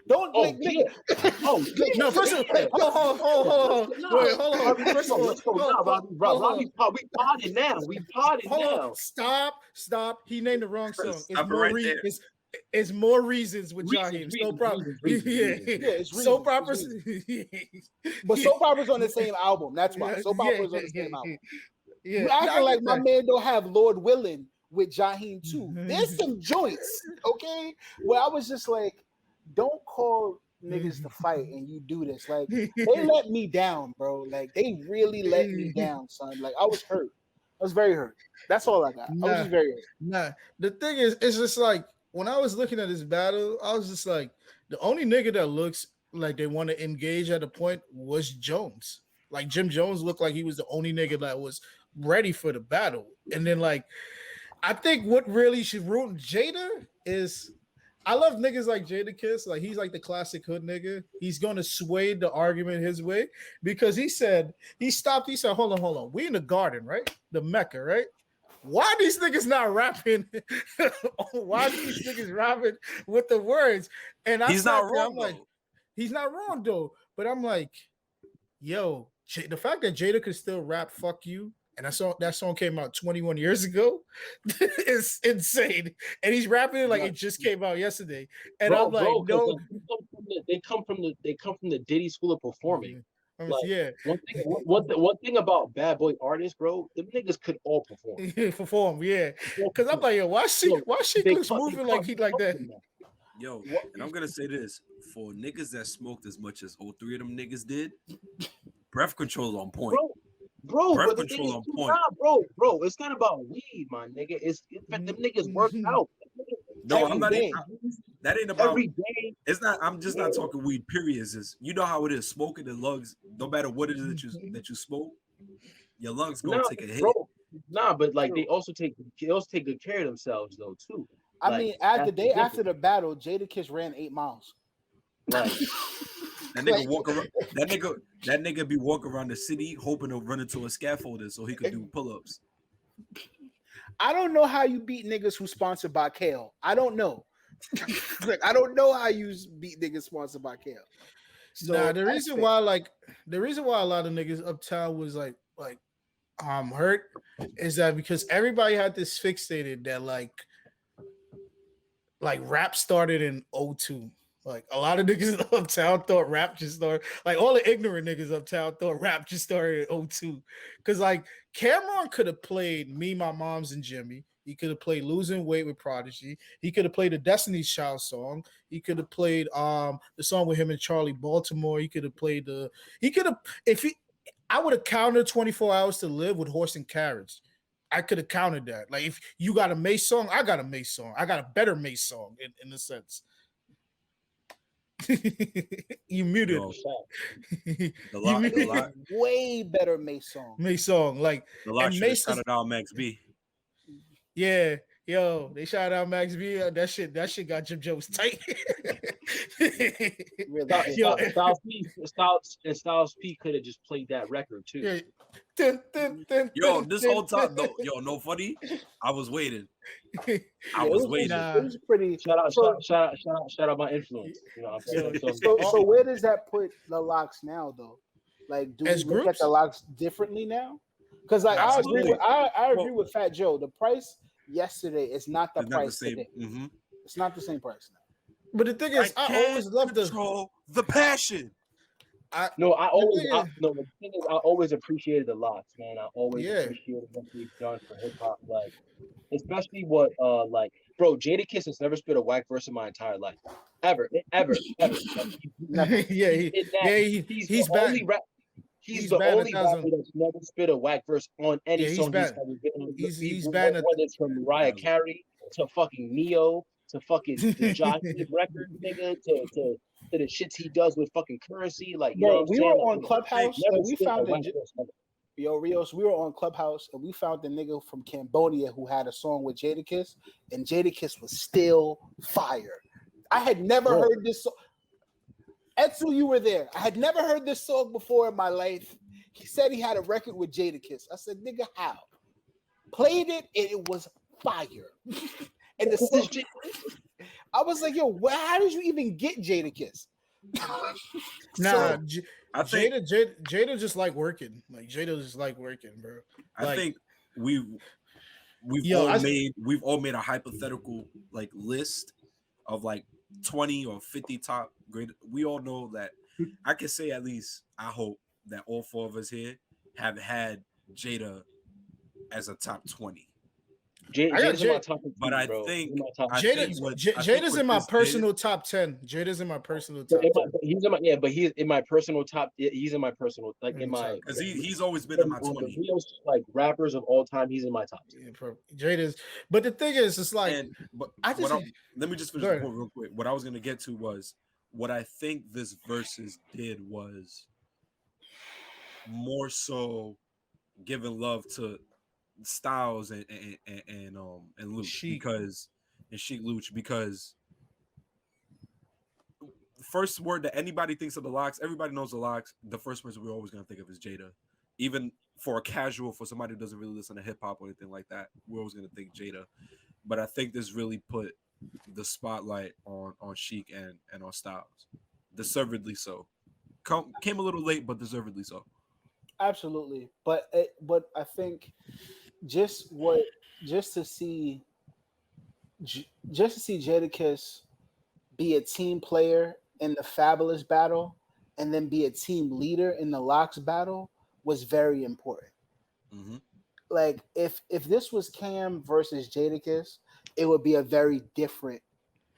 Don't no. First of all, hold on. First of all, Robbie, we potted now. We potted now. Stop. He named the wrong song. It's more reasons with Jaheim. Soap opera. It's soap operas. But soap opera's on the same album. That's why soap opera's on the same album. You acting like my man don't have Lord Willin' with Jaheim too. There's some joints, okay? Where I was just like, don't call niggas to fight and you do this. Like, they let me down, bro. Like, they really let me down, son. Like, I was hurt. I was very hurt. That's all I got. I was just very hurt. The thing is, it's just like, when I was looking at this battle, I was just like, the only nigga that looks like they want to engage at a point was Jones. Like, Jim Jones looked like he was the only nigga that was ready for the battle. And then, like, I think what really should ruin Jada is, I love niggas like Jada Kiss. Like, he's like the classic hood nigga. He's going to sway the argument his way because he said, hold on. We in the garden, right? The Mecca, right? Why these niggas not rapping? Why these niggas rapping with the words? And he's not wrong. He's not wrong though. But I'm like, yo, the fact that Jada could still rap "Fuck You" and that song came out 21 years ago is insane. And he's rapping it like it just came out yesterday. And I'm like, no, they come from the Diddy School of Performing. Like, yeah. One thing about bad boy artists, bro, them niggas could all perform. Yeah. Because I'm like, yo, why she looks moving like he like that? Yo, and I'm gonna say this for niggas that smoked as much as all 3 of them niggas did, breath control on point. Bro, breath but the control thing on is, point. bro, it's not about weed, my nigga. It's them niggas work out. No, I'm not. That ain't about every day. It's not. I'm just not talking weed. Periods. Is you know how it is. Smoking the lungs. No matter what it is that you smoke, your lungs gonna take a hit. Bro, but like they also take good care of themselves though too. I mean, after the battle, Jada Kiss ran 8 miles. Right. That nigga walk around. That nigga be walking around the city hoping to run into a scaffolder so he could do pull-ups. I don't know how you beat niggas who sponsored by Kale. I don't know. Like, I don't know how you beat niggas sponsored by Kale. So the reason why a lot of niggas uptown was like hurt is that because everybody had this fixated that like rap started in 2002. Like a lot of niggas uptown thought rap just started. Like all the ignorant niggas uptown thought rap just started in 2002. Cause like Cameron could have played Me, My Mom's and Jimmy. He could have played Losing Weight with Prodigy. He could have played the Destiny's Child song. He could have played the song with him and Charlie Baltimore. He could have played I would have countered 24 Hours to Live with Horse and Carriage. I could have countered that. Like if you got a Mace song, I got a Mace song. I got a better Mace song in a sense. You muted. Yo, the lot, way better Mace song. Mace song, like the lot should have shouted out Max B. Yeah, yo, they shouted out Max B. That shit got Jim Jones tight. Styles P could have just played that record too. Yeah. Yo, this whole time though, yo, no funny. I was waiting. I was waiting. It was pretty. Shout out my influence. You know, so where does that put the Locks now, though? Like, do we look at the Locks differently now? Because like I agree with Fat Joe. The price yesterday is not the price today. Mm-hmm. It's not the same price now. But the thing is, I always love the passion. The thing is, I always appreciated the Locks, man. I always appreciated what they've done for hip hop, like especially what bro, Jadakiss has never spit a whack verse in my entire life, ever. He's bad. He's the only rapper that's never spit a whack verse on any song he's ever been on. He's bad. Whether it's from Mariah Carey to fucking Neo to fucking the Jockey record, nigga, to the shits he does with fucking Currency, like you know we were on Clubhouse and we found Rios. We were on Clubhouse and we found the nigga from Cambodia who had a song with Jadakiss, and Jadakiss was still fire. I had never heard this song. Edsel, you were there. I had never heard this song before in my life. He said he had a record with Jadakiss. I said, nigga, how? Played it and it was fire. And I was like, yo, how did you even get Jadakiss? Nah, Jada just like working. Like Jada just like working, bro. I think we've all made a hypothetical like list of like 20 or 50 top great. We all know that. I can say at least I hope that all four of us here have had Jada as a top 20. Jada's in my top 10, but I think Jada's in my personal top 10. Jada's in my personal top 10. He's in my personal top. He's in my personal because he's always been in my 20. Like rappers of all time, he's in my top 10. Jada's, but the thing is, it's like let me just finish the point real quick. What I was gonna get to was what I think this versus did was more so giving love to Styles and Luch because the first word that anybody thinks of the Locks, everybody knows the Locks. The first person we're always gonna think of is Jada. Even for a casual, for somebody who doesn't really listen to hip hop or anything like that, we're always gonna think Jada. But I think this really put the spotlight on Sheik and on Styles, deservedly so. Came a little late, but deservedly so. Absolutely, but I think just to see Jadakiss be a team player in the Fabulous battle and then be a team leader in the Locks battle was very important. Mm-hmm. Like if this was Cam versus Jadakiss, it would be a very different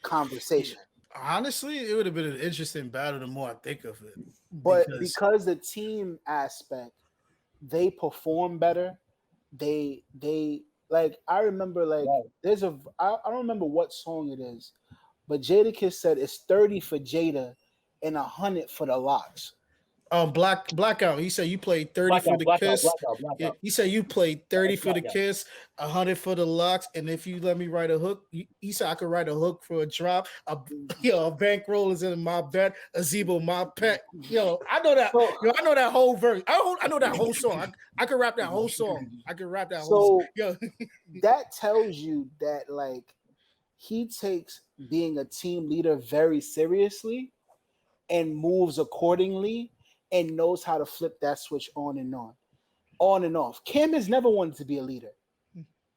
conversation. Honestly, it would have been an interesting battle the more I think of it. But because the team aspect, they perform better. They like I remember like there's I don't remember what song it is, but Jadakiss said it's 30 for Jada and 100 for the Locks. Blackout. He said you played 30 for the Kiss. Blackout. He said you played 30 for the Kiss, 100 for the Locks, and if you let me write a hook, he said I could write a hook for a drop. A bankroll is in my bed. A Zebo my pet. I know that. I know that whole verse. I know that whole song. I could rap that whole song. That tells you that like he takes being a team leader very seriously and moves accordingly. And knows how to flip that switch on and off. Cam has never wanted to be a leader.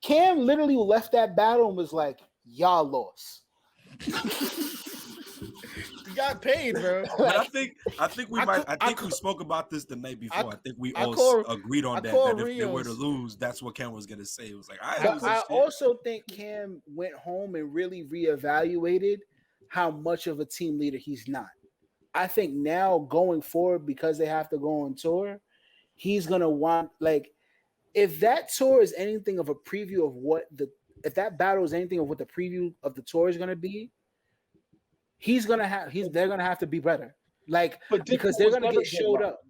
Cam literally left that battle and was like, y'all lost. He got paid, bro. But I think we spoke about this the night before. I think we all agreed on that if they were to lose, that's what Cam was gonna say. It was like I also think Cam went home and really reevaluated how much of a team leader he's not. I think now going forward, because they have to go on tour, he's gonna want like if that tour is anything of a preview of if that battle is anything of what the preview of the tour is gonna be, they're gonna have to be better. Like, But because Dipset they're was gonna never get good showed live. up.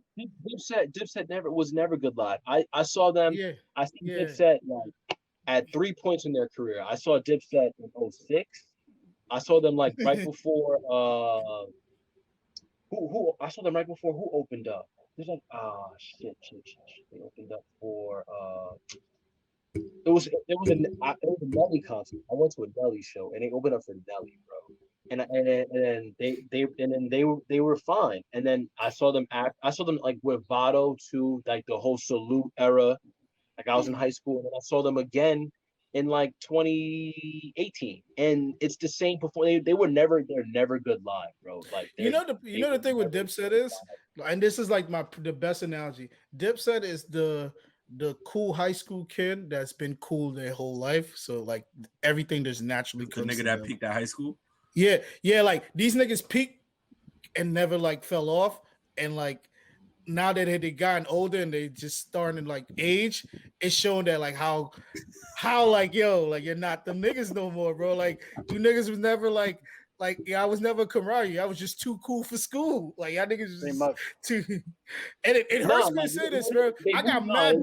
Dipset was never good live. I saw them. Yeah, I seen yeah. Dipset like at 3 points in their career. I saw Dipset in 06. I saw them like right before who I saw them right before who opened up. There's like shit. They opened up for it was a Nelly concert. I went to a Nelly show and they opened up for Nelly, bro. And then they were fine. And then I saw them like with Vado too, like the whole Salute era. Like I was in high school, and then I saw them again in like 2018, and it's the same performance. They're never good live, bro. Like the thing with Dipset is, and this is like the best analogy. Dipset is the cool high school kid that's been cool their whole life. So like everything just naturally the comes nigga to that them. peaked at high school. Yeah, like these niggas peaked and never like fell off, and like now that they gotten older and they just starting to like age, it's showing that like how like like you're not them niggas no more, bro. Like you niggas was never like I was never a Kamari. I was just too cool for school. Like y'all niggas was just too. And it hurts me to say this, bro. I got mad.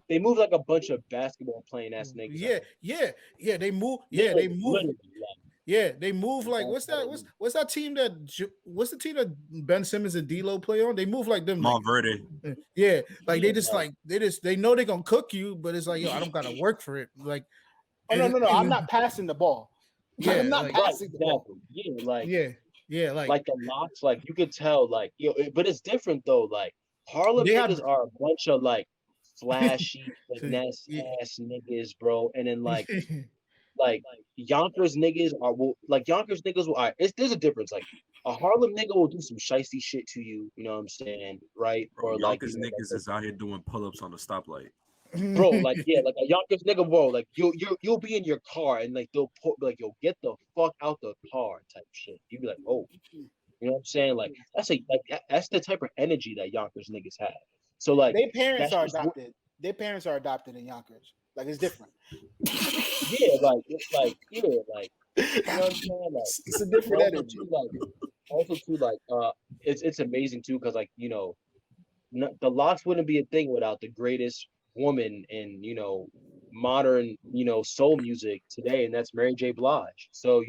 They move like a bunch of basketball playing ass niggas. Yeah. They move. Yeah, they move. Yeah, they move like what's that team what's the team that Ben Simmons and D'Lo play on? They move like them. Montverde. Yeah, like they know they're gonna cook you, but it's like yo, I don't gotta work for it. Like, no, I'm not passing the ball. Yeah, I'm not passing the ball. Yeah, like the locks, like you could tell, like but it's different though. Like Harlem niggas are a bunch of like flashy finesse ass niggas, bro, and then like Yonkers niggas are Yonkers niggas will. All right, there's a difference. Like a Harlem nigga will do some shiesty shit to you. You know what I'm saying, right? Bro, or Yonkers niggas is out here doing pull-ups on the stoplight. Bro, like like a Yonkers nigga, bro. Like you'll be in your car and like they'll put like you'll get the fuck out the car type shit. You be like, oh, you know what I'm saying? Like that's the type of energy that Yonkers niggas have. So like their parents are adopted. Their parents are adopted in Yonkers. Like it's different. You know what I'm saying? Like it's a different energy. It's amazing too because like the Locks wouldn't be a thing without the greatest woman in modern soul music today, and that's Mary J. Blige. So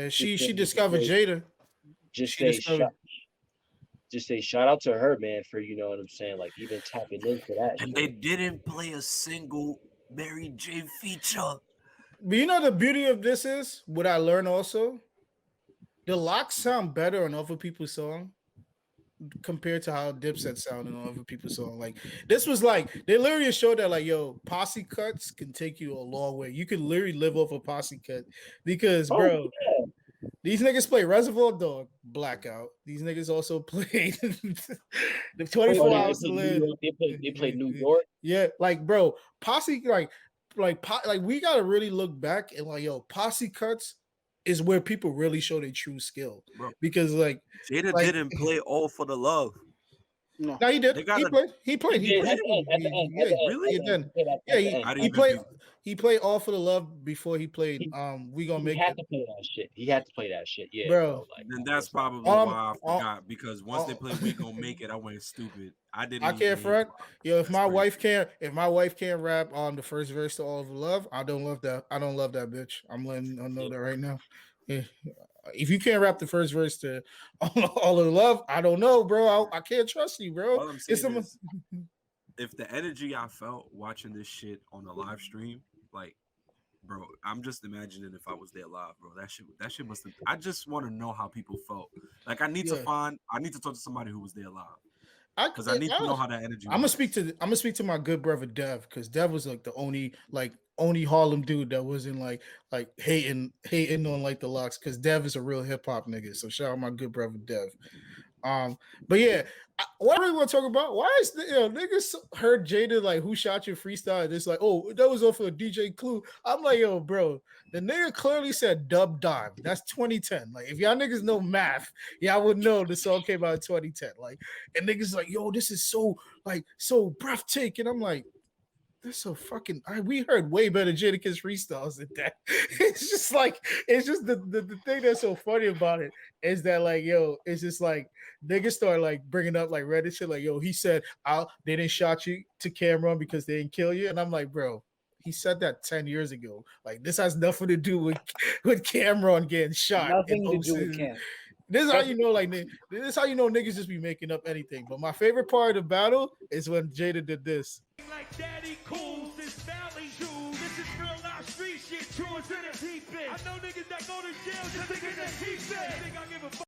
she discovered Jada. Just say shout out to her, man, for what I'm saying, like even tapping into that. And they didn't play a single Mary J. feature. But the beauty of this is what I learned also. The Locks sound better on other people's song compared to how Dipset sounded on other people's song. Like this was like they literally showed that like posse cuts can take you a long way. You can literally live off a posse cut because these niggas play Reservoir Dog, Blackout. These niggas also played the 24 Hours to Live. They played New York. Yeah, like bro, posse like we gotta really look back and like posse cuts is where people really show their true skill, bro. Because like Jada didn't play All for the Love. No, he did. He played. He played All for the Love before he played. We gonna make. He had to play that shit. He had to play that shit. Yeah, bro. And that's probably why I forgot because once they played We Gonna Make It, I went stupid. I can't front. If my wife can't rap on the first verse to All of the Love, I don't love that. I don't love that bitch. I'm letting her know that right now. Yeah. If you can't rap the first verse to All of the Love, I don't know, bro. I can't trust you, bro. All I'm saying is, if the energy I felt watching this shit on the live stream, like, bro, I'm just imagining if I was there live, bro. That shit must have. I just want to know how people felt. Like, I need to talk to somebody who was there live. Because I need to know how that energy. I'm gonna speak to my good brother Dev, because Dev was like the only Harlem dude that wasn't like hating on like the Locks, because Dev is a real hip hop nigga. So shout out my good brother Dev. But yeah, what do we want to talk about? Why is niggas heard Jada like Who Shot Your Freestyle? It's like, oh, that was off of DJ Clue. I'm like, yo, bro, the nigga clearly said Dub Dime. That's 2010. Like, if y'all niggas know math, y'all would know the song came out in 2010. Like, and niggas like, yo, this is so breathtaking. I'm like, That's so fucking. We heard way better Jadakiss freestyles than that. It's just like it's just the thing that's so funny about it is that like yo, it's just like niggas start like bringing up like Reddit shit like yo, he said they didn't shot you to Cameron because they didn't kill you, and I'm like, bro, he said that 10 years ago. Like this has nothing to do with Cameron getting shot. Nothing to do with Cam. This is how you know, like this is how you know niggas just be making up anything. But my favorite part of the battle is when Jada did this. Like Daddy Cool, this Valley Jewel, this is real life street shit, true to the deep end. I know niggas that go to jail just to get their teeth said. Think I give a fuck.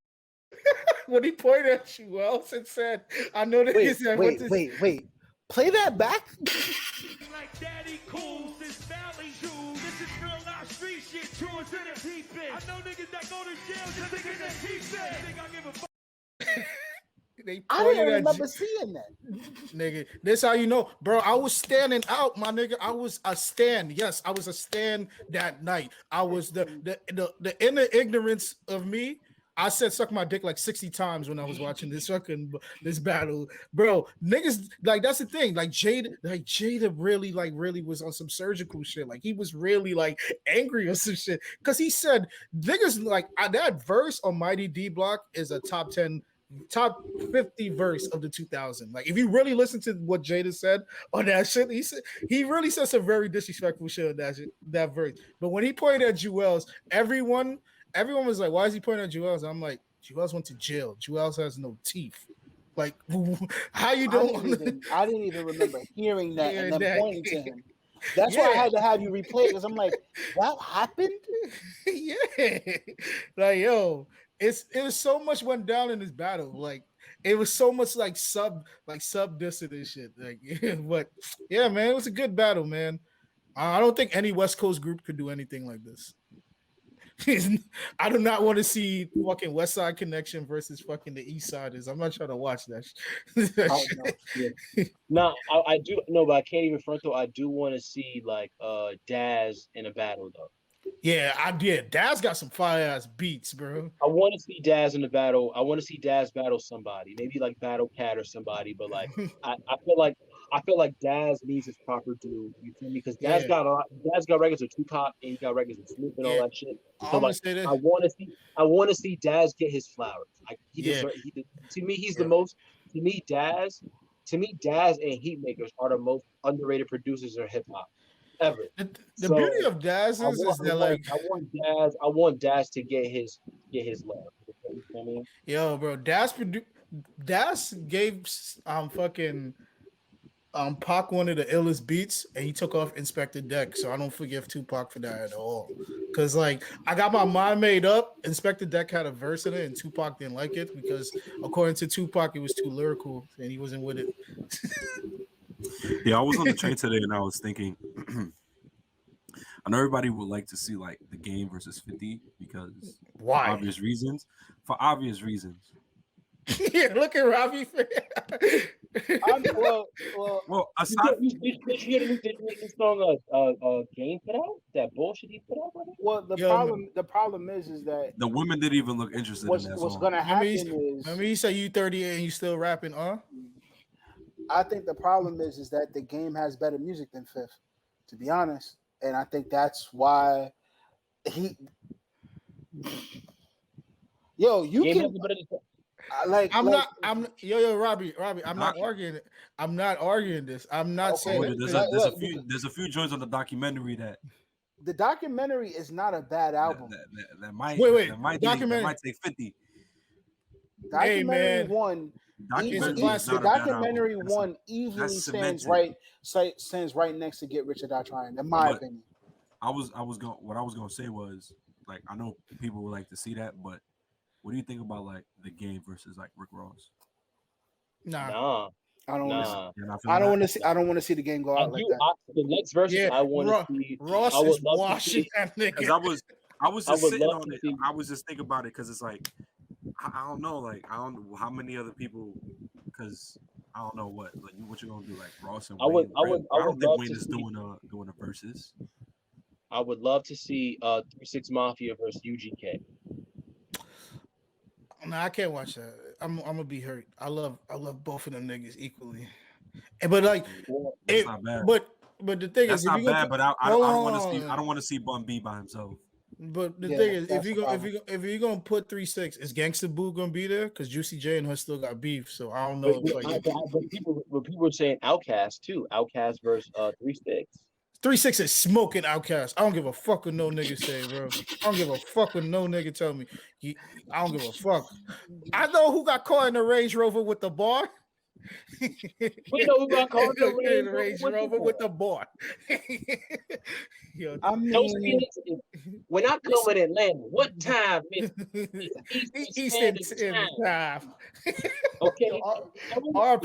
When he pointed at you else and said, I know niggas that wait. Play that back. Like Daddy Cool, this Valley Jewel, this is real life street shit, true to the deep end. I know niggas that go to jail just to get their teeth said. Think I give a fuck. I didn't remember seeing that. Nigga, this how you know, bro. I was standing out, my nigga. I was a stand. Yes, I was a stand that night. I was the inner ignorance of me. I said suck my dick like 60 times when I was watching this battle, bro. Niggas like that's the thing. Like Jada really was on some surgical shit. Like he was really like angry or some shit because he said niggas like that verse on Mighty D Block is a top 50 verse of the 2000. Like if you really listen to what Jada said on that shit, he really said some very disrespectful shit on that verse. But when he pointed at Jewels, everyone was like, why is he pointing at Jewels? I'm like, Jewels went to jail. Jewels has no teeth. Like, how you doing? I didn't even remember hearing that and then pointing to him. That's why I had to have you replay it because I'm like, that happened? Yeah. Like, yo, it was so much went down in this battle. Like, it was so much like sub dissonant shit. Like, but yeah, man, it was a good battle, man. I don't think any West Coast group could do anything like this. I do not want to see fucking West Side Connection versus fucking the East Siders. I'm not trying to watch that. No, I do no, but I can't even front though. I do want to see like Daz in a battle though. Yeah, I did. Daz got some fire ass beats, bro. I want to see Daz in the battle. I want to see Daz battle somebody, maybe like Battle Cat or somebody. But like, I feel like Daz needs his proper due. You feel me? Because Daz got records with Tupac and he got records with Snoop and all that shit. So like, I want to see Daz get his flowers. To me, he's the most. To me, Daz and Heatmakers are the most underrated producers in hip hop ever. The beauty of Daz is that like I want Daz to get his love. You know what I mean? Yo, bro, Daz gave fucking Pac one of the illest beats, and he took off Inspector Deck. So I don't forgive Tupac for that at all. Cause like I got my mind made up. Inspector Deck had a verse in it, and Tupac didn't like it because according to Tupac, it was too lyrical, and he wasn't with it. Yeah, I was on the train today and I was thinking, I know everybody would like to see like the Game versus 50 because why? For obvious reasons. Yeah, look at Robbie. Well, aside did you hear the song Game put out? That bullshit he put out? Well, the problem is that the women didn't even look interested in that what's song. gonna happen is I mean, you say you 38 and you still rapping, I think the problem is that the Game has better music than Fifth, to be honest, and I think that's why he. Yo, you can. Robbie. I'm not arguing. I'm not arguing this. I'm not saying there's a few joints on the documentary that. The documentary is not a bad album. That might take 50. Documentary one. The documentary one easily stands right next to Get Rich or Die Trying, in my opinion. What I was gonna say was like I know people would like to see that, but what do you think about like the Game versus like Rick Ross? Nah. I don't want to see. I don't want to see the Game go out like that. The next versus I want to see. Ross is washing that nigga. I was just sitting on it. I was just thinking about it because it's like I don't know. Like I don't know how many other people because I don't know what you gonna do like Ross and Wayne. I don't think Wayne is doing a versus. I would love to see 3-6 Mafia versus UGK. No, I can't watch that. I'm gonna be hurt. I love both of them niggas equally. But like, it's not bad. But but the thing That's is, not if you bad. But I don't want to see. I don't want to see Bun B by himself. But the thing is, if you're gonna put 3-6, is Gangsta Boo gonna be there? Because Juicy J and her still got beef, so I don't know. But people were saying Outkast too. Outkast versus 3-6. 3-6 is smoking Outkast. I don't give a fuck what no nigga say, bro. I don't give a fuck what no nigga tell me. I don't give a fuck. I know who got caught in the Range Rover with the bar. We know who got caught in the Range Rover with the bar. Yo, I mean, when I come in Atlanta, what time is Eastern time? Okay, if my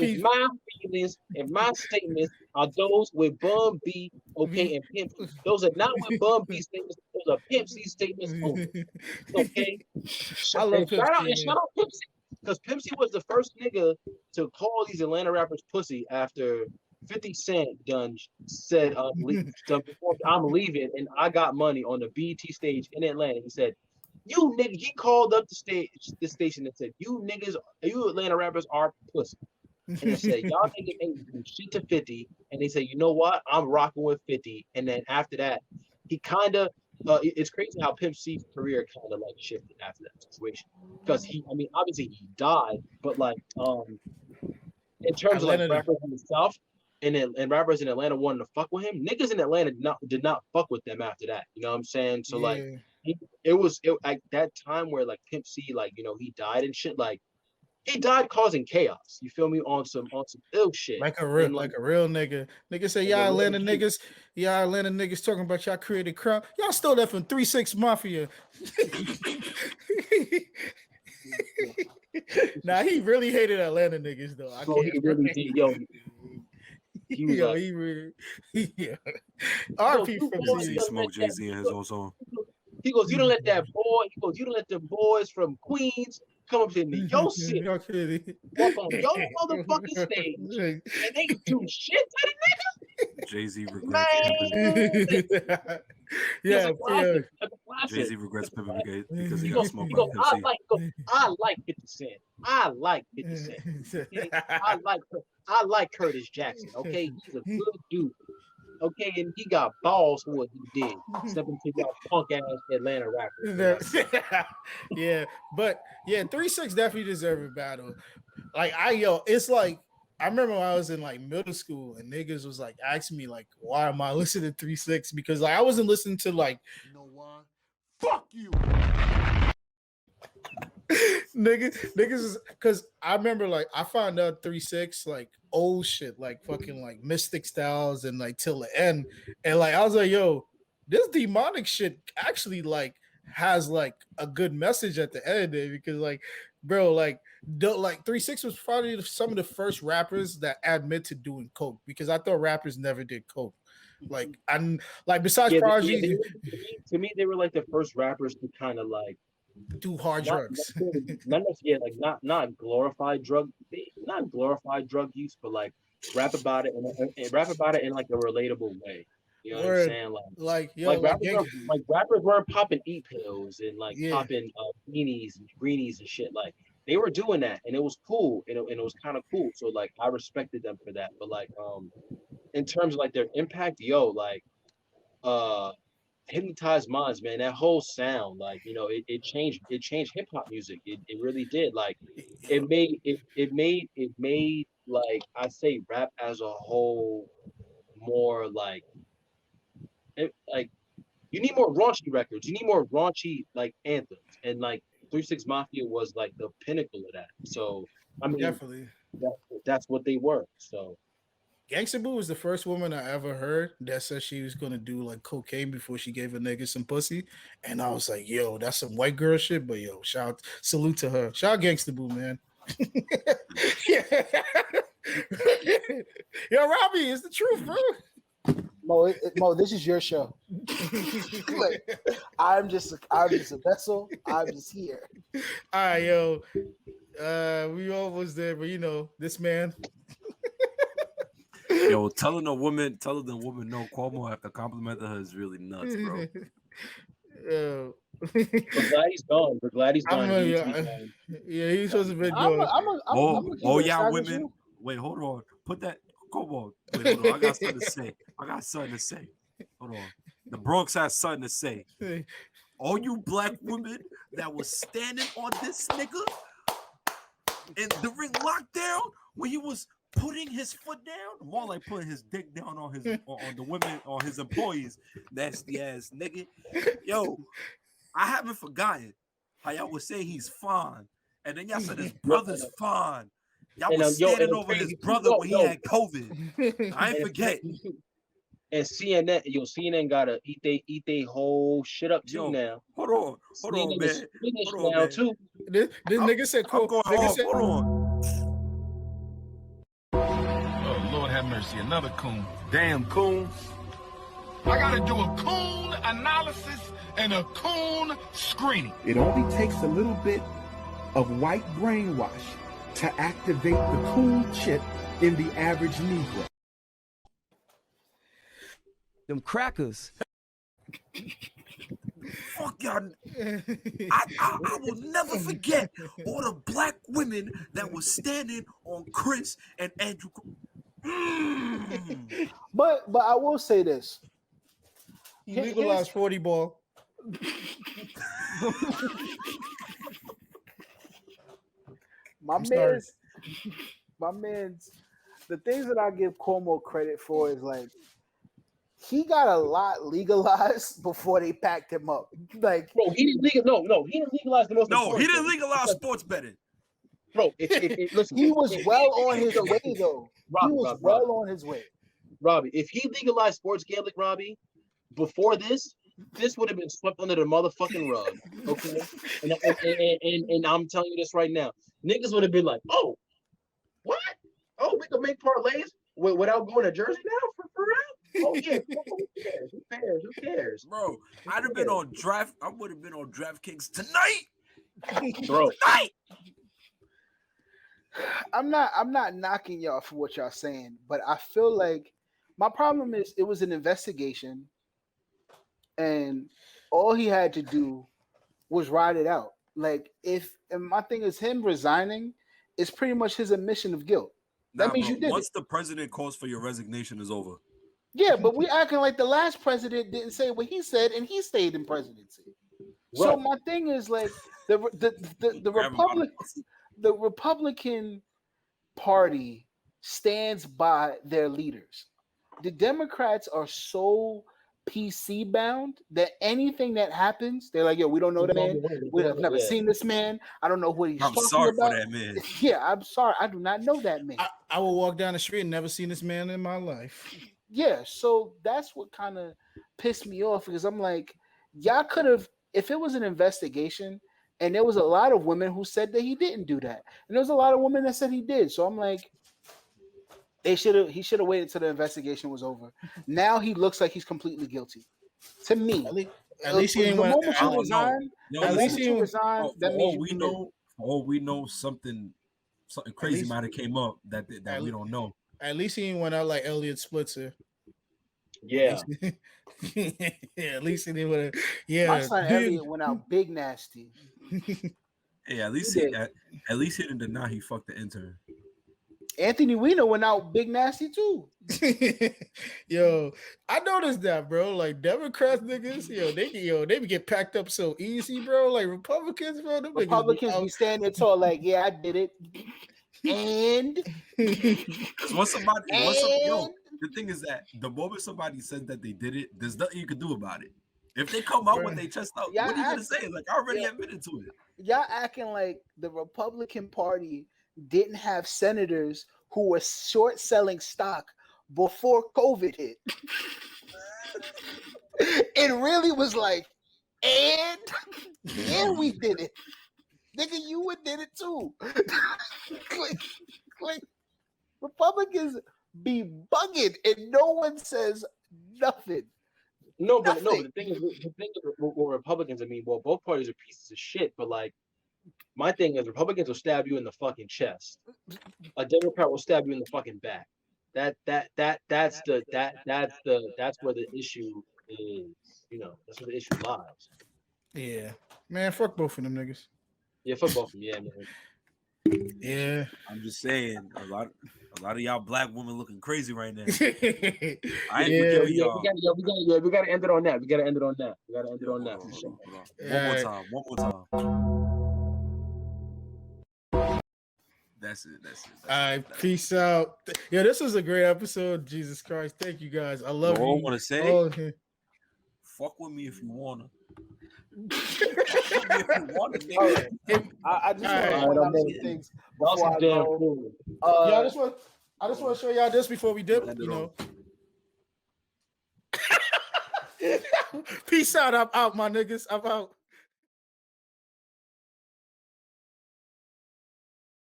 feelings and my statements are those with Bun B, okay, and Pimp C. Those are not with Bun B statements. Those are Pimp C statements only. Okay, I love shout out Pimp C, because Pimp C was the first nigga to call these Atlanta rappers pussy after 50 Cent done said I'm leaving and I got money on the BET stage in Atlanta. He said, "You nigga," he called up the station and said, "You niggas, you Atlanta rappers are pussy." And he said, "Y'all niggas ain't do shit to 50." And he said, "You know what? I'm rocking with 50." And then after that, he kind of it's crazy how Pimp C's career kind of like shifted after that situation, because obviously he died, but like in terms of like rappers in the South and rappers in Atlanta wanting to fuck with him, niggas in Atlanta did not fuck with them after that. You know what I'm saying? So like it was like that time where like Pimp C, like, you know, he died and shit, like he died causing chaos. You feel me? On some ill shit. Like a real nigga. Nigga say, y'all Atlanta niggas talking about y'all created crime. Y'all stole that from 3-6 Mafia. Nah, he really hated Atlanta niggas though. He really did, yo. He was like, he really, yeah. RP from C smoked Jay-Z in his own song. He goes, you don't let that boy. He goes, you don't let the boys from Queens come up into your city, walk on your motherfucking stage, and they do shit to the nigga. Jay-Z regrets. Yeah, Jay-Z regrets Pimpin' because he got smoked by I like 50 Cent. I like 50 Cent. Okay? I like Curtis Jackson. Okay, he's a good dude. Okay, and he got balls for what he did. Stepping to y'all punk ass Atlanta rappers. Yeah, but yeah, 3-6 definitely deserve a battle. Like it's like I remember when I was in like middle school and niggas was like asking me like, why am I listening to 3-6? Because like I wasn't listening to like, you know why? Fuck you. niggas is because I remember like I found out 3-6 like old shit, like fucking like Mystic Styles and like Till the End, and like I was like, yo, this demonic shit actually like has like a good message at the end of it, because like, bro, like 3-6 was probably some of the first rappers that admit to doing coke, because I thought rappers never did coke. Like I'm like besides Prodigy, to me they were like the first rappers to kind of like do hard drugs. Not glorified drug use, but like rap about it in like a relatable way. You know what I'm saying? Rappers weren't popping pills and like popping beanies and greenies and shit. Like they were doing that, and it was cool, and it was kind of cool. So like I respected them for that. But like in terms of like their impact, Hypnotized Minds, man, that whole sound, like, you know, it changed hip hop music. It really did. Like it made like I say rap as a whole more like you need more raunchy records. You need more raunchy like anthems, and like 3-6 Mafia was like the pinnacle of that. So I mean, definitely that's what they were. So Gangsta Boo was the first woman I ever heard that said she was gonna do like cocaine before she gave a nigga some pussy, and I was like, "Yo, that's some white girl shit." But yo, salute to her. Shout out Gangsta Boo, man. Yo, Robbie, it's the truth, bro. Mo, this is your show. Like, I'm just a vessel. I'm just here. All right, yo. We almost there, but you know, this man. Yo, telling the woman no Cuomo after complimenting her is really nuts, bro. We're glad he's gone. Yeah, he's supposed to be gone. All y'all women. Wait, hold on. Put that Come on. Wait, hold on. I got something to say. Hold on. The Bronx has something to say. All you black women that was standing on this nigga in the ring lockdown when he was putting his foot down, more like putting his dick down on the women, on his employees. Nasty ass nigga. Yo, I haven't forgotten how y'all would say he's fine, and then y'all said his brother's fine. Y'all was standing over his brother when he had COVID. I ain't forget. And CNN gotta eat they whole shit up too now. Hold on, man. Hold on, man. Too. This nigga said, hold on. Oh, Lord have mercy. Another coon. Damn coons. I gotta do a coon analysis and a coon screening. It only takes a little bit of white brainwash to activate the coon chip in the average Negro. Them crackers. Fuck y'all. I will never forget all the black women that was standing on Chris and Andrew. But I will say this. He legalized 40 ball. My man's the things that I give Cuomo credit for is like he got a lot legalized before they packed him up. Like, bro, he didn't legalize the most. No, he didn't legalize sports betting. Bro, listen, he was well on his way though. He was well on his way. Robbie, if he legalized sports gambling, Robbie, before this would have been swept under the motherfucking rug. Okay, and I'm telling you this right now, niggas would have been like, oh, what? Oh, we can make parlays without going to Jersey now for real? Oh yeah, who cares? Bro, I'd have been on draft. I would have been on DraftKings tonight. Bro, tonight. I'm not knocking y'all for what y'all saying, but I feel like my problem is it was an investigation, and all he had to do was ride it out. Like and my thing is him resigning is pretty much his admission of guilt. That means you did once the president calls for your resignation is over. Yeah, but we acting like the last president didn't say what he said, and he stayed in presidency. Right. So my thing is like the Republican Party stands by their leaders. The Democrats are so PC bound that anything that happens, they're like, yo, we don't know the man. We've never seen this man. I don't know what he's talking about. I'm sorry for that man. Yeah, I'm sorry. I do not know that man. I will walk down the street and never seen this man in my life. Yeah, so that's what kind of pissed me off because I'm like, y'all could have, if it was an investigation, and there was a lot of women who said that he didn't do that, and there was a lot of women that said he did. So I'm like, he should have waited until the investigation was over. Now he looks like he's completely guilty. To me, at least he didn't want to resign. At least he resigned. That means we know something crazy might have came up that we don't know. At least he didn't went out like Elliot Splitzer. Yeah. Yeah, at least he didn't want to. Yeah, my son Elliot went out big nasty. Yeah, at least he didn't deny he fucked the intern. Anthony Weiner went out big nasty too. Yo, I noticed that, bro. Like Democrats niggas, they get packed up so easy, bro. Like Republicans, bro. Republicans be standing tall, like, yeah, I did it. And the thing is that the moment somebody says that they did it, there's nothing you can do about it. If they come out with their chest out, what are you gonna say? Like, I already admitted to it. Y'all acting like the Republican Party didn't have senators who were short selling stock before COVID hit. It really was like, and we did it. Nigga, you did it too. like Republicans be bugging and no one says nothing. No, but the thing is with Republicans, I mean, well, both parties are pieces of shit, but like my thing is Republicans will stab you in the fucking chest. A Democrat will stab you in the fucking back. That's where the issue is, that's where the issue lies. Yeah. Man, fuck both of them niggas. Yeah, fuck both of them, yeah, man. Yeah. I'm just saying A lot of y'all black women looking crazy right now. I ain't Yeah, forgiving y'all. We gotta end it on that. We gotta end it on that. Hold on. Yeah. One more time. That's it. All right, peace out. Yeah, this was a great episode. Jesus Christ, thank you guys. I love you. I want to say, all of you. fuck with me if you wanna. I just want to point out some things before I go. Yeah, I just want to show y'all this before we dip. You know. Peace out. I'm out, my niggas. I'm out.